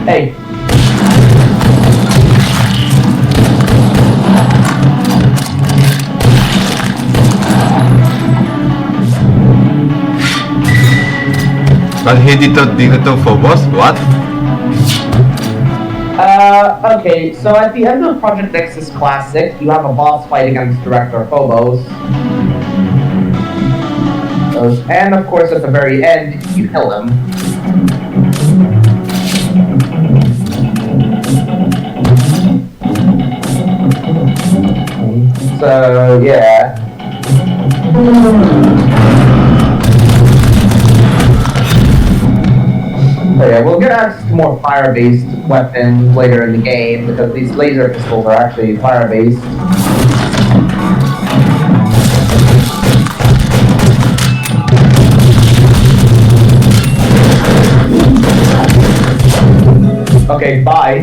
Hey. But he did not for boss? What? Okay, so at the end of Project Nexus Classic, you have a boss fight against Director Phobos. And of course, at the very end, you kill him. So, yeah. So yeah, we'll get access to more fire-based weapons later in the game, because these laser pistols are actually fire-based. Okay, bye.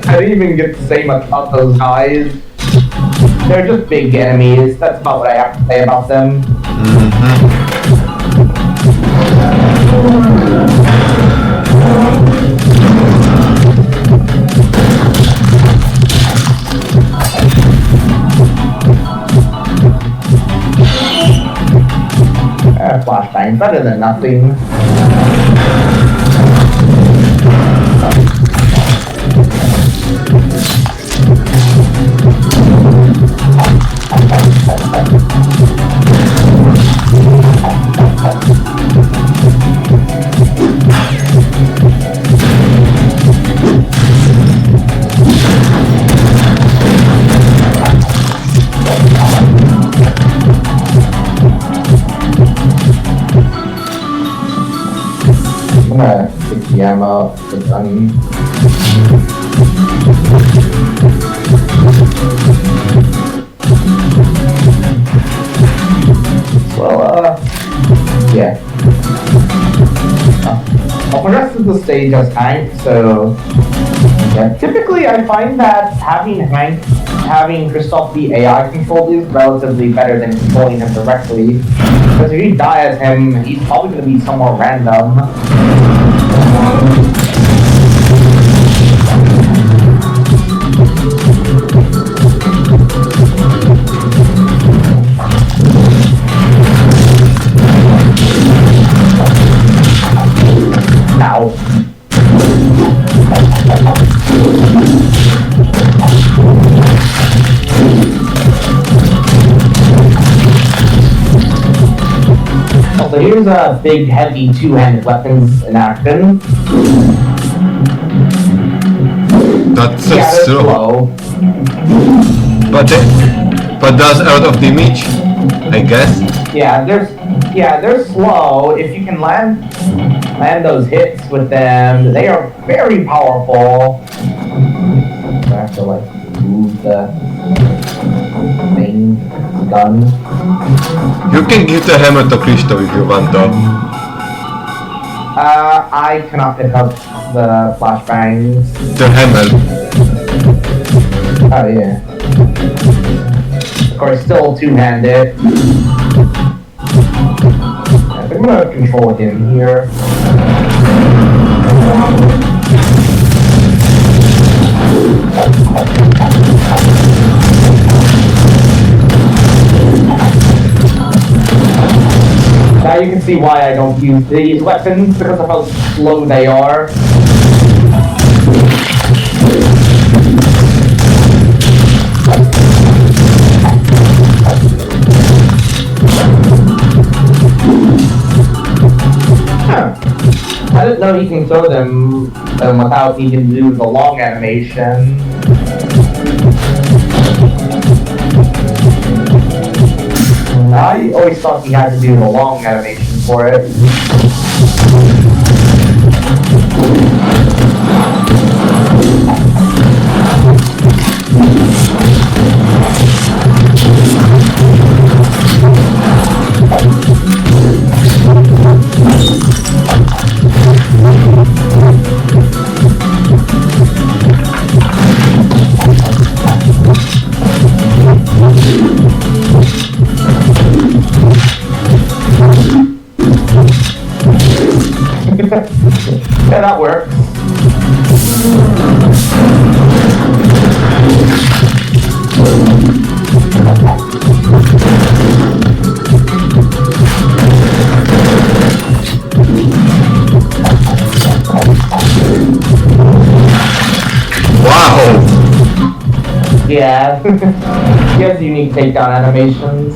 I didn't even get to say much about those guys. They're just big enemies. That's about what I have to say about them. Flashbang, better than nothing. I'm gonna pick the ammo up the gun. Well, yeah. I'll progress to the stage as Hank, so yeah. Typically, I find that having Christoph be AI controlled is relatively better than controlling him directly. Because if you die as him, he's probably going to be somewhere random. Ow. So here's a big, heavy, two-handed weapons in action. That's so Yeah, they're slow. slow. But does a lot of damage, I guess. Yeah, they're slow. If you can land those hits with them, they are very powerful. I have to like move the main gun. You can give the hammer to Christo if you want though. I cannot pick up the flashbangs. The hammer. Oh yeah. Of course, still two-handed. I think I'm gonna control him here. Now you can see why I don't use these weapons, because of how slow they are. I didn't know you can throw them without needing to do the long animation. I always thought he had to do the long animation for it. that works. Wow! Yeah. He has unique takedown animations.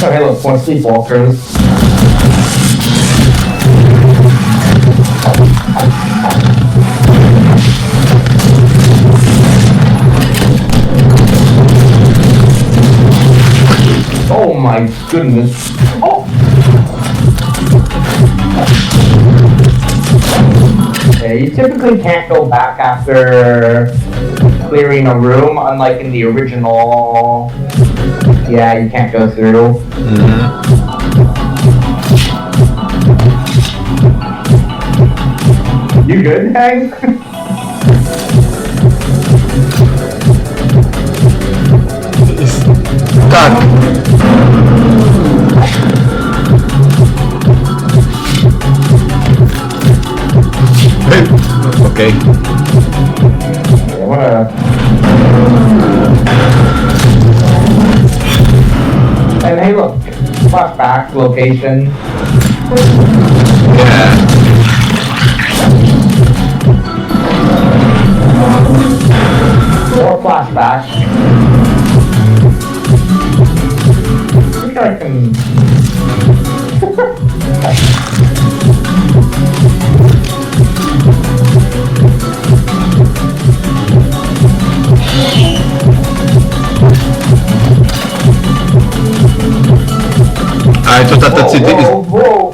Okay, look, more sleepwalkers. Oh my goodness. Oh! Yeah, you typically can't go back after clearing a room, unlike in the original. Yeah, you can't go through. You good, Hank? Stuck! Okay. I wanna... And hey, look, flashback location. Yeah. More flashback. I think I can. I thought that city is... Whoa.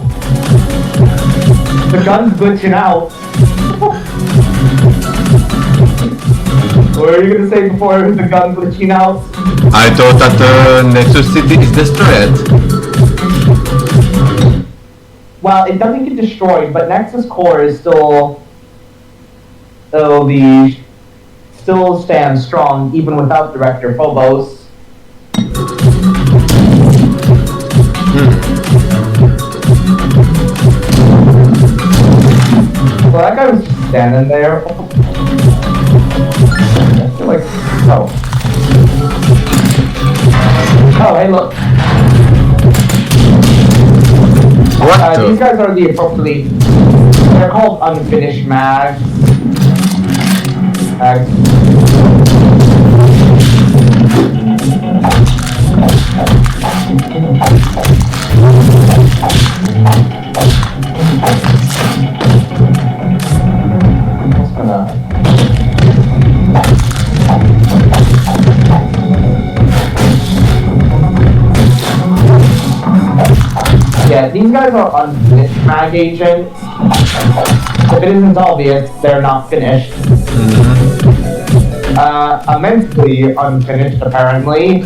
The gun's glitching out. What were you gonna say before the gun glitching out? I thought that the Nexus city is destroyed. Well, it doesn't get destroyed, but Nexus core is still still stands strong even without Director Phobos. Well, that guy was just standing there. I feel like, oh. Oh, hey, look. What These guys are the appropriately, they're called unfinished mags. Yeah, these guys are unfinished mag agents. If it isn't obvious, they're not finished. Immensely unfinished, apparently.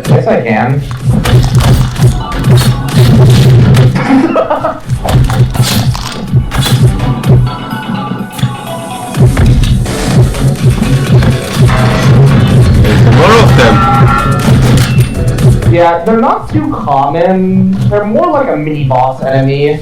Yes, I can. More of them. Yeah, they're not too common. They're more like a mini boss enemy.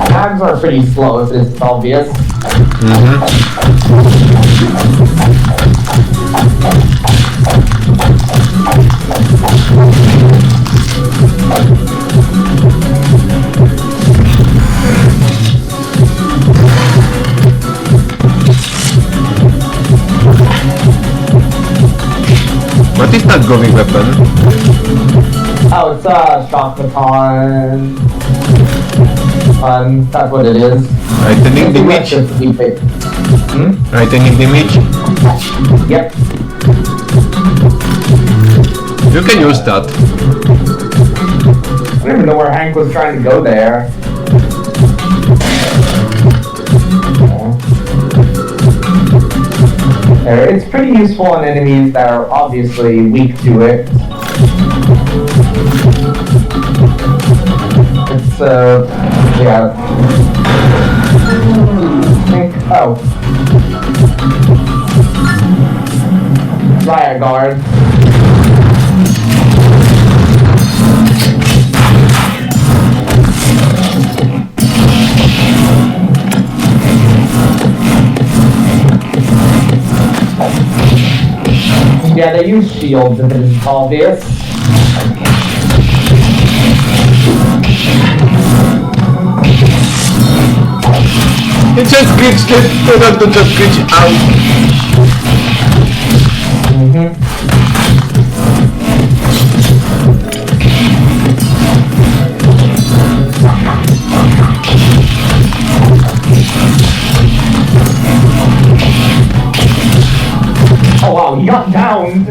Mags are pretty slow if it's obvious. What is that glowing weapon? Oh, it's a shock baton. That's what it is. Lightning damage? Lightning damage? Yep. You can use that. I don't even know where Hank was trying to go there. It's pretty useful on enemies that are obviously weak to it. It's, yeah. Oh. Riot Guard. Yeah, they use shields if it is obvious. It just glitched it. Ronaldo just glitched out. Oh wow, he got downed!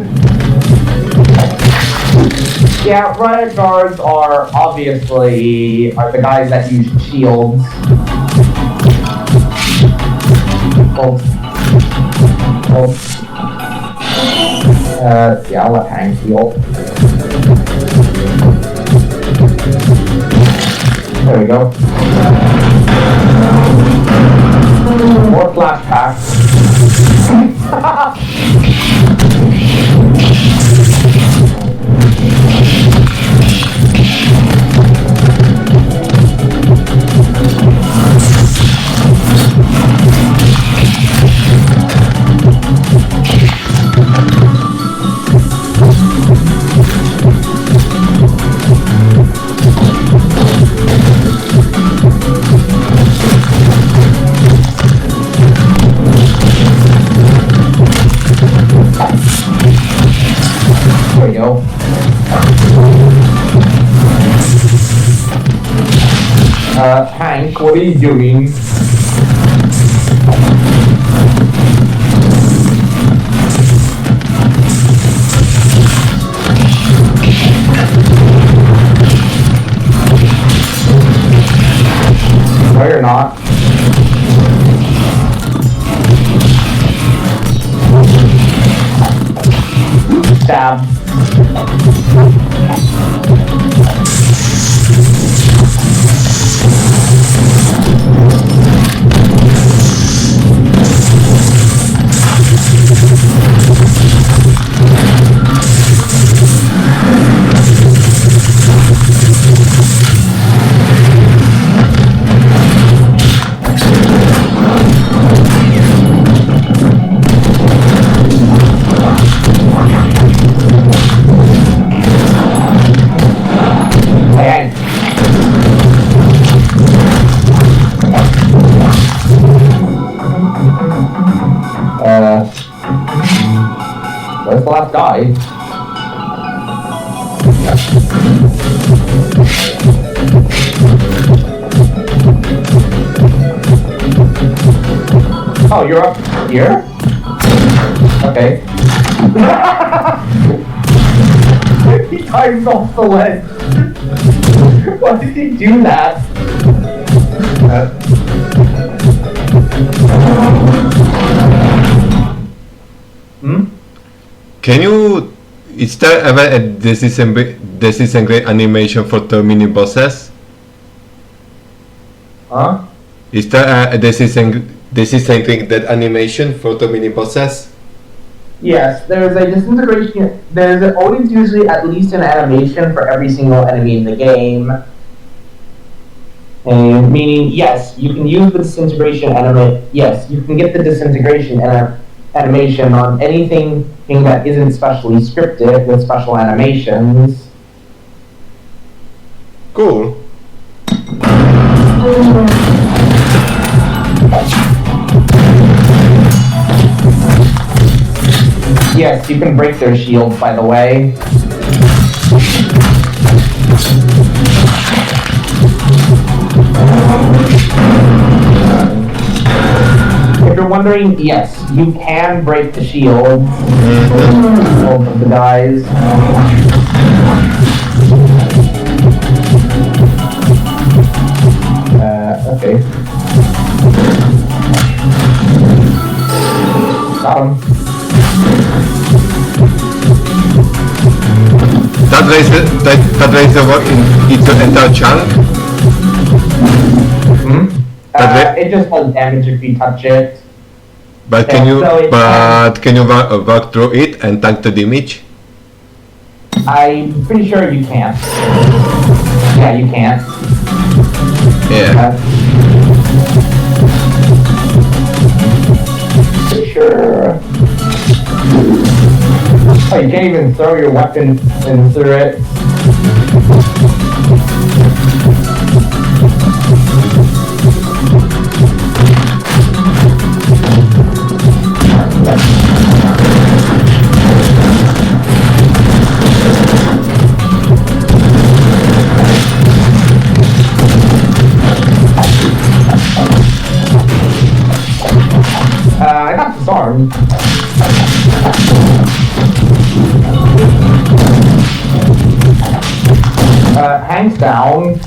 Yeah, riot guards are obviously the guys that use shields. Yeah, I'll let Hank heal. There we go. More flash packs. There we go. Hank, what are you doing? No, you're not. Stab. Where's the last guy? Oh, you're up here? Okay. He climbs off the ledge. Why did he do that? Can you... Is there ever a disintegrate animation for the mini bosses? Huh? Is there a disintegrate animation for the mini bosses? Yes, there's a disintegration. There's always usually at least an animation for every single enemy in the game. And meaning, yes, you can use the disintegration animate. Yes, you can get the disintegration animation on anything that isn't specially scripted with special animations. Cool. Yes, you can break their shields, by the way. If you're wondering, yes, you can break the shields. Both of the guys. Okay. Got him. That razor work in its entire chunk? It just does damage if you touch it. But Yeah, can you so walk through it and tank the damage? I'm pretty sure you can't. Yeah, you can't. Yeah. Sure. Oh, you can't even throw your weapon through it. I got disarmed. Hangs down.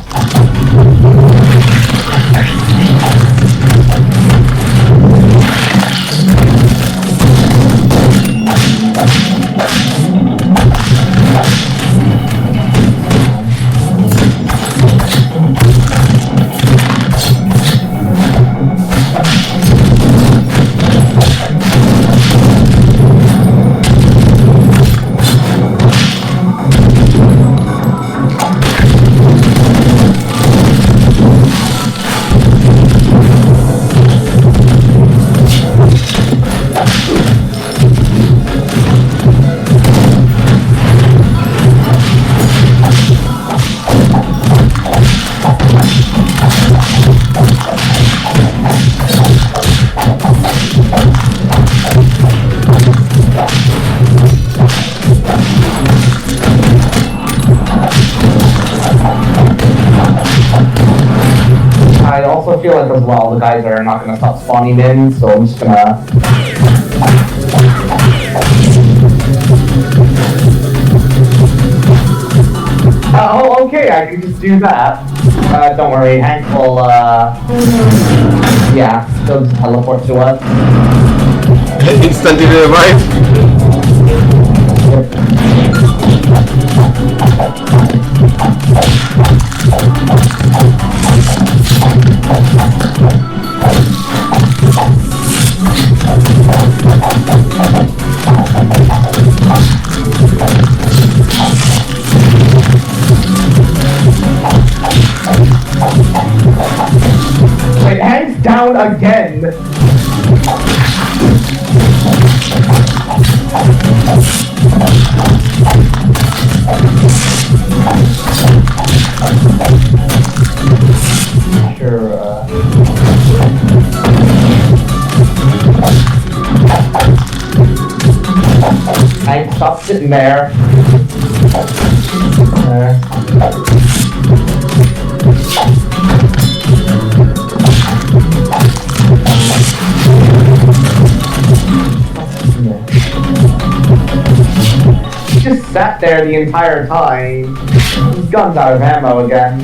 I also feel like as well the guys are not gonna stop spawning in, so I'm just gonna oh, okay, I can just do that. Don't worry, Hank will yeah, he'll just teleport to us. Instantly revive? Wait, Hank's down again. Sure, Hank, stop sitting there. He just sat there the entire time. His gun's out of ammo again.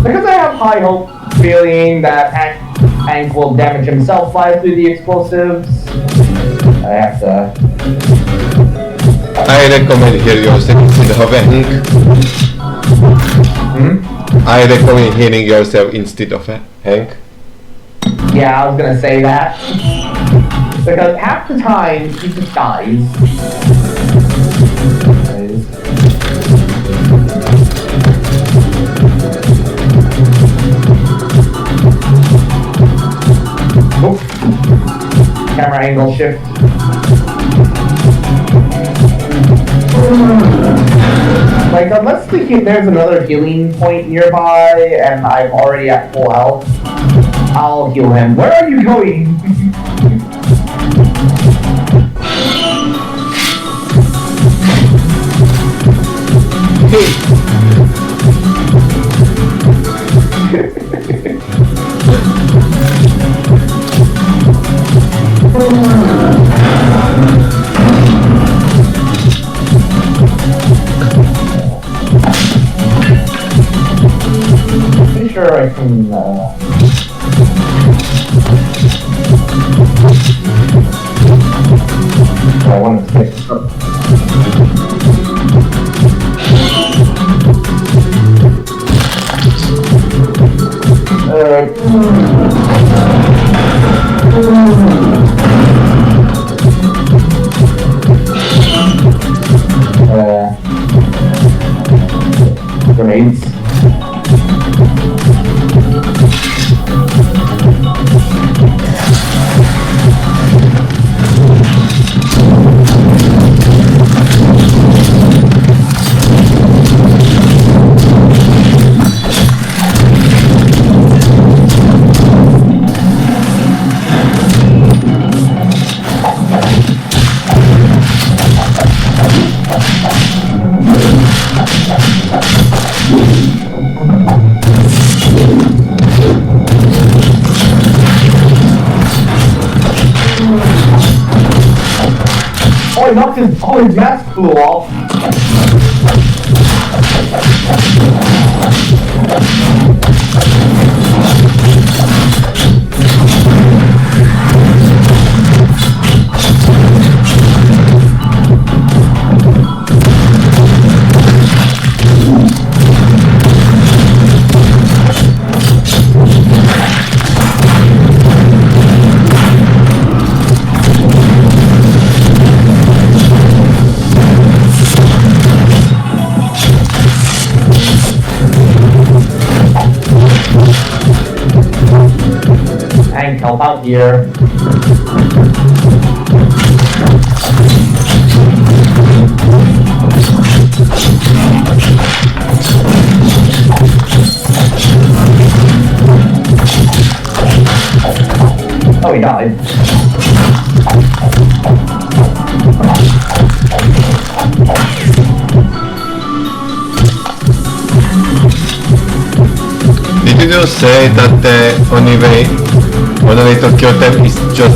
Because I have high hope feeling that Hank Hank will damage himself fly through the explosives. I have to. I recommend heal yourself instead of Hank. I recommend healing yourself instead of Hank. Yeah, I was gonna say that. Because half the time, he just dies. Oop. Camera angle shift. Like, unless there's another healing point nearby and I'm already at full health, I'll heal him. Where are you going? Pretty sure I can, I want to fix up. Grenades. Oh, he knocked his mask flew off. Hank, help out here. Oh, he died. Did you just say that the only way to kill them is to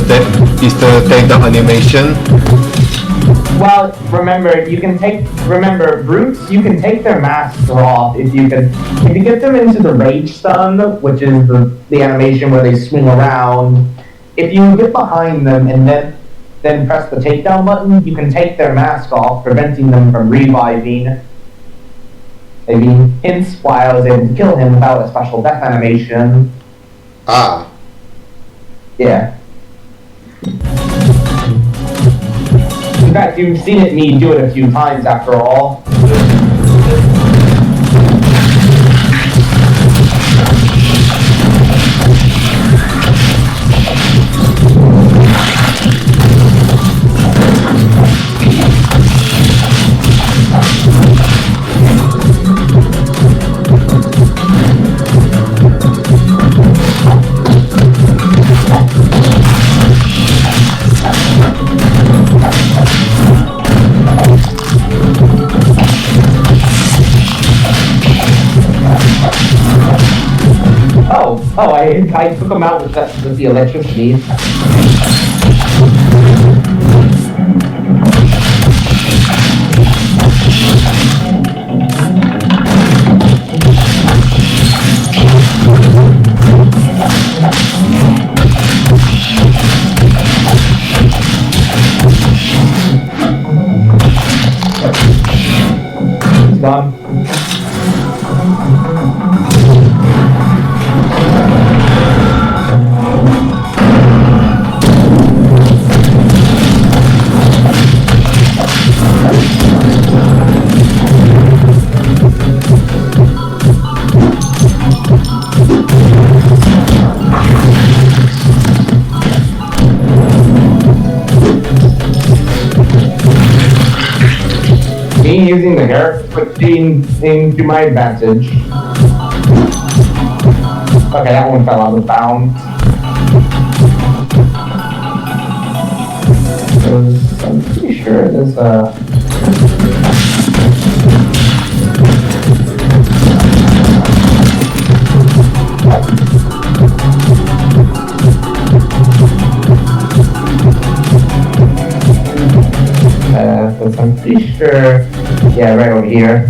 take the animation? Well, remember, brutes, you can take their masks off if you get them into the rage stun, which is the animation where they swing around. If you get behind them and then press the takedown button, you can take their mask off, preventing them from reviving. Maybe hence why I was able to kill him without a special death animation. Ah. Yeah. In fact, you've seen me do it a few times after all. Oh, I took him out with the electricity. on. Me using the hair switching into my advantage. Okay, that one fell out of bounds. I'm pretty sure there's I'm pretty sure, yeah, right over here.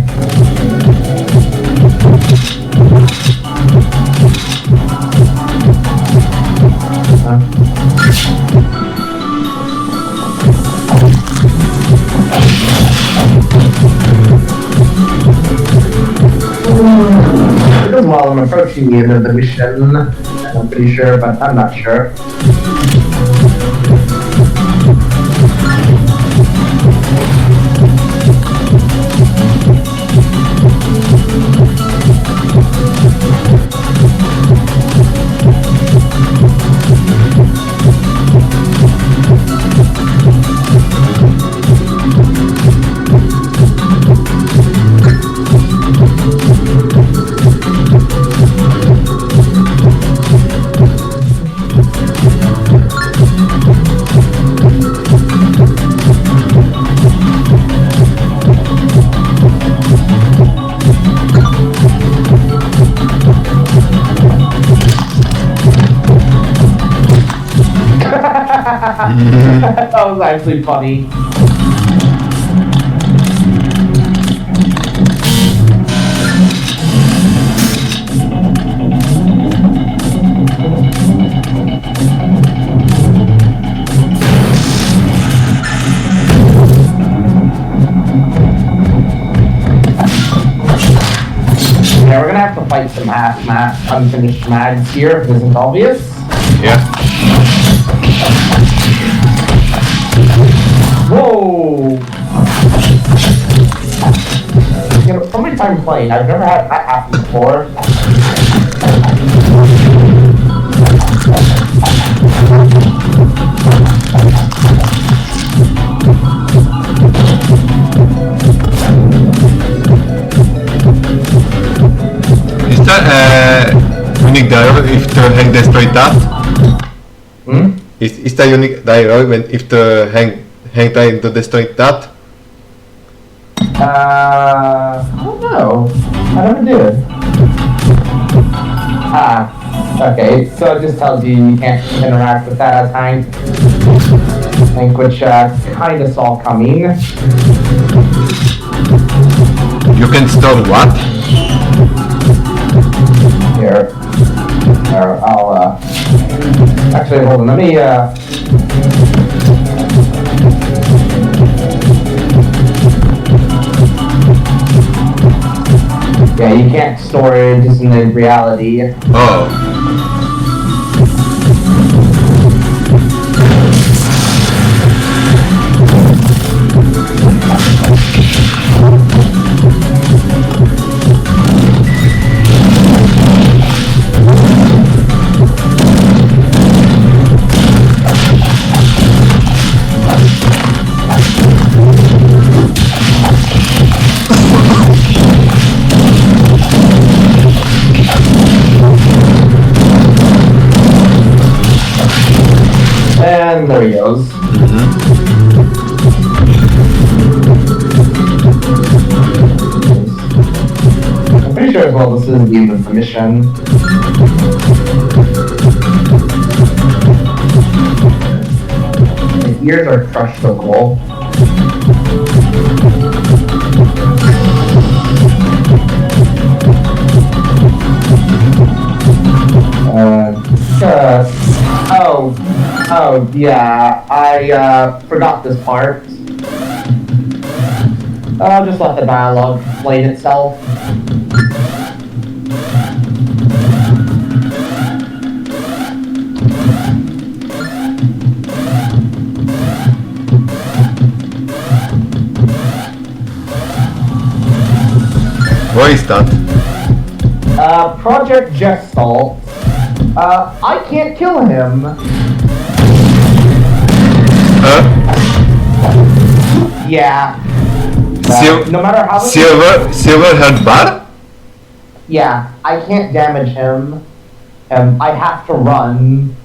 While I'm approaching the end of the mission, I'm pretty sure, but I'm not sure. That was actually funny. Yeah, we're gonna have to fight some unfinished mags here if this isn't obvious. Yeah. Whoa! You know, so many times playing, I've never had that happen before. Is that unique dialogue if the hang destroyed that? Hmm? Is that unique dialogue when if the hang trying to destroy that? I don't know. I never did. Okay, so it just tells you you can't interact with that as Hank. Hank, which kind of saw coming. You can store what? Here, I'll, actually, hold on, let me, yeah, you can't store it just in the reality. Oh. And there he goes. I'm pretty sure as well this is the end of the mission. The ears are crushed so cool. Oh, yeah, I forgot this part. I'll just let the dialogue explain itself. What is that? Project Nexus. I can't kill him. Yeah. No matter how Silverhead Bar? Yeah, I can't damage him. I have to run.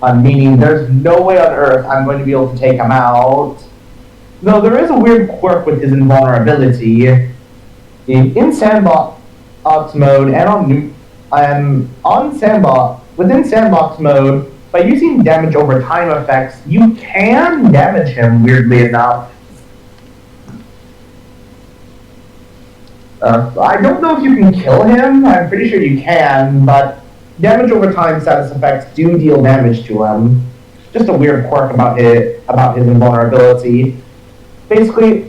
Meaning there's no way on earth I'm going to be able to take him out. Though there is a weird quirk with his invulnerability. In sandbox mode and within sandbox mode, by using damage over time effects, you can damage him, weirdly enough. I don't know if you can kill him. I'm pretty sure you can, but damage over time status effects do deal damage to him. Just a weird quirk about his invulnerability. Basically,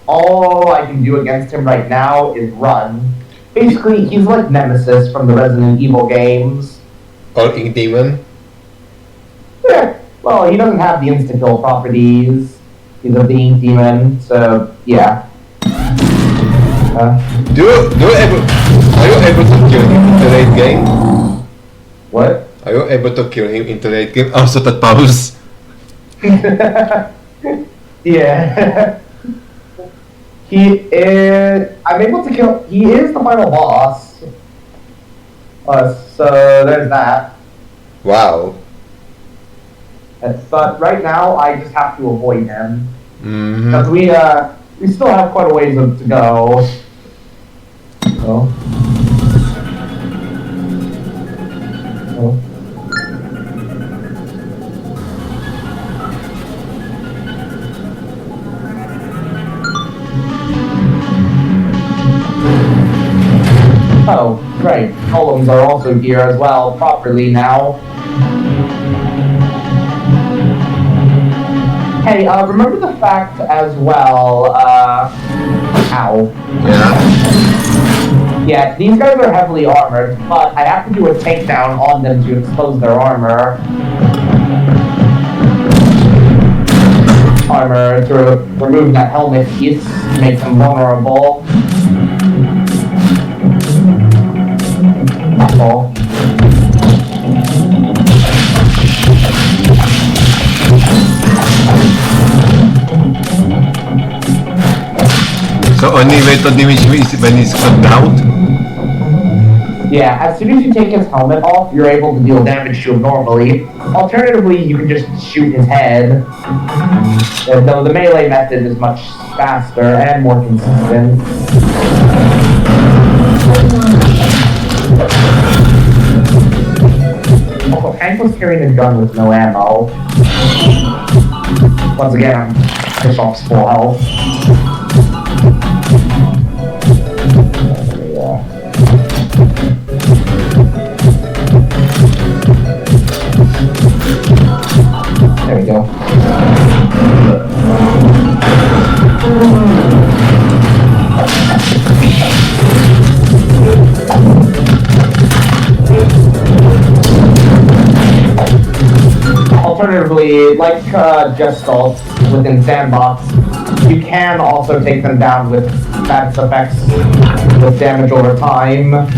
all I can do against him right now is run. Basically, he's like Nemesis from the Resident Evil games. Or Ink Demon? Yeah, well, he doesn't have the insta-kill properties. He's a Ink Demon, so yeah. Are you able to kill him in the late game? What? Are you able to kill him in the late game? Also that pause. Yeah. I'm able to kill. He is the final boss. So there's that. Wow. But right now, I just have to avoid him. Mm-hmm. Because we still have quite a ways to go. So. Oh, right. Golems are also here as well, properly now. Hey, remember the fact as well, ow. Yeah. Yeah, these guys are heavily armored, but I have to do a takedown on them to expose their armor. To remove that helmet piece, make them vulnerable. Awful. So only way to damage him is when he's cut down? Yeah, as soon as you take his helmet off, you're able to deal damage to him normally. Alternatively, you can just shoot his head. Though the melee method is much faster and more consistent. Also, Hank was carrying a gun with no ammo. Once again, I'm Kristoff's full health. There we go. Alternatively, like Just Salt within Sandbox, you can also take them down with status effects with damage over time.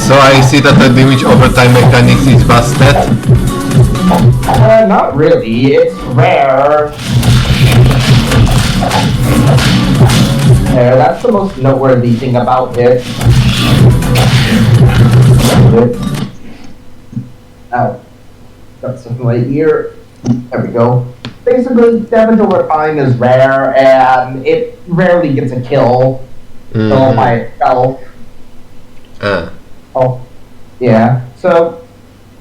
So I see that the damage over time mechanics is busted. Not really. It's rare. That's the most noteworthy thing about it. Ow. Got something in my ear. There we go. Basically, damage over time is rare, and it rarely gets a kill all by itself. Oh, yeah. So,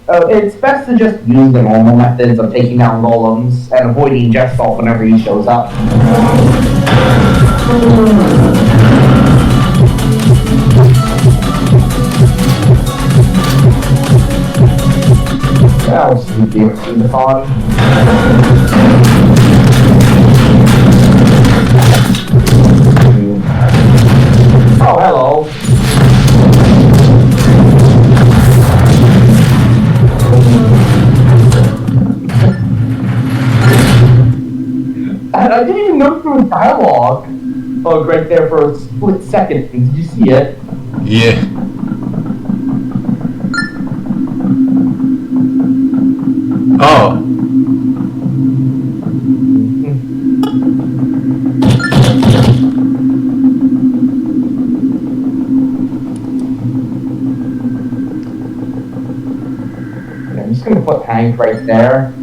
it's best to just use the normal methods of taking down golems and avoiding Just Salt whenever he shows up. I'll just leave this on. Oh, hello. And I didn't even know there was dialogue. Oh, right there for a split second. Did you see it? Yeah. Oh. Yeah, I'm just gonna put Hank right there.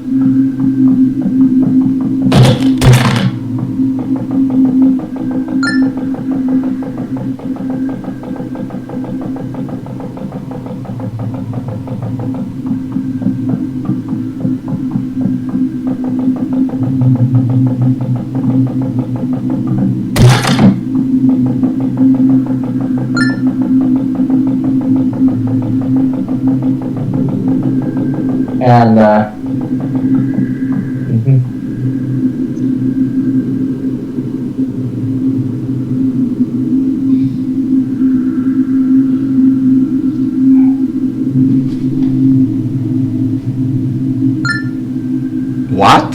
And, What?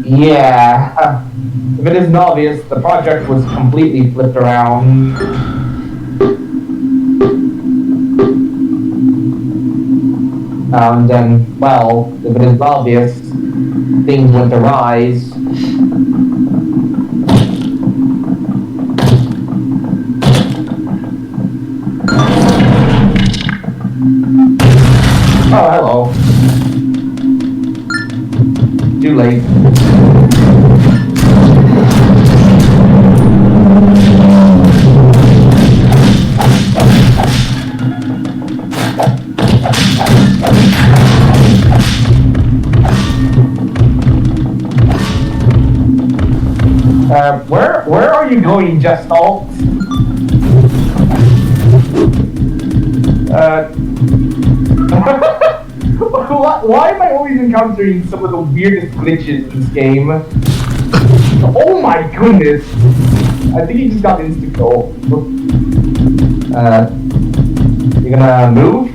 yeah. If it isn't obvious, the project was completely flipped around. And then, well, if it is obvious, things went awry. Oh, hello. Too late. Where are you going, Gestalt? Why am I always encountering some of the weirdest glitches in this game? Oh my goodness! I think he just got insta-kill. You gonna move?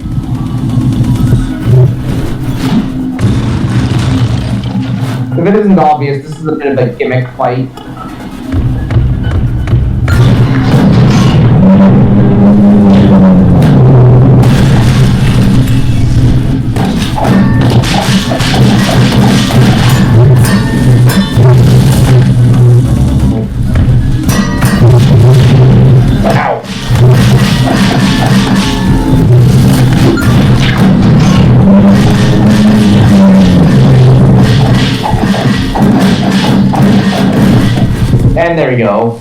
If it isn't obvious, this is a bit of a gimmick fight. And there we go.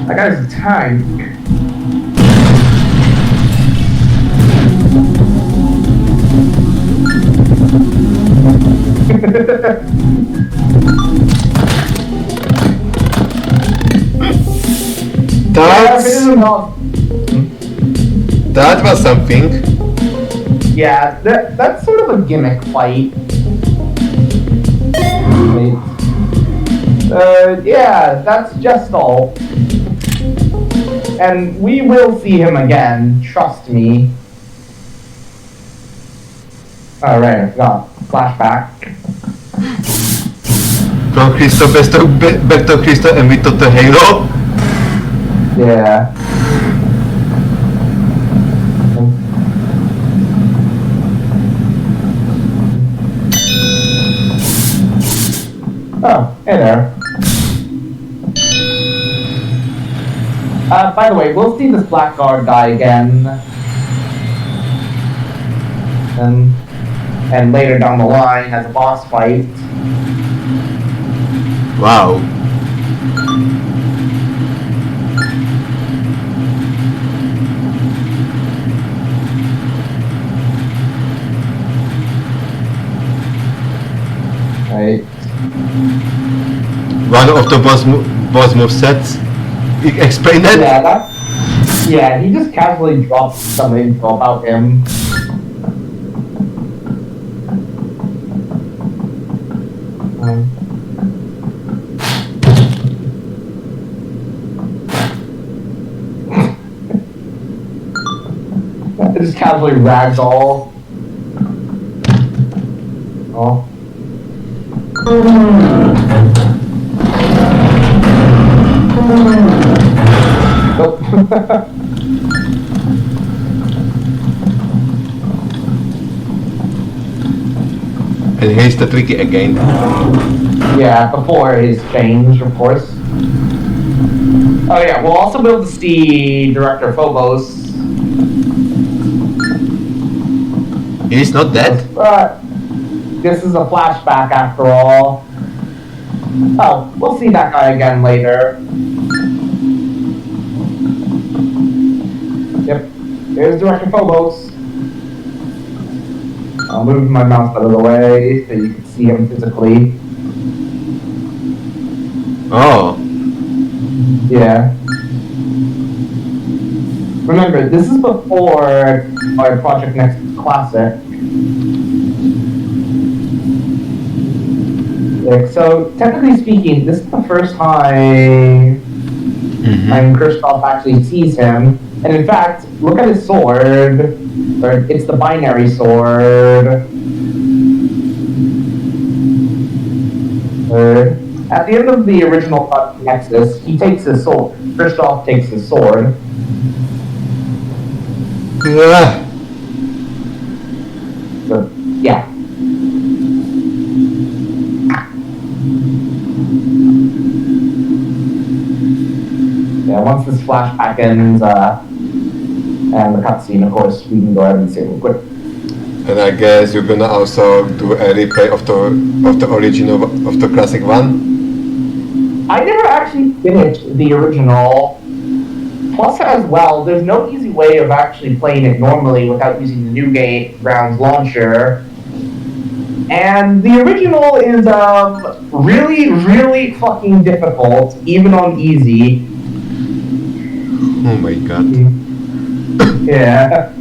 That guy's a tank. That was something. Yeah, that's sort of a gimmick fight. Yeah, that's just all. And we will see him again, trust me. Alright, I forgot. Flashback. From Cristo back to Cristo and we took the Halo. Yeah. Oh, hey there. By the way, we'll see this Blackguard guy again. And later down the line as a boss fight. Wow. Right. One of the boss movesets. Explain that? Yeah, he just casually dropped some info about him. Just casually ragdoll. Oh. Nope. And here's the tricky again. Yeah, before his change, of course. Oh yeah, we'll also be able to see Director Phobos. He's not dead? This is a flashback after all. Oh, we'll see that guy again later. Yep, here's Director Phobos. I'll move my mouse out of the way so you can see him physically. Oh. Yeah. Remember, this is before our Project Nexus Classic. Like, so, technically speaking, this is the first time Kristoff actually sees him. And in fact, look at his sword. Or it's the binary sword. At the end of the original Project Nexus, he takes his sword. Kristoff takes his sword. Yeah. So, yeah. Yeah, once this flashback ends, and the cutscene, of course, we can go ahead and save real quick. And I guess you're gonna also do a replay of the original of the classic one? I never actually finished the original. Plus, as well, there's no easy way of actually playing it normally without using the New Game Grounds launcher. And the original is really, really fucking difficult, even on easy. Oh my god. Yeah.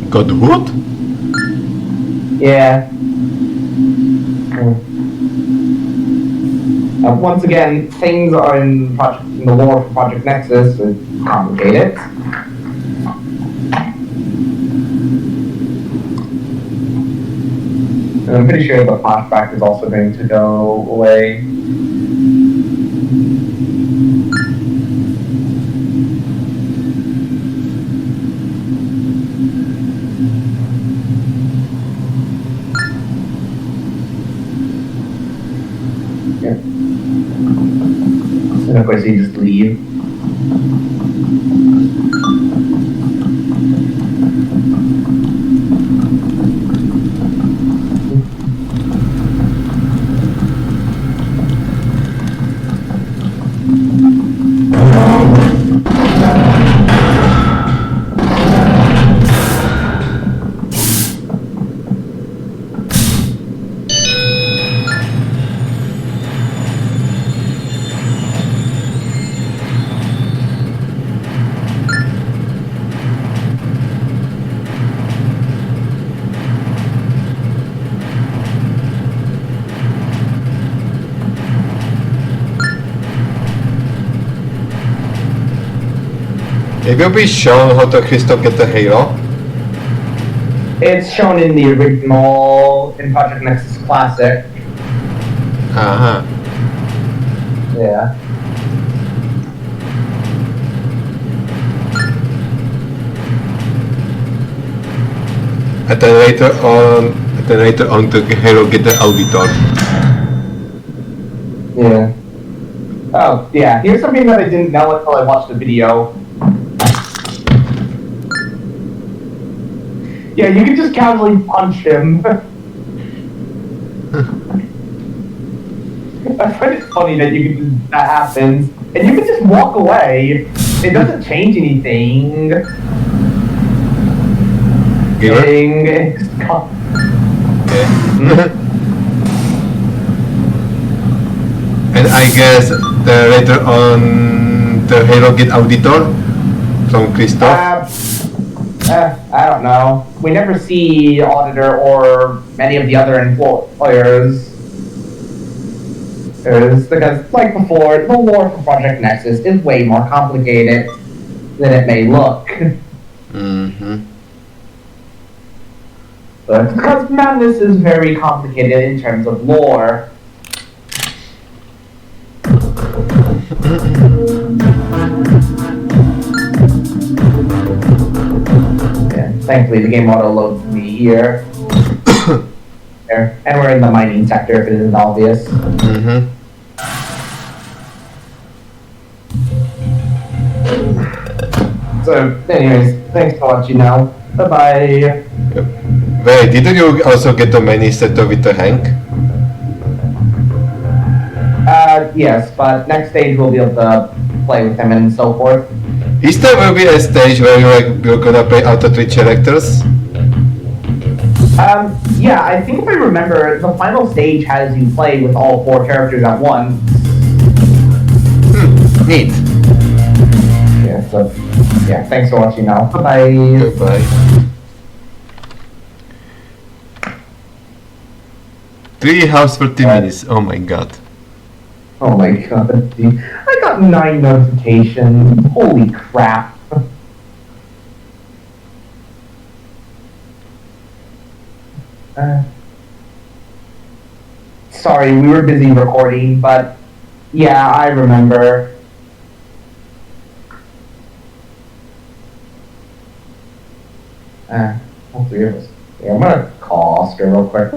God, what? Yeah. Once again, things are in the lore for Project Nexus is complicated. And I'm pretty sure the flashback is also going to go away. Yeah. And of course, you just leave. It will be shown how to Crystal get the halo. It's shown in the original in Project Nexus Classic. Uh-huh. Yeah. And then later on the hero get the auditor. Yeah. Oh, yeah. Here's something that I didn't know until I watched the video. Yeah, you can just casually punch him. I find it funny that you can just, that happens, and you can just walk away. It doesn't change anything. Okay. And I guess later on the hero get auditor from Christoph. I don't know. We never see Auditor or many of the other employers. Because, like before, the lore for Project Nexus is way more complicated than it may look. Mm-hmm. But because Madness is very complicated in terms of lore. Yeah, thankfully, the game auto loads me here. There. And we're in the mining sector if it isn't obvious. Mm-hmm. So, anyways, thanks for watching now. Bye-bye. Yep. Wait, didn't you also get the mini setup with the Hank? Yes, but next stage we'll be able to play with him and so forth. Is there will be a stage where you're gonna play out of 3 characters? Yeah, I think if I remember, the final stage has you play with all 4 characters at once. Neat. Yeah, so, yeah, thanks for watching now. Bye-bye. Goodbye. 3 hours 30 minutes, oh my god. Oh my god, dude. I got 9 notifications. Holy crap. Sorry, we were busy recording, but yeah, I remember. All 3 of us. Yeah, I'm gonna call Oscar real quick.